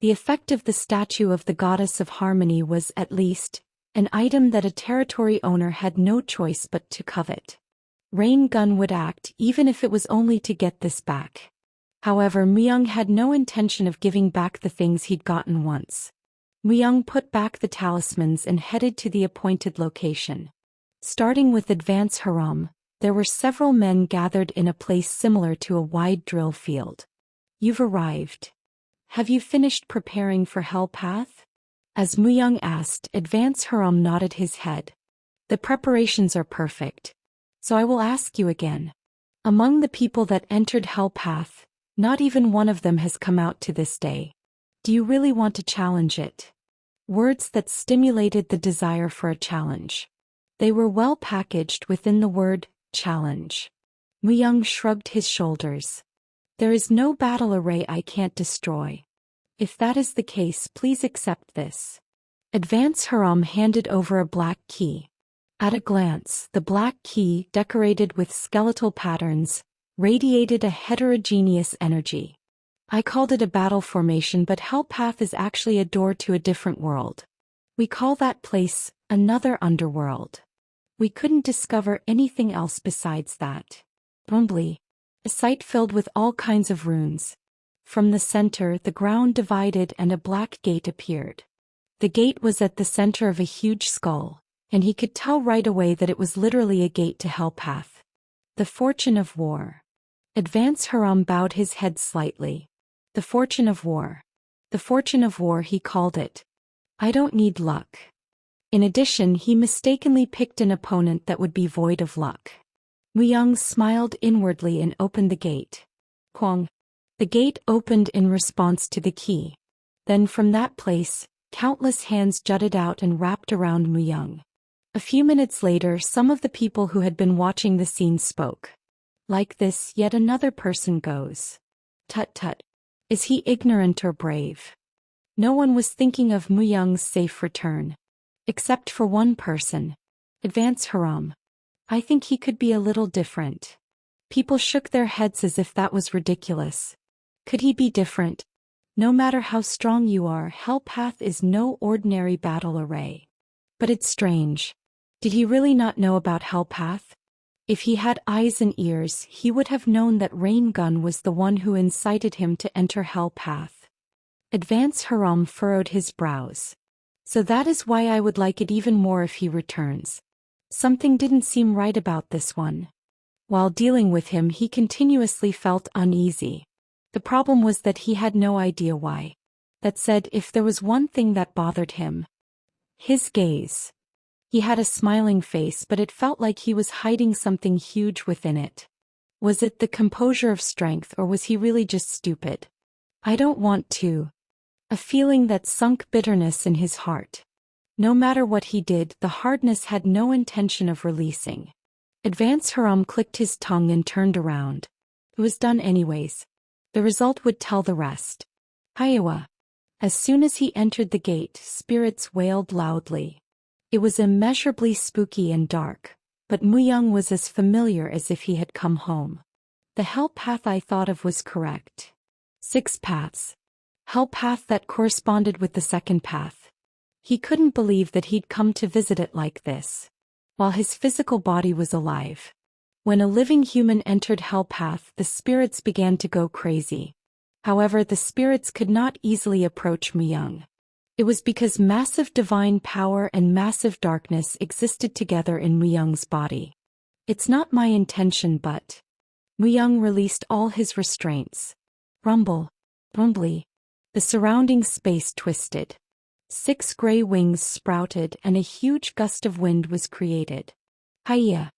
The effect of the statue of the Goddess of Harmony was, at least, an item that a territory owner had no choice but to covet. Rain Gun would act even if it was only to get this back. However, Myung had no intention of giving back the things he'd gotten once. Myung put back the talismans and headed to the appointed location. Starting with Advance Haram, there were several men gathered in a place similar to a wide drill field. You've arrived. Have you finished preparing for Hell Path? As Myung asked, Advance Haram nodded his head. The preparations are perfect. So I will ask you again. Among the people that entered Hell Path, not even one of them has come out to this day. Do you really want to challenge it? Words that stimulated the desire for a challenge. They were well packaged within the word, challenge. Myung shrugged his shoulders. There is no battle array I can't destroy. If that is the case, please accept this. Advance Haram handed over a black key. At a glance, the black key, decorated with skeletal patterns, radiated a heterogeneous energy. I called it a battle formation, but Hell Path is actually a door to a different world. We call that place another underworld. We couldn't discover anything else besides that. Rumbly. A site filled with all kinds of runes. From the center, the ground divided and a black gate appeared. The gate was at the center of a huge skull, and he could tell right away that it was literally a gate to Hell Path. The fortune of war. Advance Haram bowed his head slightly. The fortune of war. The fortune of war, he called it. I don't need luck. In addition, he mistakenly picked an opponent that would be void of luck. Myung smiled inwardly and opened the gate. Kwang. The gate opened in response to the key. Then from that place, countless hands jutted out and wrapped around Myung. A few minutes later, some of the people who had been watching the scene spoke. Like this, yet another person goes. Tut tut. Is he ignorant or brave? No one was thinking of Myung's safe return. Except for one person. Advance Haram. I think he could be a little different. People shook their heads as if that was ridiculous. Could he be different? No matter how strong you are, Hell Path is no ordinary battle array. But it's strange. Did he really not know about Hell Path? If he had eyes and ears, he would have known that Rain Gun was the one who incited him to enter Hell Path. Advance Haram furrowed his brows. So that is why I would like it even more if he returns. Something didn't seem right about this one. While dealing with him, he continuously felt uneasy. The problem was that he had no idea why. That said, if there was one thing that bothered him, his gaze. He had a smiling face, but it felt like he was hiding something huge within it. Was it the composure of strength, or was he really just stupid? I don't want to. A feeling that sunk bitterness in his heart. No matter what he did, the hardness had no intention of releasing. Advance Haram clicked his tongue and turned around. It was done anyways. The result would tell the rest. Iowa. As soon as he entered the gate, spirits wailed loudly. It was immeasurably spooky and dark, but Myung was as familiar as if he had come home. The Hell Path I thought of was correct. 6 paths. Hell Path that corresponded with the second path. He couldn't believe that he'd come to visit it like this, while his physical body was alive. When a living human entered Hell Path, the spirits began to go crazy. However, the spirits could not easily approach Myung. It was because massive divine power and massive darkness existed together in Muyang's body. It's not my intention, but... Muyang released all his restraints. Rumble. Rumbly. The surrounding space twisted. 6 gray wings sprouted and a huge gust of wind was created. Hiya.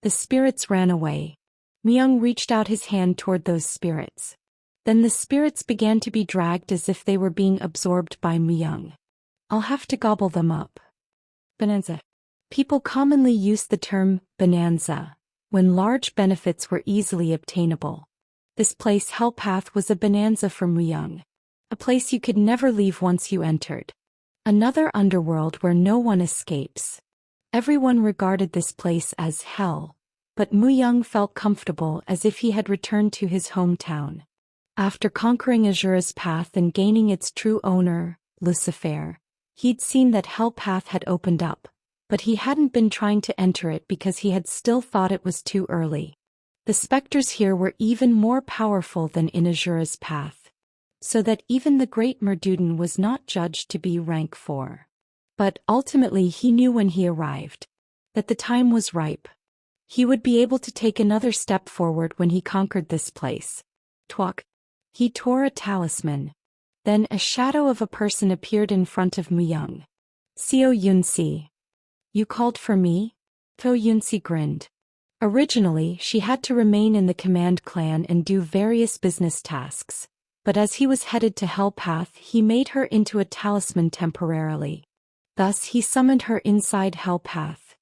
The spirits ran away. Muyang reached out his hand toward those spirits. Then the spirits began to be dragged as if they were being absorbed by Muyang. I'll have to gobble them up. Bonanza. People commonly use the term bonanza when large benefits were easily obtainable. This place, Hell Path, was a bonanza for Muyang. A place you could never leave once you entered. Another underworld where no one escapes. Everyone regarded this place as hell, but Muyang felt comfortable as if he had returned to his hometown. After conquering Azura's path and gaining its true owner, Lucifer, he'd seen that Hell Path had opened up, but he hadn't been trying to enter it because he had still thought it was too early. The specters here were even more powerful than in Azura's path, so that even the great Merdudin was not judged to be rank 4. But ultimately he knew when he arrived that the time was ripe. He would be able to take another step forward when he conquered this place. Twak. He tore a talisman. Then a shadow of a person appeared in front of Muyang. Seo Yunsi. You called for me? To Yunsi grinned. Originally, she had to remain in the command clan and do various business tasks, but as he was headed to Hell Path, he made her into a talisman temporarily. Thus, he summoned her inside Hell Path.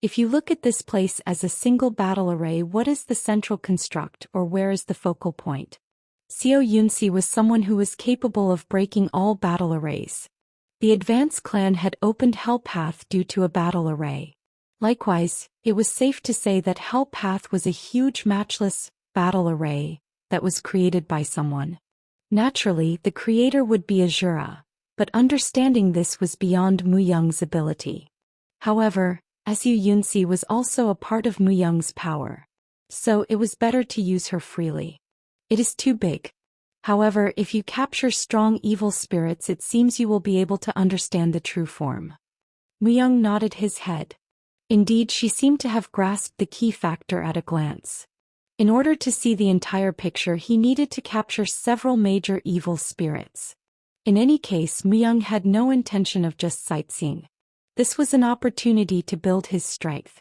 If you look at this place as a single battle array, what is the central construct, or where is the focal point? Seo Yunsi was someone who was capable of breaking all battle arrays. The Advance clan had opened Hell Path due to a battle array. Likewise, it was safe to say that Hell Path was a huge matchless battle array that was created by someone. Naturally, the creator would be Azura, but understanding this was beyond Muyang's ability. However, Seo Yunsi was also a part of Muyang's power, so it was better to use her freely. It is too big. However, if you capture strong evil spirits, it seems you will be able to understand the true form. Muyang nodded his head. Indeed, she seemed to have grasped the key factor at a glance. In order to see the entire picture, he needed to capture several major evil spirits. In any case, Muyang had no intention of just sightseeing. This was an opportunity to build his strength.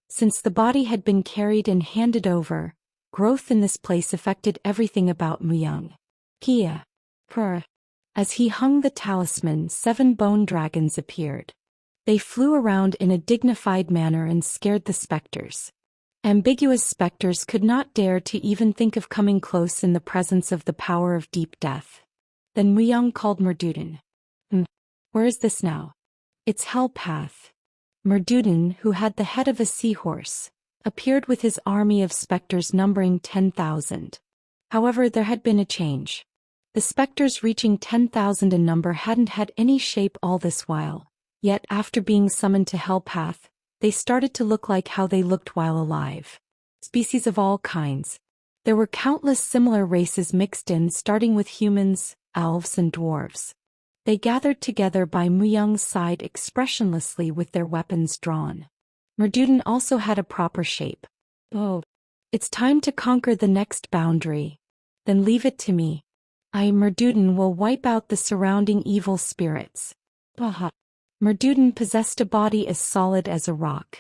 Since the body had been carried and handed over, growth in this place affected everything about Muyang. Kia. Purr. As he hung the talisman, 7 bone dragons appeared. They flew around in a dignified manner and scared the specters. Ambiguous specters could not dare to even think of coming close in the presence of the power of deep death. Then Muyang called Merdudin. Where is this now? It's Hell Path. Merdudin, who had the head of a seahorse, appeared with his army of specters numbering 10,000. However, there had been a change. The specters reaching 10,000 in number hadn't had any shape all this while, yet after being summoned to Hell Path, they started to look like how they looked while alive. Species of all kinds. There were countless similar races mixed in, starting with humans, elves and dwarves. They gathered together by Muyang's side expressionlessly with their weapons drawn. Merdudin also had a proper shape. Oh. It's time to conquer the next boundary. Then leave it to me. I, Merdudin, will wipe out the surrounding evil spirits. Baha. Merdudin possessed a body as solid as a rock.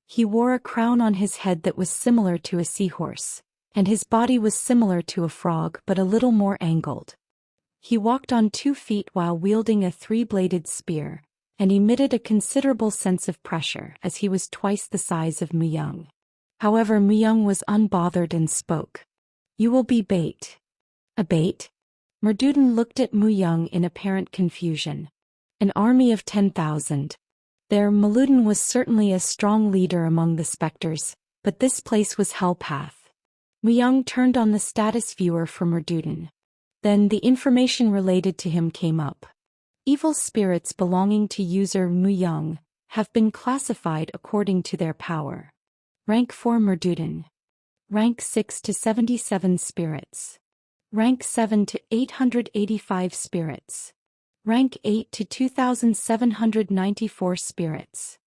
He wore a crown on his head that was similar to a seahorse, and his body was similar to a frog but a little more angled. He walked on 2 feet while wielding a 3-bladed spear, and emitted a considerable sense of pressure as he was twice the size of Muyang. However, Muyang was unbothered and spoke. You will be bait. A bait? Merdudin looked at Muyang in apparent confusion. An army of 10,000. There, Merdudin was certainly a strong leader among the specters, but this place was Hell Path. Muyang turned on the status viewer for Merdudin. Then the information related to him came up. Evil spirits belonging to user Muyang have been classified according to their power. Rank 4 Merdudin. Rank 6 to 77 spirits. Rank 7 to 885 spirits. Rank 8 to 2,794 spirits.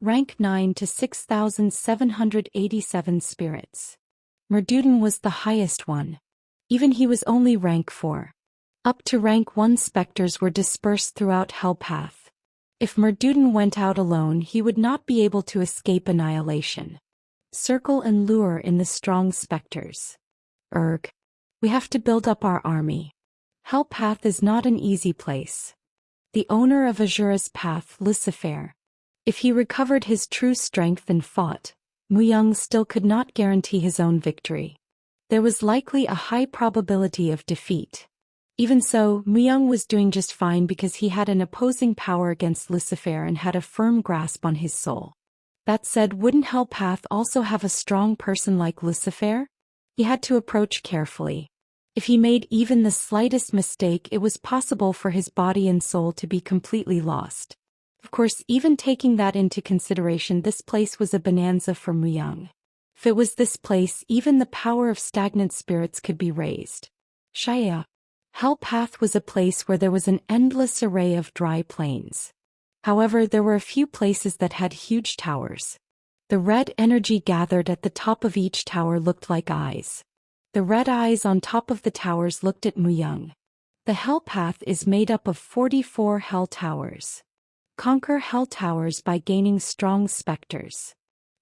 Rank 9 to 6,787 spirits. Merdudin was the highest one. Even he was only rank 4. Up to rank 1 specters were dispersed throughout Hell Path. If Merdudin went out alone, he would not be able to escape annihilation. Circle and lure in the strong specters. Erg. We have to build up our army. Hell Path is not an easy place. The owner of Azura's path, Lucifer. If he recovered his true strength and fought, Muyang still could not guarantee his own victory. There was likely a high probability of defeat. Even so, Muyang was doing just fine because he had an opposing power against Lucifer and had a firm grasp on his soul. That said, wouldn't Hell Path also have a strong person like Lucifer? He had to approach carefully. If he made even the slightest mistake, it was possible for his body and soul to be completely lost. Of course, even taking that into consideration, this place was a bonanza for Muyang. If it was this place, even the power of stagnant spirits could be raised. Shaya. Hell Path was a place where there was an endless array of dry plains. However, there were a few places that had huge towers. The red energy gathered at the top of each tower looked like eyes. The red eyes on top of the towers looked at Muyang. The Hell Path is made up of 44 Hell Towers. Conquer Hell Towers by gaining strong specters.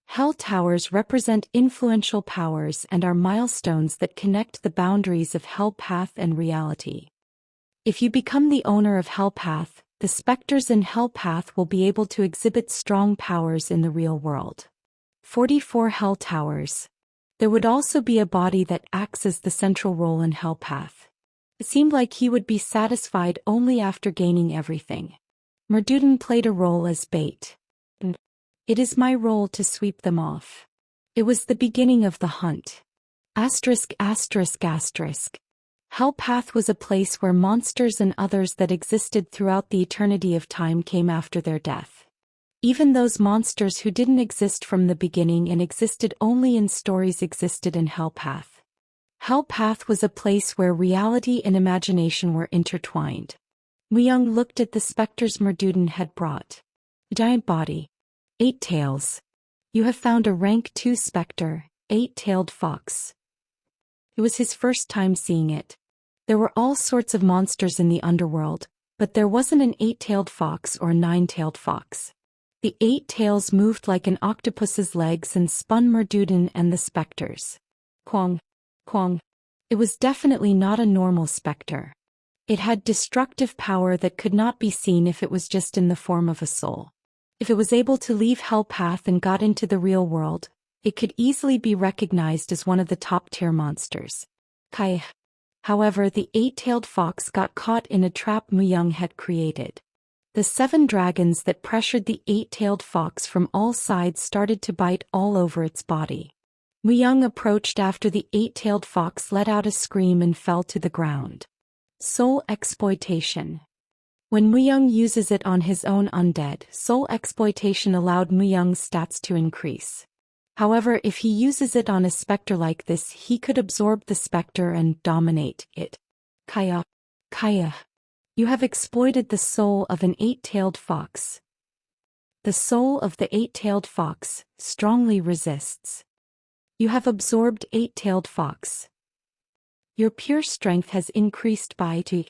Hell Towers represent influential powers and are milestones that connect the boundaries of Hell Path and reality. If you become the owner of Hell Path, the specters in Hell Path will be able to exhibit strong powers in the real world. 44 Hell Towers. There would also be a body that acts as the central role in Hell Path. It seemed like he would be satisfied only after gaining everything. Merdudin played a role as bait. It is my role to sweep them off. It was the beginning of the hunt. Asterisk asterisk asterisk. Hell Path was a place where monsters and others that existed throughout the eternity of time came after their death. Even those monsters who didn't exist from the beginning and existed only in stories existed in Hell Path. Hell Path was a place where reality and imagination were intertwined. Muyang looked at the specters Merdudin had brought. Giant body. 8 tails. You have found a rank 2 specter, 8-tailed fox. It was his first time seeing it. There were all sorts of monsters in the underworld, but there wasn't an 8-tailed fox or a 9-tailed fox. The 8 tails moved like an octopus's legs and spun Merdudin and the specters. Quang. Quang. It was definitely not a normal specter. It had destructive power that could not be seen if it was just in the form of a soul. If it was able to leave Hell Path and got into the real world, it could easily be recognized as one of the top-tier monsters. Kai. However, the 8-tailed fox got caught in a trap Muyang had created. The 7 dragons that pressured the 8-tailed fox from all sides started to bite all over its body. Muyang approached after the 8-tailed fox let out a scream and fell to the ground. Soul exploitation. When Muyang uses it on his own undead, soul exploitation allowed Muyang's stats to increase. However, if he uses it on a specter like this, he could absorb the specter and dominate it. Kaya. Kaya. You have exploited the soul of an 8-tailed fox. The soul of the 8-tailed fox strongly resists. You have absorbed 8-tailed fox. Your pure strength has increased by 2.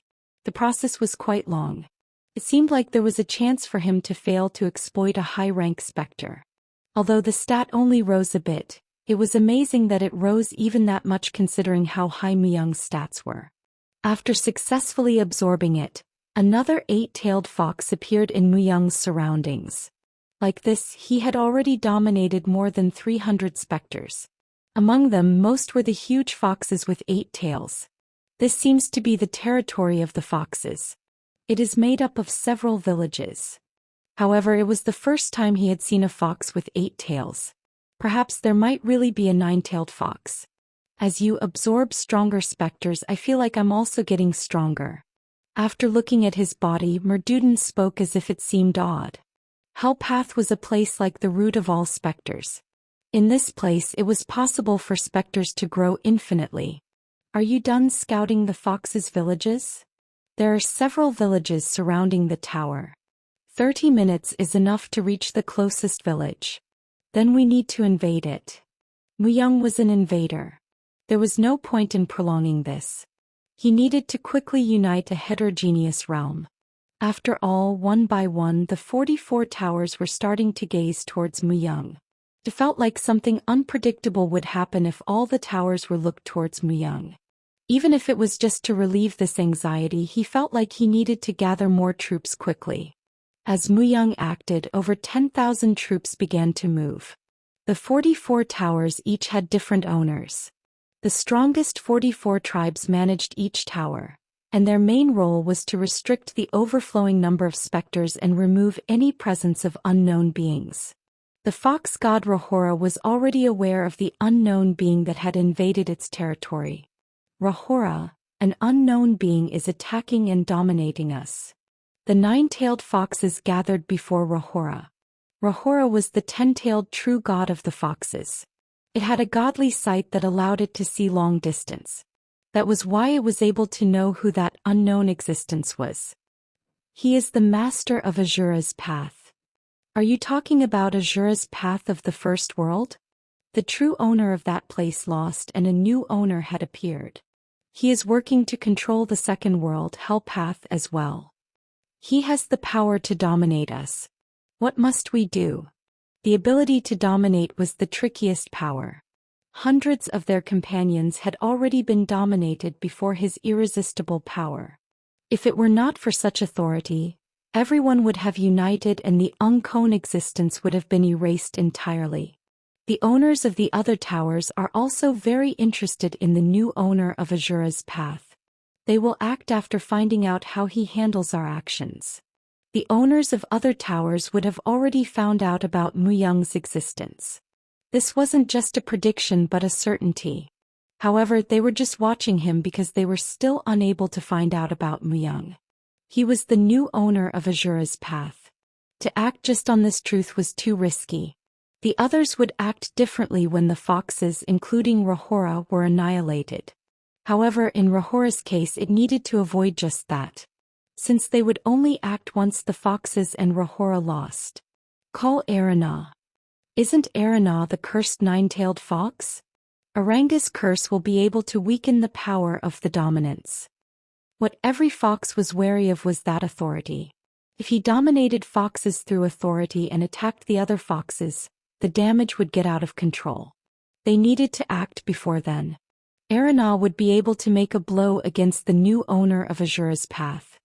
The process was quite long. It seemed like there was a chance for him to fail to exploit a high-rank specter. Although the stat only rose a bit, it was amazing that it rose even that much considering how high Muyang's stats were. After successfully absorbing it, another 8-tailed fox appeared in Muyang's surroundings. Like this, he had already dominated more than 300 specters. Among them, most were the huge foxes with 8 tails. This seems to be the territory of the foxes. It is made up of several villages. However, it was the first time he had seen a fox with 8 tails. Perhaps there might really be a 9-tailed fox. As you absorb stronger specters, I feel like I'm also getting stronger. After looking at his body, Merdudin spoke as if it seemed odd. Hell Path was a place like the root of all specters. In this place, it was possible for specters to grow infinitely. Are you done scouting the foxes' villages? There are several villages surrounding the tower. 30 minutes is enough to reach the closest village. Then we need to invade it. Muyang was an invader. There was no point in prolonging this. He needed to quickly unite a heterogeneous realm. After all, one by one the 44 towers were starting to gaze towards Muyang. It felt like something unpredictable would happen if all the towers were looked towards Muyang. Even if it was just to relieve this anxiety, he felt like he needed to gather more troops quickly. As Muyang acted, over 10,000 troops began to move. The 44 towers each had different owners. The strongest 44 tribes managed each tower, and their main role was to restrict the overflowing number of specters and remove any presence of unknown beings. The fox god Rahora was already aware of the unknown being that had invaded its territory. Rahora, an unknown being, is attacking and dominating us. The 9-tailed foxes gathered before Rahora. Rahora was the 10-tailed true god of the foxes. It had a godly sight that allowed it to see long distance. That was why it was able to know who that unknown existence was. He is the master of Azura's path. Are you talking about Azura's path of the first world? The true owner of that place lost and a new owner had appeared. He is working to control the second world, Hell Path, as well. He has the power to dominate us. What must we do? The ability to dominate was the trickiest power. Hundreds of their companions had already been dominated before his irresistible power. If it were not for such authority, everyone would have united and the Ungkon existence would have been erased entirely. The owners of the other towers are also very interested in the new owner of Azura's path. They will act after finding out how he handles our actions. The owners of other towers would have already found out about Muyang's existence. This wasn't just a prediction but a certainty. However, they were just watching him because they were still unable to find out about Muyang. He was the new owner of Azura's path. To act just on this truth was too risky. The others would act differently when the foxes, including Rahora, were annihilated. However, in Rahora's case it needed to avoid just that. Since they would only act once the foxes and Rahora lost. Call Arana. Isn't Arana the cursed 9-tailed fox? Aranga's curse will be able to weaken the power of the dominance. What every fox was wary of was that authority. If he dominated foxes through authority and attacked the other foxes, the damage would get out of control. They needed to act before then. Arana would be able to make a blow against the new owner of Azura's path.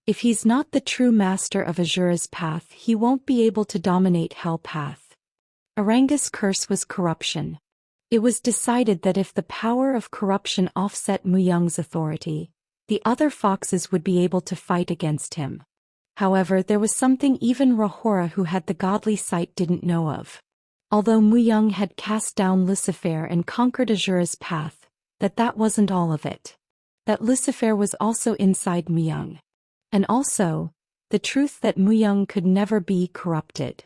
If he's not the true master of Azura's path, he won't be able to dominate Hell Path. Aranga's curse was corruption. It was decided that if the power of corruption offset Muyang's authority, the other foxes would be able to fight against him. However, there was something even Rahora, who had the godly sight, didn't know of. Although Muyang had cast down Lucifer and conquered Azura's path, that wasn't all of it. That Lucifer was also inside Muyang. And also, the truth that Muyang could never be corrupted.